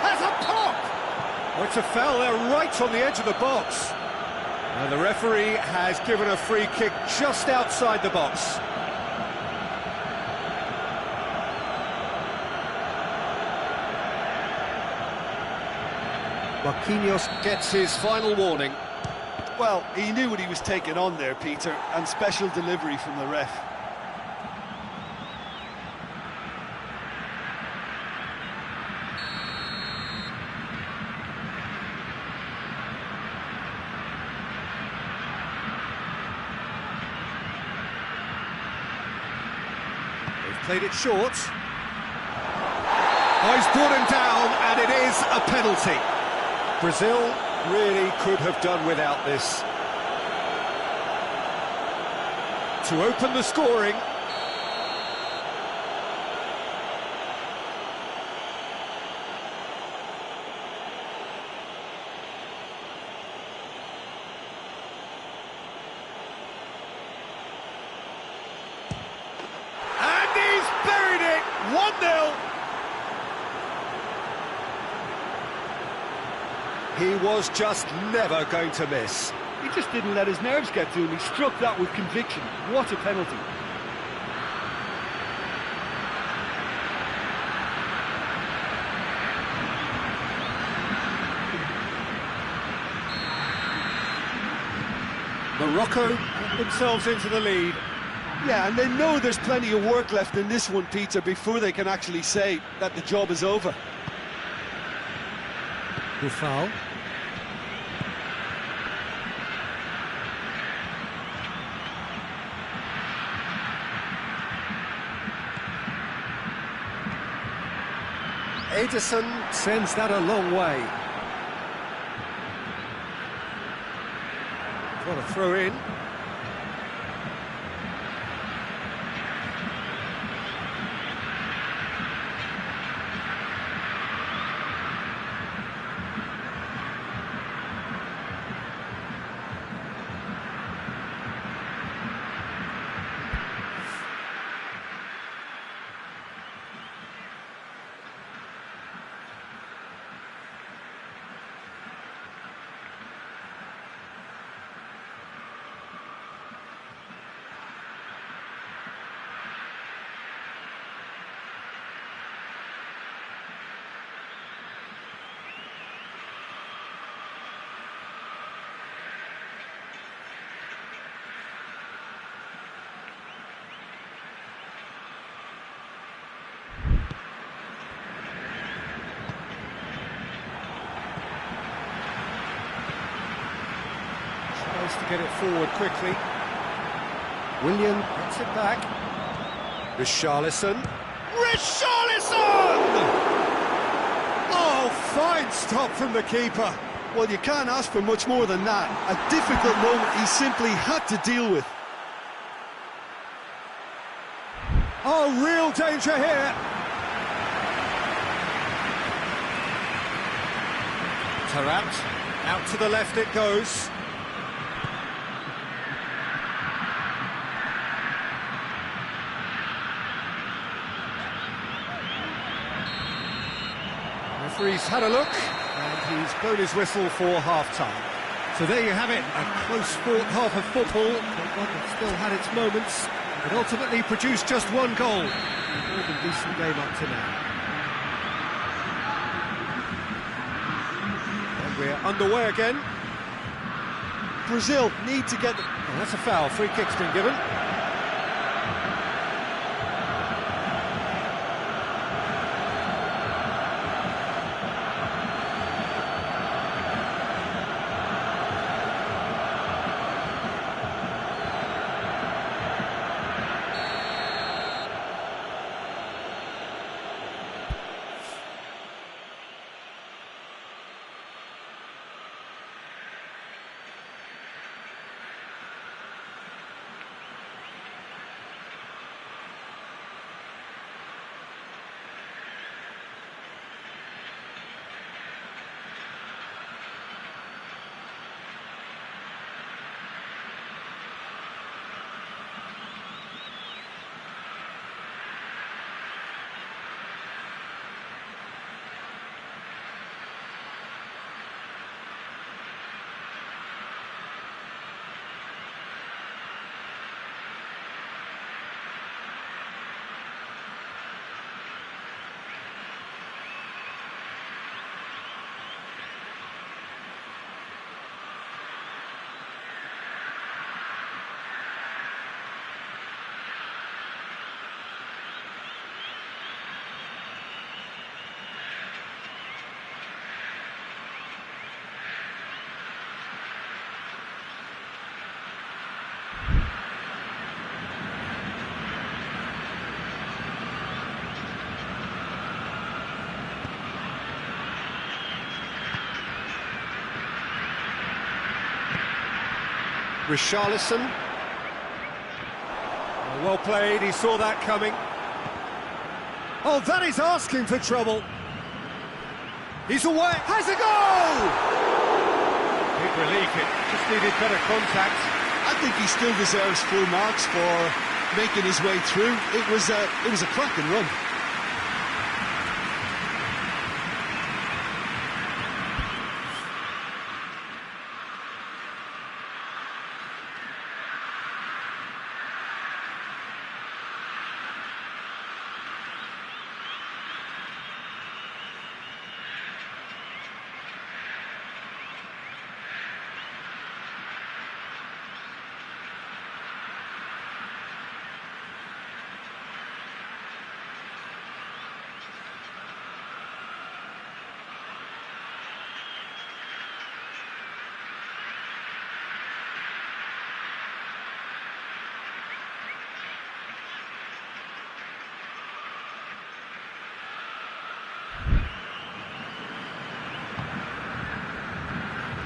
Has a pop! Oh, it's a foul there right on the edge of the box. And the referee has given a free kick just outside the box. Marquinhos gets his final warning. Well, he knew what he was taking on there, Peter, and special delivery from the ref. They've played it short. Oh, he's brought him down, and it is a penalty. Brazil really could have done without this. To open the scoring. And he's buried it! 1-0. He was just never going to miss. He just didn't let his nerves get to him. He struck that with conviction. What a penalty. Morocco put themselves into the lead. Yeah, and they know there's plenty of work left in this one, Peter, before they can actually say that the job is over. Buffal. Ederson sends that a long way. What a throw in. To get it forward quickly. Willian gets it back. Richarlison. Richarlison! Oh, fine stop from the keeper. Well, you can't ask for much more than that. A difficult moment he simply had to deal with. Oh, real danger here. Taarabt, out to the left it goes. Referee's had a look, and he's blown his whistle for half-time. So there you have it, a close-fought half of football, but one that still had its moments, and ultimately produced just one goal. More than decent game up to now. And we're underway again. Brazil need to get... Oh, that's a foul, free kick's been given. Richarlison. Well played, he saw that coming. Oh, that is asking for trouble. He's away, has a goal! Big relief, it just needed better contact. I think he still deserves full marks for making his way through. It was a cracking run.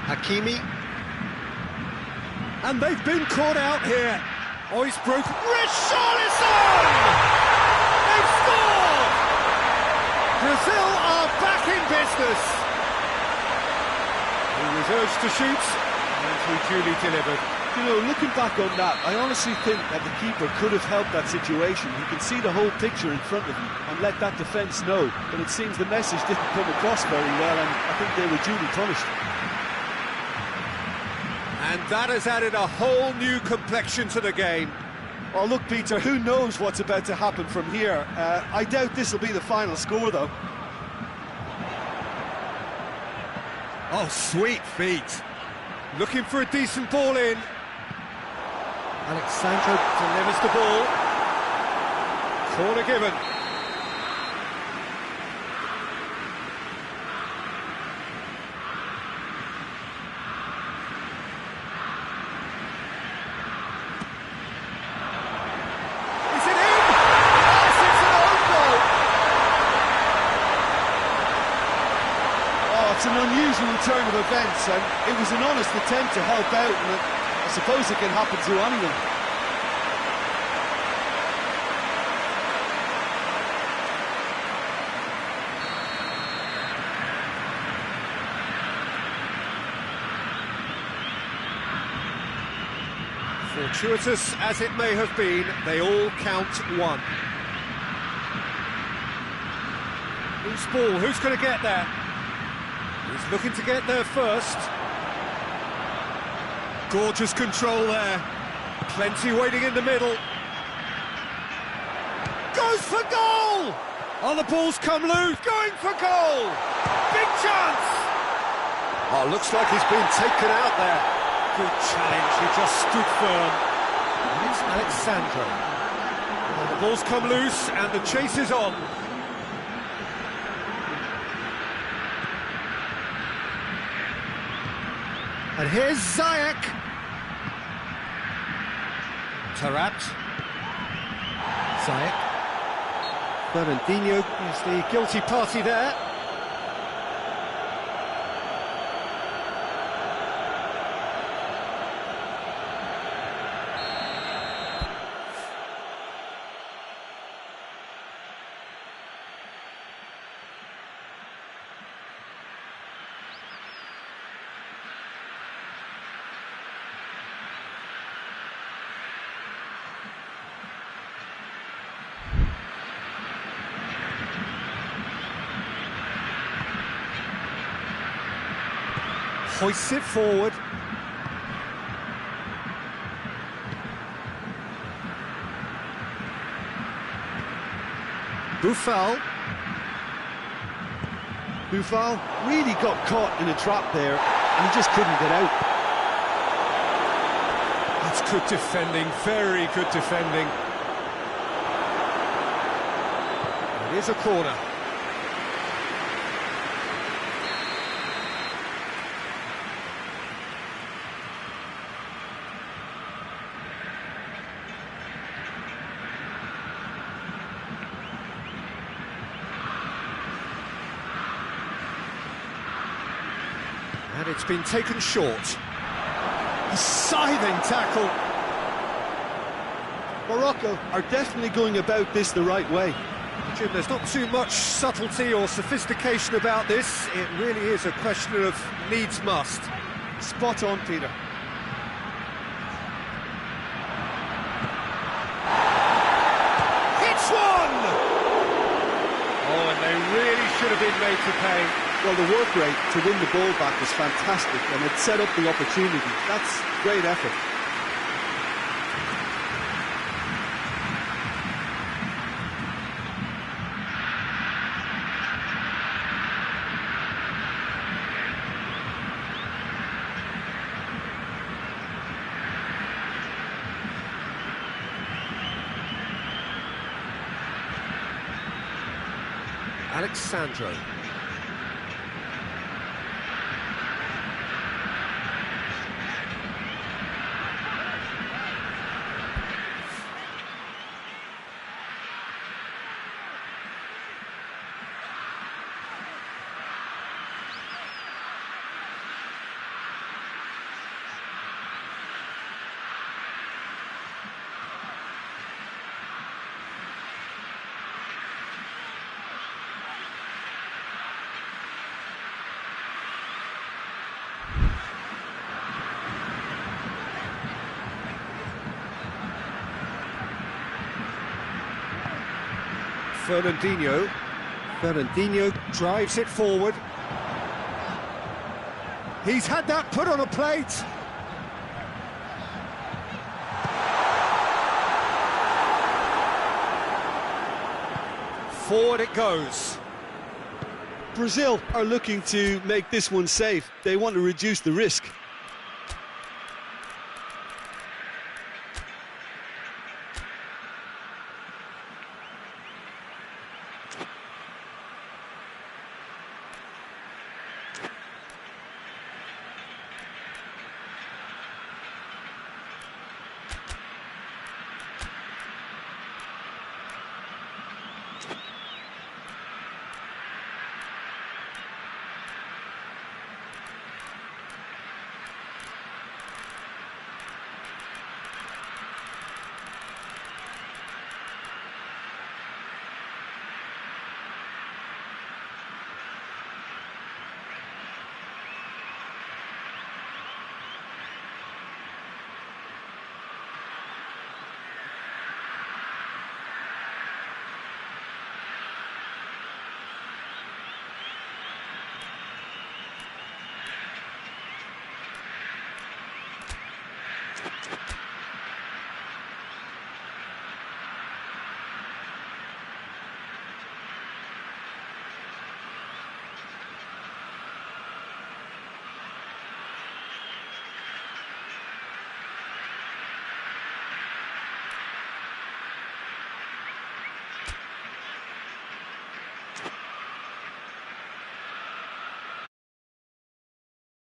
Hakimi. And they've been caught out here. Oh, he's broken. Richarlison! They've scored! Brazil are back in business. He was urged to shoot, and he duly delivered. You know, looking back on that, I honestly think that the keeper could have helped that situation. He can see the whole picture in front of him and let that defence know. But it seems the message didn't come across very well, and I think they were duly punished. And that has added a whole new complexion to the game. Oh, look, Peter, who knows what's about to happen from here? I doubt this will be the final score, though. Oh, sweet feet. Looking for a decent ball in. Alexandro delivers the ball. Corner given. It's an unusual turn of events, and it was an honest attempt to help out, and I suppose it can happen to anyone. Fortuitous as it may have been, they all count one. Loose ball, who's going to get there? He's looking to get there first. Gorgeous control there. Plenty waiting in the middle. Goes for goal! Oh, the ball's come loose. Going for goal! Big chance! Oh, looks like he's been taken out there. Good challenge, he just stood firm. And it's Alexandro. And the ball's come loose and the chase is on. And here's Ziyech. Tarat. Ziyech. Fernandinho is the guilty party there. Hoists it forward. Buffal. Buffal really got caught in a trap there, and he just couldn't get out. That's good defending, very good defending. It is a corner. And it's been taken short. A scything tackle. Morocco are definitely going about this the right way. Jim, there's not too much subtlety or sophistication about this. It really is a question of needs must. Spot on, Peter. Hits one! Oh, and they really should have been made to pay. Well, the work rate to win the ball back was fantastic, and it set up the opportunity. That's great effort. Alexandro. Fernandinho drives it forward. He's had that put on a plate. Forward it goes. Brazil are looking to make this one safe. They want to reduce the risk.